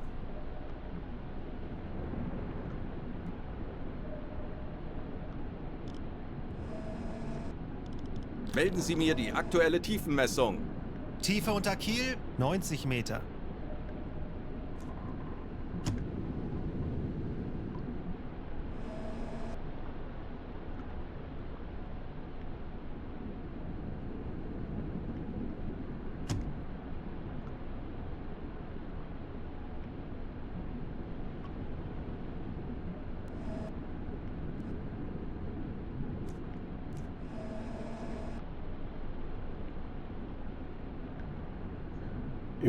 [SPEAKER 6] Melden Sie mir die aktuelle Tiefenmessung.
[SPEAKER 4] Tiefe unter Kiel 90 Meter.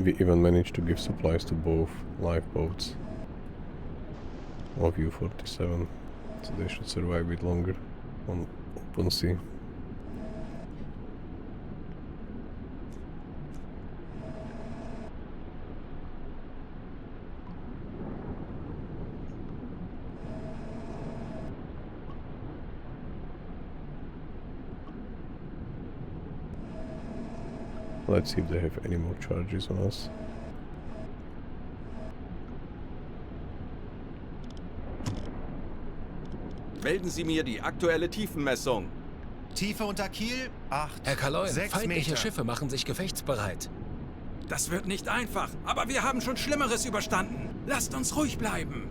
[SPEAKER 2] We even managed to give supplies to both lifeboats of U-47, so they should survive a bit longer on open sea. Let's see if they have any more charges on us.
[SPEAKER 6] Melden Sie mir die aktuelle Tiefenmessung.
[SPEAKER 4] Tiefe unter Kiel 8.
[SPEAKER 3] Herr Kaloin,
[SPEAKER 4] 6
[SPEAKER 3] feindliche
[SPEAKER 4] Meter.
[SPEAKER 3] Schiffe machen sich gefechtsbereit.
[SPEAKER 6] Das wird nicht einfach, aber wir haben schon Schlimmeres überstanden. Lasst uns ruhig bleiben.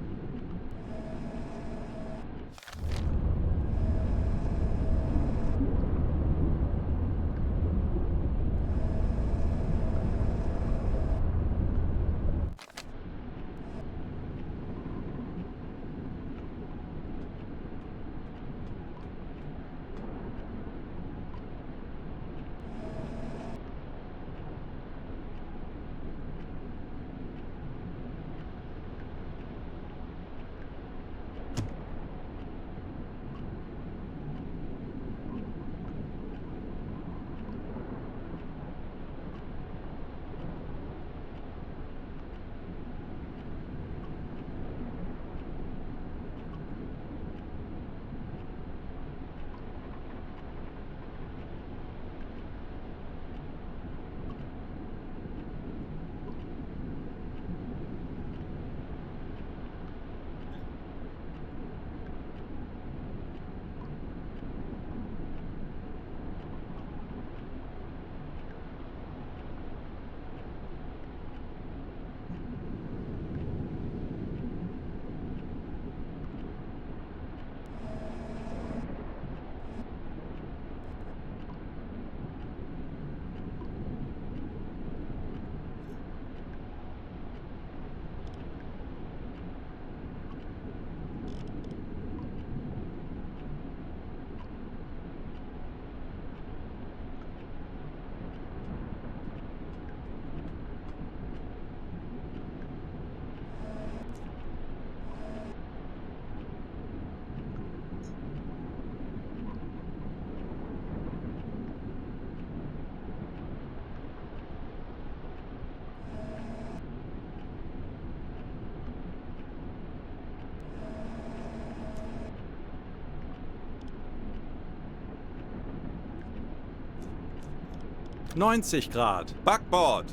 [SPEAKER 6] 90 Grad. Backbord.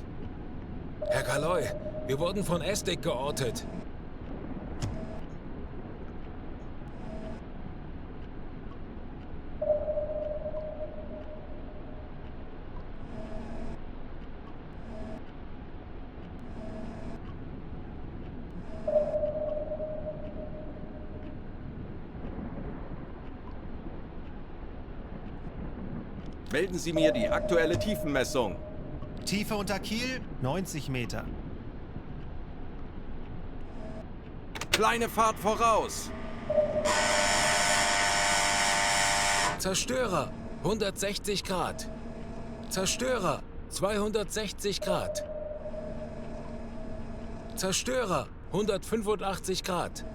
[SPEAKER 3] Herr Kaloy, wir wurden von Estik geortet.
[SPEAKER 6] Melden Sie mir die aktuelle Tiefenmessung.
[SPEAKER 4] Tiefe unter Kiel 90 Meter.
[SPEAKER 6] Kleine Fahrt voraus.
[SPEAKER 3] Zerstörer, 160 Grad. Zerstörer, 260 Grad. Zerstörer, 185 Grad.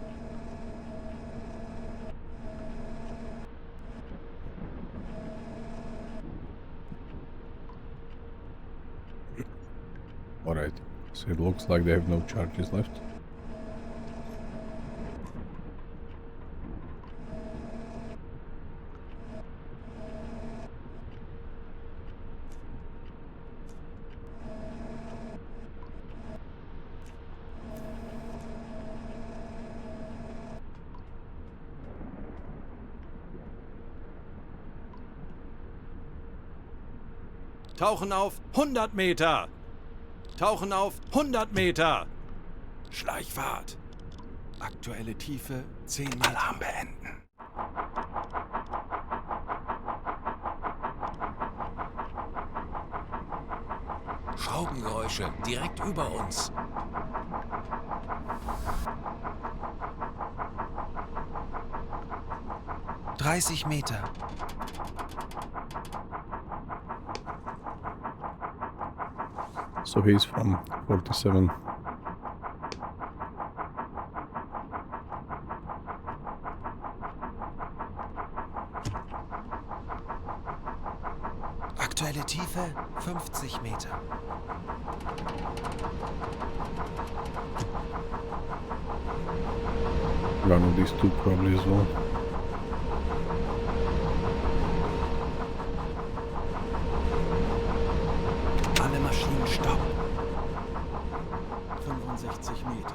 [SPEAKER 2] Alright, so it looks like they have no charges left.
[SPEAKER 6] Tauchen auf 100 Meter. Tauchen auf 100 Meter. Schleichfahrt. Aktuelle Tiefe 10 Meter. Alarm beenden.
[SPEAKER 3] Schraubengeräusche direkt über uns.
[SPEAKER 4] ...30 Meter.
[SPEAKER 2] So he's from 47.
[SPEAKER 4] Aktuelle Tiefe 50 Meter.
[SPEAKER 2] One of these two probably as well.
[SPEAKER 6] Alle Maschinen stopp. 65 Meter.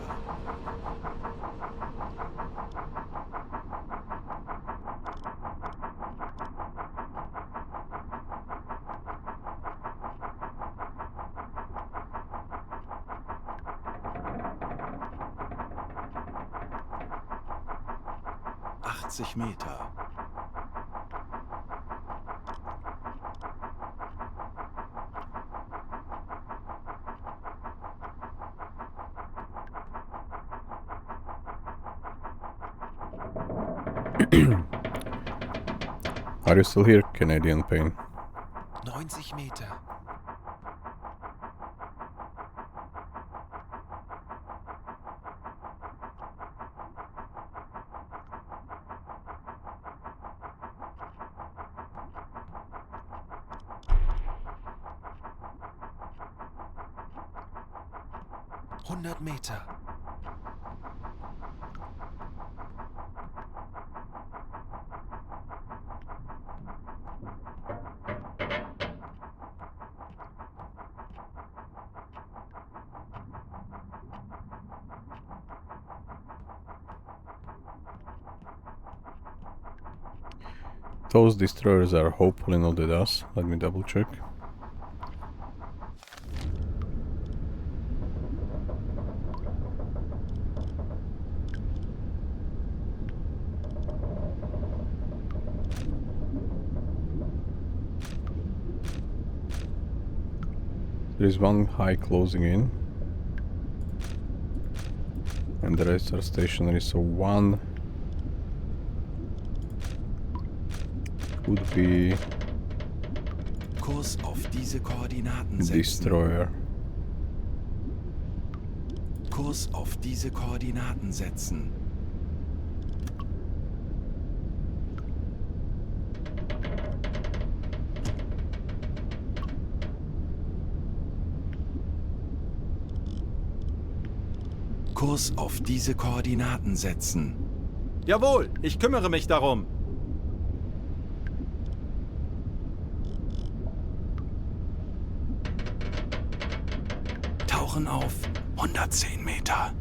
[SPEAKER 6] Meter.
[SPEAKER 2] Are you still here, Canadian Pain?
[SPEAKER 4] 90 Meter. Meter.
[SPEAKER 2] Those destroyers are hopefully not at us. Let me double check. There is one high closing in, and the rest are stationary, so one could be
[SPEAKER 6] Kurs auf diese Koordinaten setzen.
[SPEAKER 2] destroyer.
[SPEAKER 6] Kurs auf diese Koordinaten setzen. Kurs auf diese Koordinaten setzen. Jawohl, ich kümmere mich darum. Tauchen auf 110 Meter.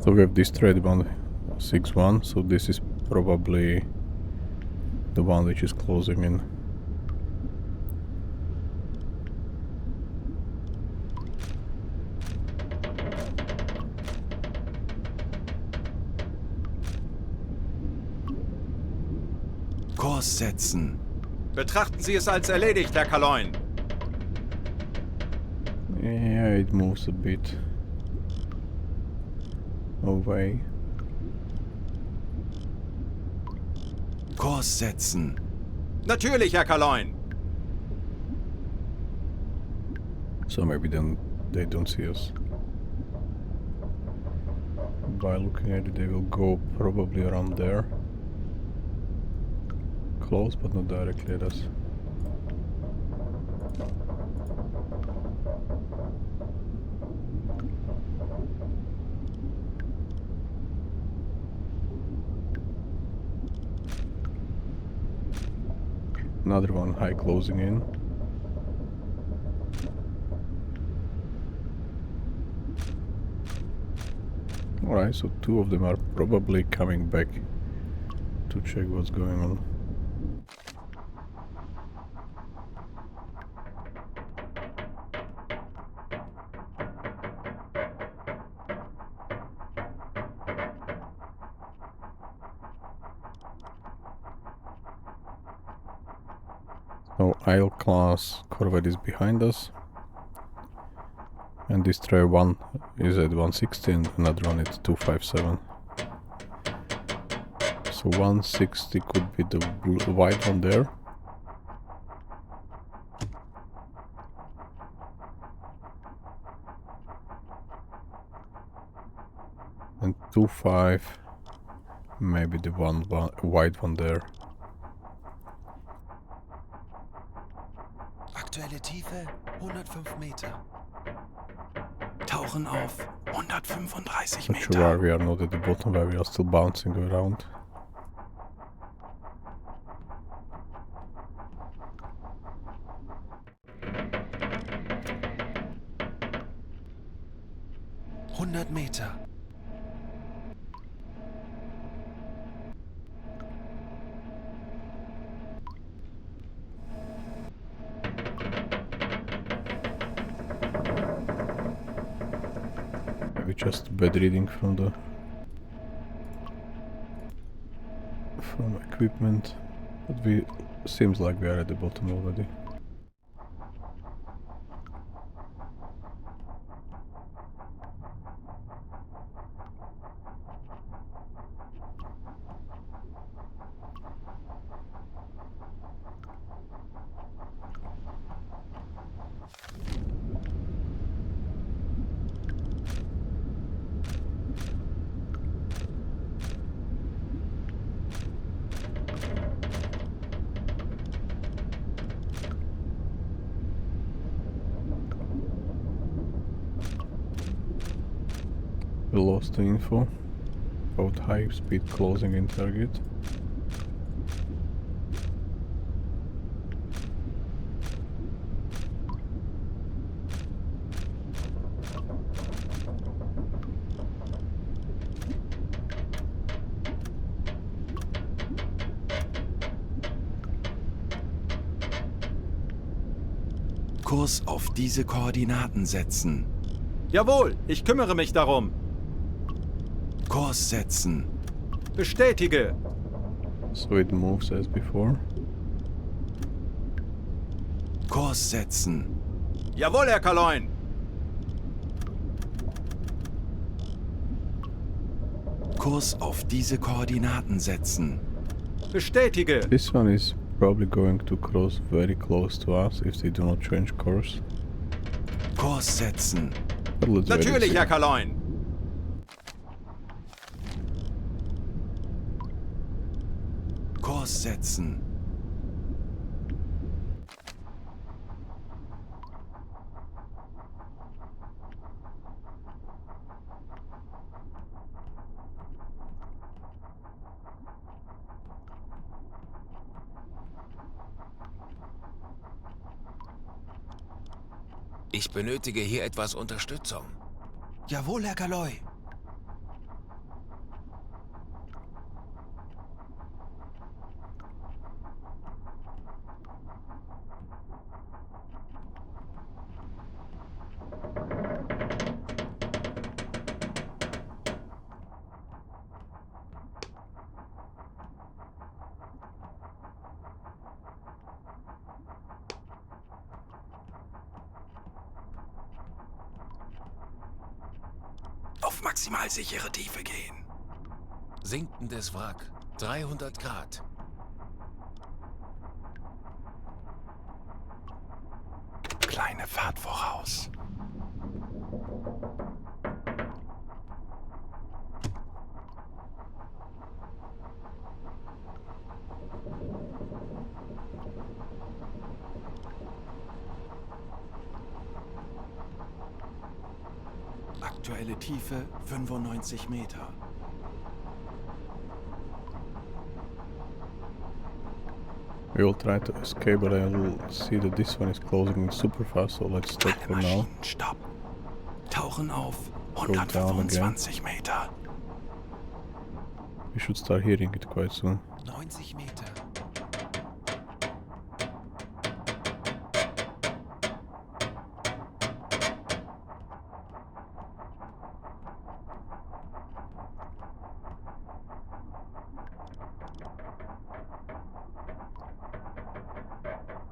[SPEAKER 2] So we have destroyed 161, so this is probably the one which is closing in.
[SPEAKER 6] Kurs setzen.
[SPEAKER 7] Betrachten Sie es als erledigt, Herr Kaloin.
[SPEAKER 2] Yeah, it moves a bit away.
[SPEAKER 6] Kurs setzen.
[SPEAKER 7] Natürlich, Herr Kaloin.
[SPEAKER 2] So maybe then they don't see us. By looking at it, they will go probably around there. Close, but not directly at us. Another one high closing in. Alright, so two of them are probably coming back to check what's going on. So Isle class corvette is behind us, and destroyer 1 is at 160 and another one at 257. So 160 could be the white one there. And 25, maybe the white one there.
[SPEAKER 4] Aktuelle Tiefe 105 Meter.
[SPEAKER 6] Tauchen auf 135
[SPEAKER 2] Not sure why
[SPEAKER 6] Meter.
[SPEAKER 2] we are not at the bottom, where we are still bouncing around.
[SPEAKER 4] Meter.
[SPEAKER 2] Maybe just bad reading from the equipment, but we seems like we are at the bottom already. We lost the info about high speed closing in target.
[SPEAKER 6] Kurs auf diese Koordinaten setzen.
[SPEAKER 7] Jawohl, ich kümmere mich darum.
[SPEAKER 6] Kurs setzen.
[SPEAKER 7] Bestätige.
[SPEAKER 2] So it moves as before.
[SPEAKER 4] Kurs setzen.
[SPEAKER 7] Jawohl, Herr Kaloin.
[SPEAKER 4] Kurs auf diese Koordinaten setzen.
[SPEAKER 7] Bestätige.
[SPEAKER 2] This one is probably going to cross very close to us if they do not change course.
[SPEAKER 4] Kurs setzen.
[SPEAKER 2] But let's wait and
[SPEAKER 7] Natürlich,
[SPEAKER 2] see.
[SPEAKER 7] Herr Kaloin.
[SPEAKER 4] Kurs setzen.
[SPEAKER 3] Ich benötige hier etwas Unterstützung.
[SPEAKER 4] Jawohl, Herr Kaloi. Auf maximal sichere Tiefe gehen.
[SPEAKER 3] Sinkendes Wrack. 300 Grad.
[SPEAKER 4] Kleine Fahrt voraus. Aktuelle Tiefe 95 Meter.
[SPEAKER 2] We will try to escape, but I will see that this one is closing super fast, so let's stop
[SPEAKER 4] Alle
[SPEAKER 2] for now.
[SPEAKER 4] Maschinen stopp. Tauchen auf
[SPEAKER 2] Go down again.
[SPEAKER 4] 125 Meter.
[SPEAKER 2] We should start hearing it quite soon.
[SPEAKER 4] 90 Meter.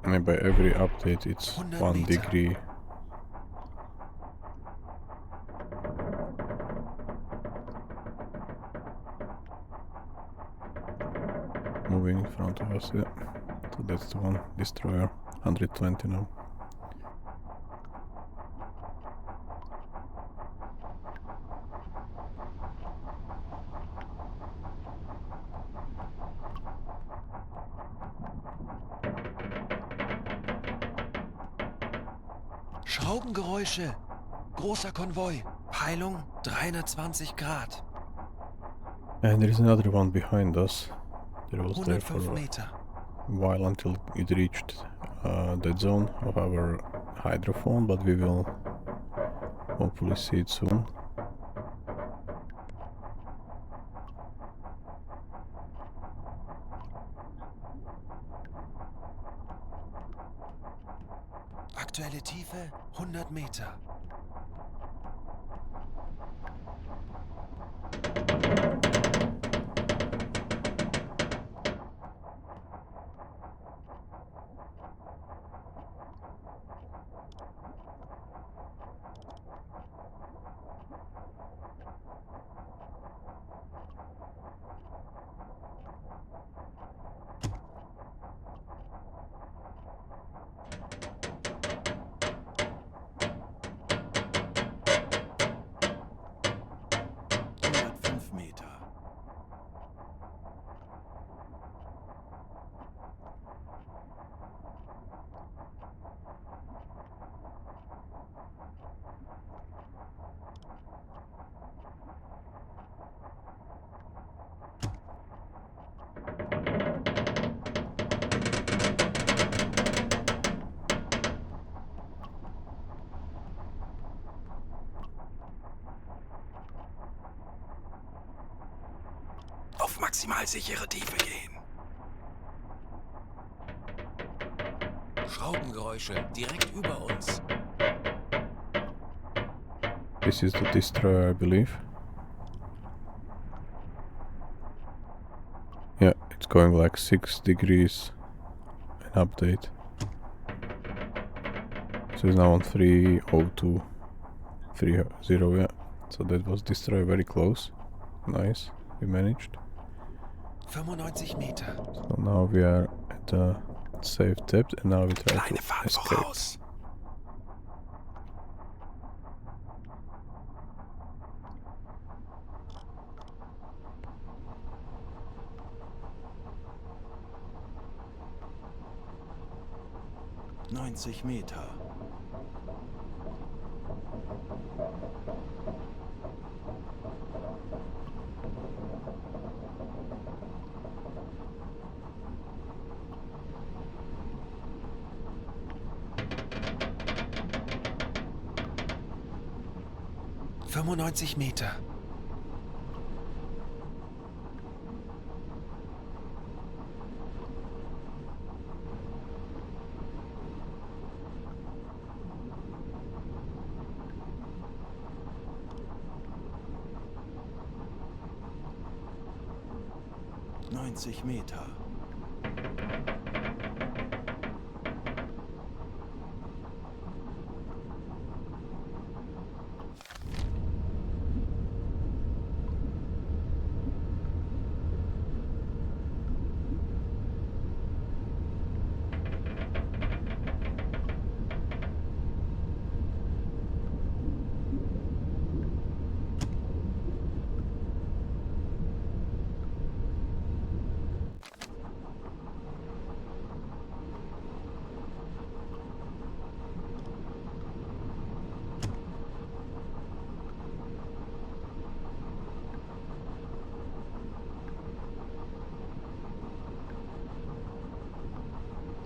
[SPEAKER 2] I mean, by every update it's
[SPEAKER 4] 100
[SPEAKER 2] 1
[SPEAKER 4] Meter.
[SPEAKER 2] degree. Moving in front of us, yeah. So that's the one, destroyer, 120 now.
[SPEAKER 4] Schraubengeräusche. Großer Konvoi. Peilung 320 Grad.
[SPEAKER 2] And there is another one behind us. There was there for
[SPEAKER 4] 105
[SPEAKER 2] a
[SPEAKER 4] Meter.
[SPEAKER 2] while until it reached that zone of our hydrophone, but we will hopefully see it soon.
[SPEAKER 4] Aktuelle Tiefe 100 Meter. Auf maximal sichere Tiefe gehen.
[SPEAKER 3] Schraubengeräusche direkt über uns.
[SPEAKER 2] This is the destroyer, I believe. Yeah, it's
[SPEAKER 1] going like 6 degrees an update. So it's now on 302, 30, yeah. So that was destroyed very close. Nice, we managed.
[SPEAKER 4] 95 Meter.
[SPEAKER 1] So now we are at the safe depth and now we try
[SPEAKER 4] Kleine
[SPEAKER 1] to
[SPEAKER 4] Fahrt
[SPEAKER 1] escape.
[SPEAKER 4] voraus.
[SPEAKER 7] Meter.
[SPEAKER 4] 95 Meter.
[SPEAKER 7] Meter.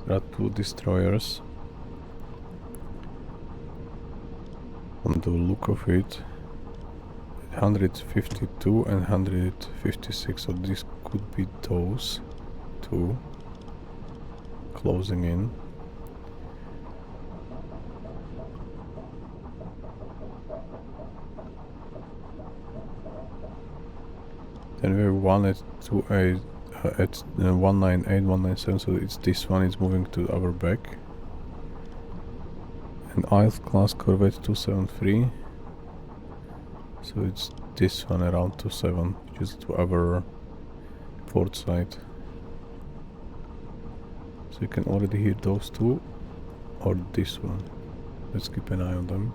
[SPEAKER 1] There are 2 destroyers. On the look of it, 152 and 156, so this could be those 2 closing in. Then we have one at 28, at 198, 197, so it's this one is moving to our back. An IID class Corvette 273. So it's this one around 27, which is to our port side. So you can already hear those 2 or this one. Let's keep an eye on them.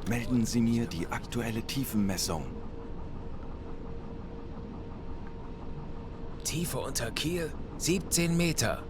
[SPEAKER 7] Melden Sie mir die aktuelle Tiefenmessung.
[SPEAKER 3] Tiefe unter Kiel 17 Meter.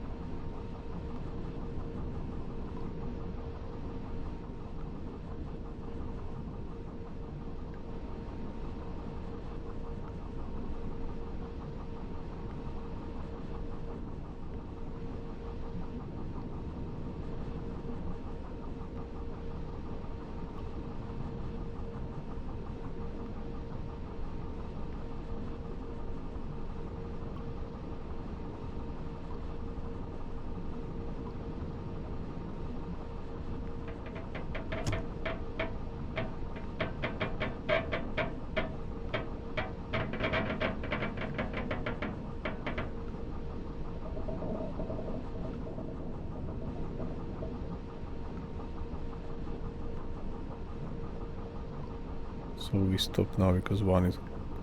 [SPEAKER 1] So we stop now because one is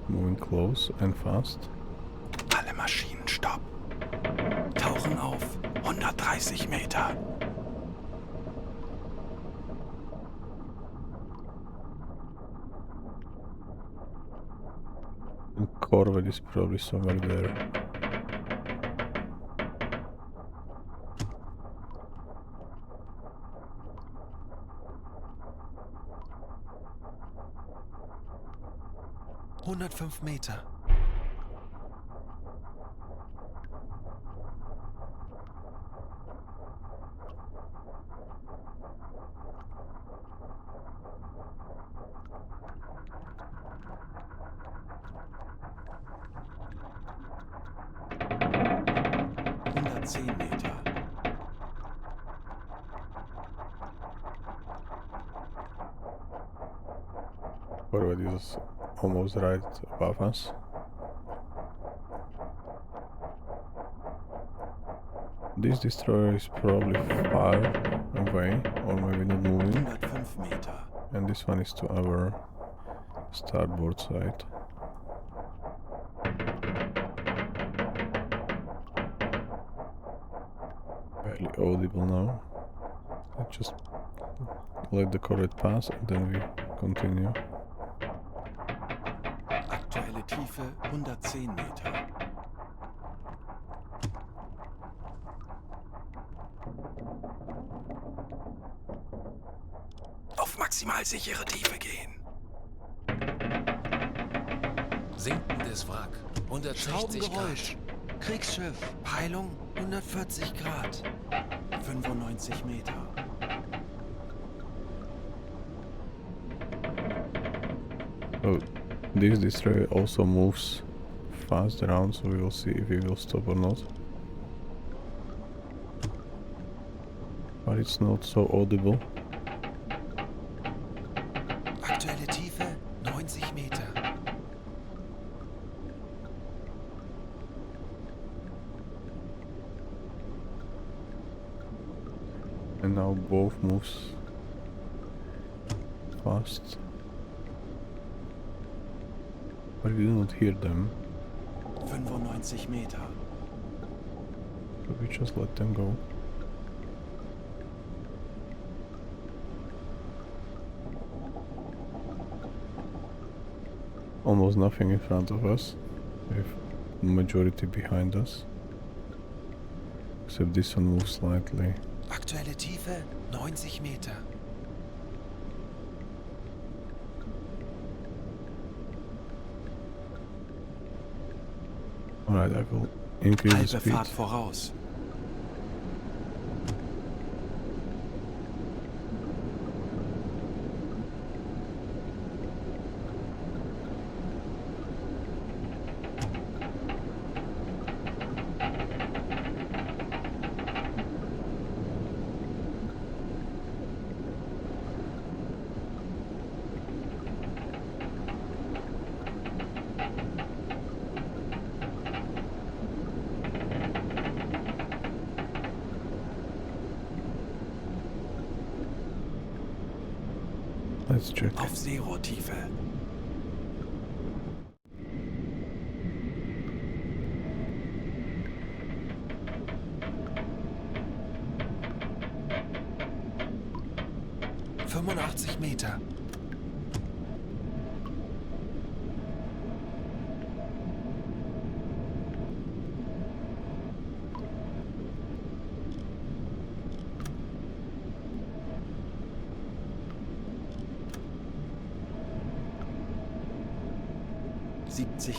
[SPEAKER 1] moving close and fast.
[SPEAKER 7] Alle Maschinen stopp. Tauchen auf. 130 Meter.
[SPEAKER 1] And Corvette is probably somewhere there.
[SPEAKER 4] Meter.
[SPEAKER 7] 110 Meter.
[SPEAKER 1] Corvette is almost right above us. This destroyer is probably far away or maybe not moving,
[SPEAKER 7] 105 Meter.
[SPEAKER 1] and this one is to our starboard side. Barely audible now. Let's just let the correct pass and then we continue.
[SPEAKER 7] Aktuelle Tiefe 110 Meter.
[SPEAKER 6] Auf maximal sichere Tiefe gehen.
[SPEAKER 3] Sinkendes Wrack. 160
[SPEAKER 4] Schraubengeräusch.
[SPEAKER 3] Grad.
[SPEAKER 4] Kriegsschiff. Peilung 140 Grad.
[SPEAKER 7] 95 Meter.
[SPEAKER 1] So this destroyer also moves fast around, so we will see if we will stop or not. But it's not so audible.
[SPEAKER 4] Aktuelle Tiefe 90 Meter.
[SPEAKER 1] And now both moves fast. But we do not hear them,
[SPEAKER 7] 95 Meter.
[SPEAKER 1] so we just let them go. Almost nothing in front of us, with majority behind us. Except this one moves slightly.
[SPEAKER 4] Aktuelle Tiefe 90 Meter.
[SPEAKER 1] Alright, I will increase the
[SPEAKER 7] Halbe
[SPEAKER 1] speed.
[SPEAKER 7] Fahrt voraus.
[SPEAKER 1] Let's check.
[SPEAKER 7] Auf Seerohrtiefe.
[SPEAKER 4] Meter.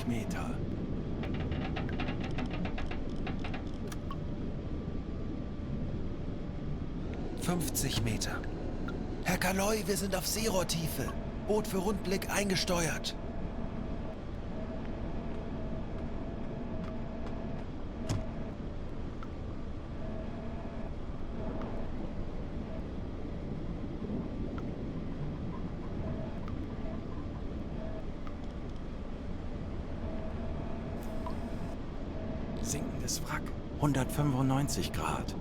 [SPEAKER 7] Meter.
[SPEAKER 4] 50 Meter. Herr Kaloy, wir sind auf Seerohrtiefe. Boot für Rundblick eingesteuert.
[SPEAKER 7] Sinkendes Wrack. 195 Grad.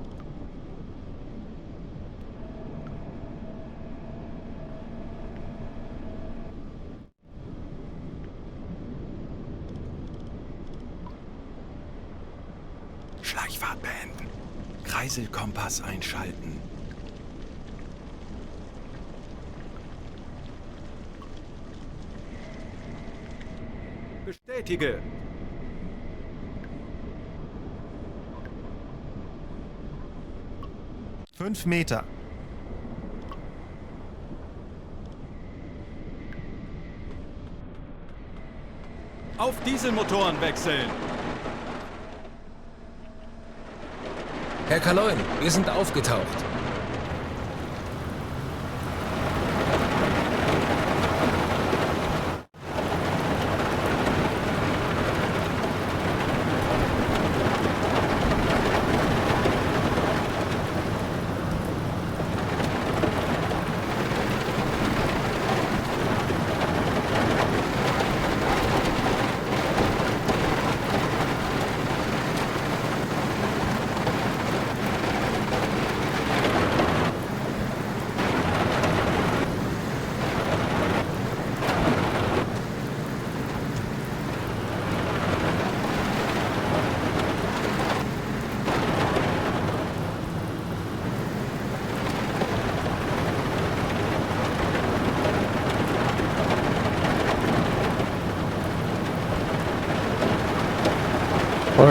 [SPEAKER 7] Schleichfahrt beenden. Kreiselkompass einschalten.
[SPEAKER 6] Bestätige.
[SPEAKER 4] Fünf Meter.
[SPEAKER 6] Auf Dieselmotoren wechseln.
[SPEAKER 3] Herr Kaloin, wir sind aufgetaucht.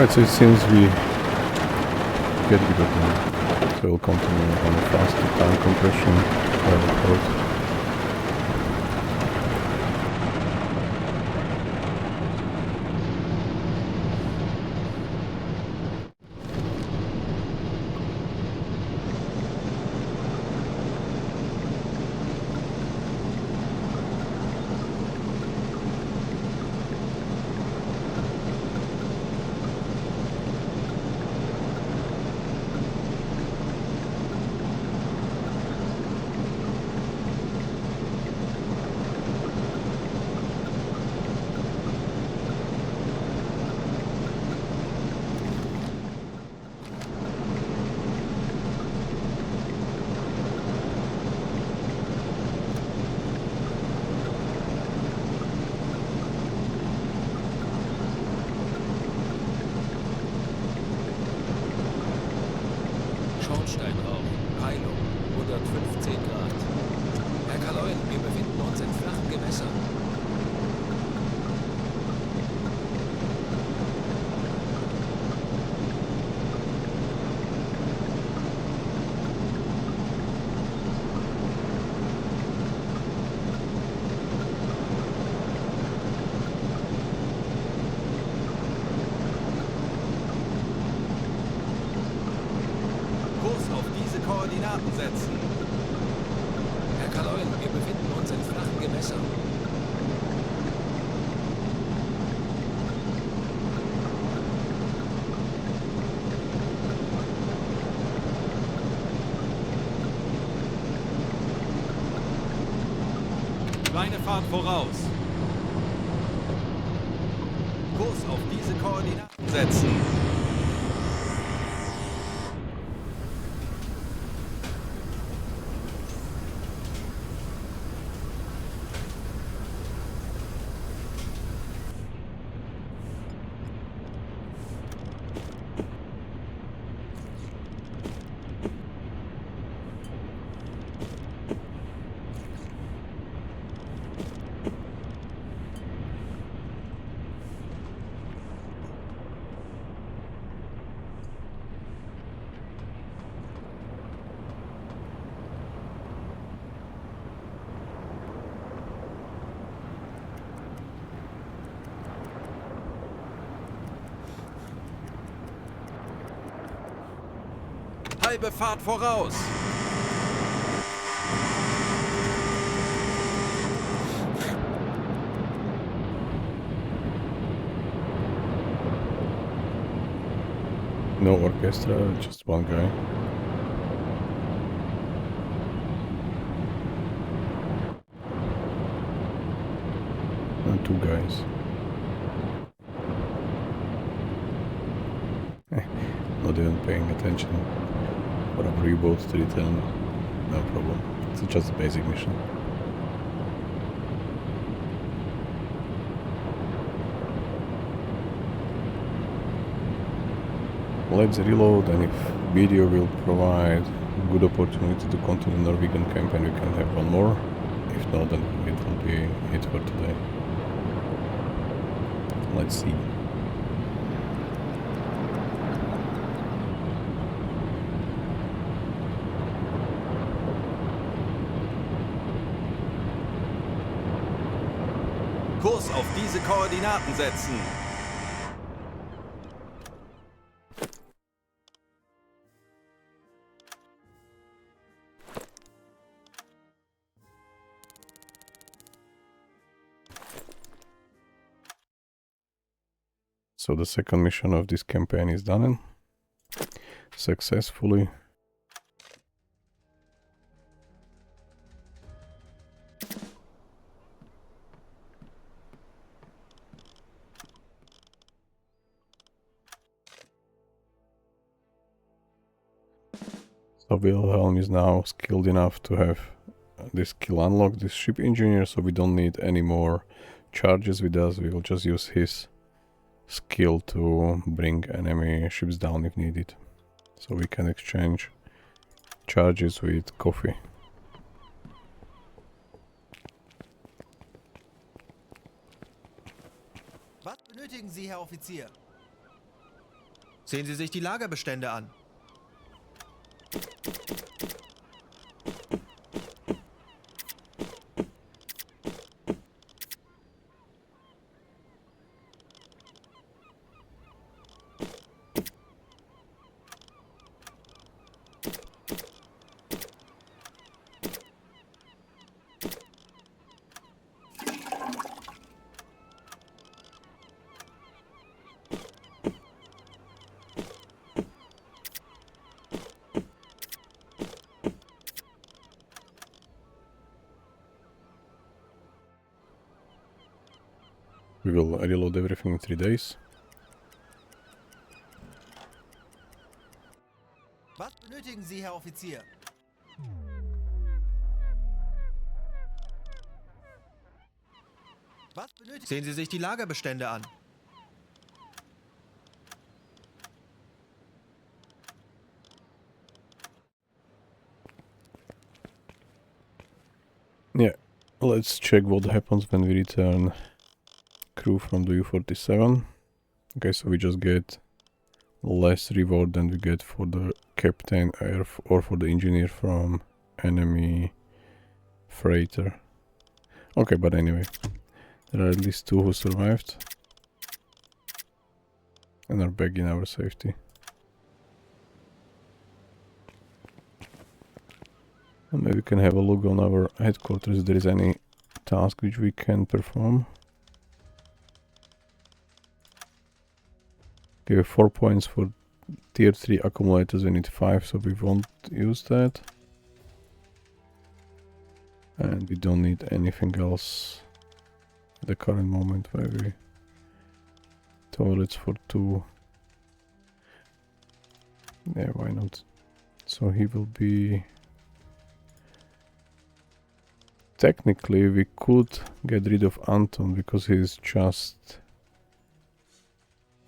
[SPEAKER 1] Alright, so it seems we get good at now. So we'll continue on a faster time compression record.
[SPEAKER 3] Schornsteinrauch, Peilung, 115 Grad. Herr Kaloin, wir befinden uns in flachen Gewässern.
[SPEAKER 6] Kurs auf diese Koordinaten setzen.
[SPEAKER 3] Herr Kaloin, wir befinden uns in flachen Gewässern.
[SPEAKER 6] Kleine Fahrt voraus. Kurs auf diese Koordinaten setzen. Halbe Fahrt voraus.
[SPEAKER 1] No orchestra, just one guy. And two guys. Not even paying attention. Whatever, Uboat 310, no problem. It's just a basic mission. Let's reload, and if video will provide good opportunity to continue Norwegian campaign, we can have one more. If not, then it will be it for today. Let's see.
[SPEAKER 6] Kurs auf diese Koordinaten setzen.
[SPEAKER 1] So the second mission of this campaign is done successfully. So Wilhelm is now skilled enough to have this skill unlock, this ship engineer, so we don't need any more charges with us. We will just use his skill to bring enemy ships down if needed. So we can exchange charges with coffee.
[SPEAKER 4] Was benötigen Sie, Herr Offizier? Sehen Sie sich die Lagerbestände an.
[SPEAKER 2] We will reload everything in 3 days.
[SPEAKER 4] Was benötigen Sie, Herr Offizier? Was benötigen? Sehen Sie sich die Lagerbestände an.
[SPEAKER 2] Yeah, let's check what happens when we return crew from the U-47. Okay, so we just get less reward than we get for the captain or for the engineer from enemy freighter. Okay, but anyway, there are at least 2 who survived and are back in our safety. And maybe we can have a look on our headquarters if there is any task which we can perform. We have 4 points for tier 3 accumulators, we need 5, so we won't use that. And we don't need anything else at the current moment. Maybe toilets for 2. Yeah, why not? So he will be... Technically we could get rid of Anton because he's just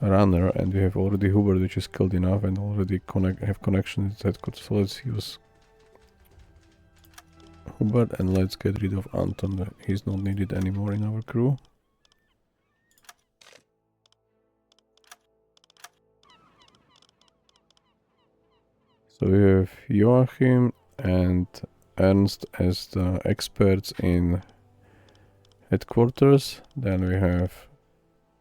[SPEAKER 2] a runner and we have already Hubert, which is skilled enough and already have connection with headquarters. So let's use Hubert and let's get rid of Anton. He's not needed anymore in our crew. So we have Joachim and Ernst as the experts in headquarters. Then we have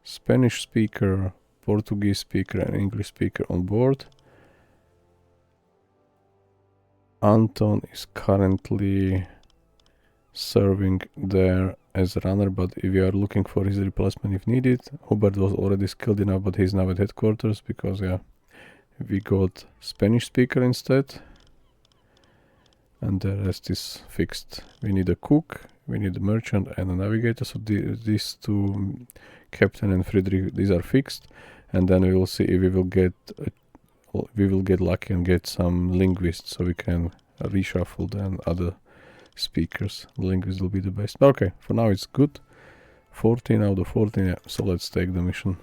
[SPEAKER 2] Spanish speaker, Portuguese speaker and English speaker on board. Anton is currently serving there as a runner, but if we are looking for his replacement if needed. Hubert was already skilled enough, but he's now at headquarters because, yeah, we got Spanish speaker instead. And the rest is fixed. We need a cook, we need a merchant and a navigator. So these 2, Captain and Friedrich, these are fixed. And then we will see if we will get lucky and get some linguists, so we can reshuffle then other speakers. The linguist will be the best. Okay, for now it's good. 14 out of 14. Yeah, so let's take the mission.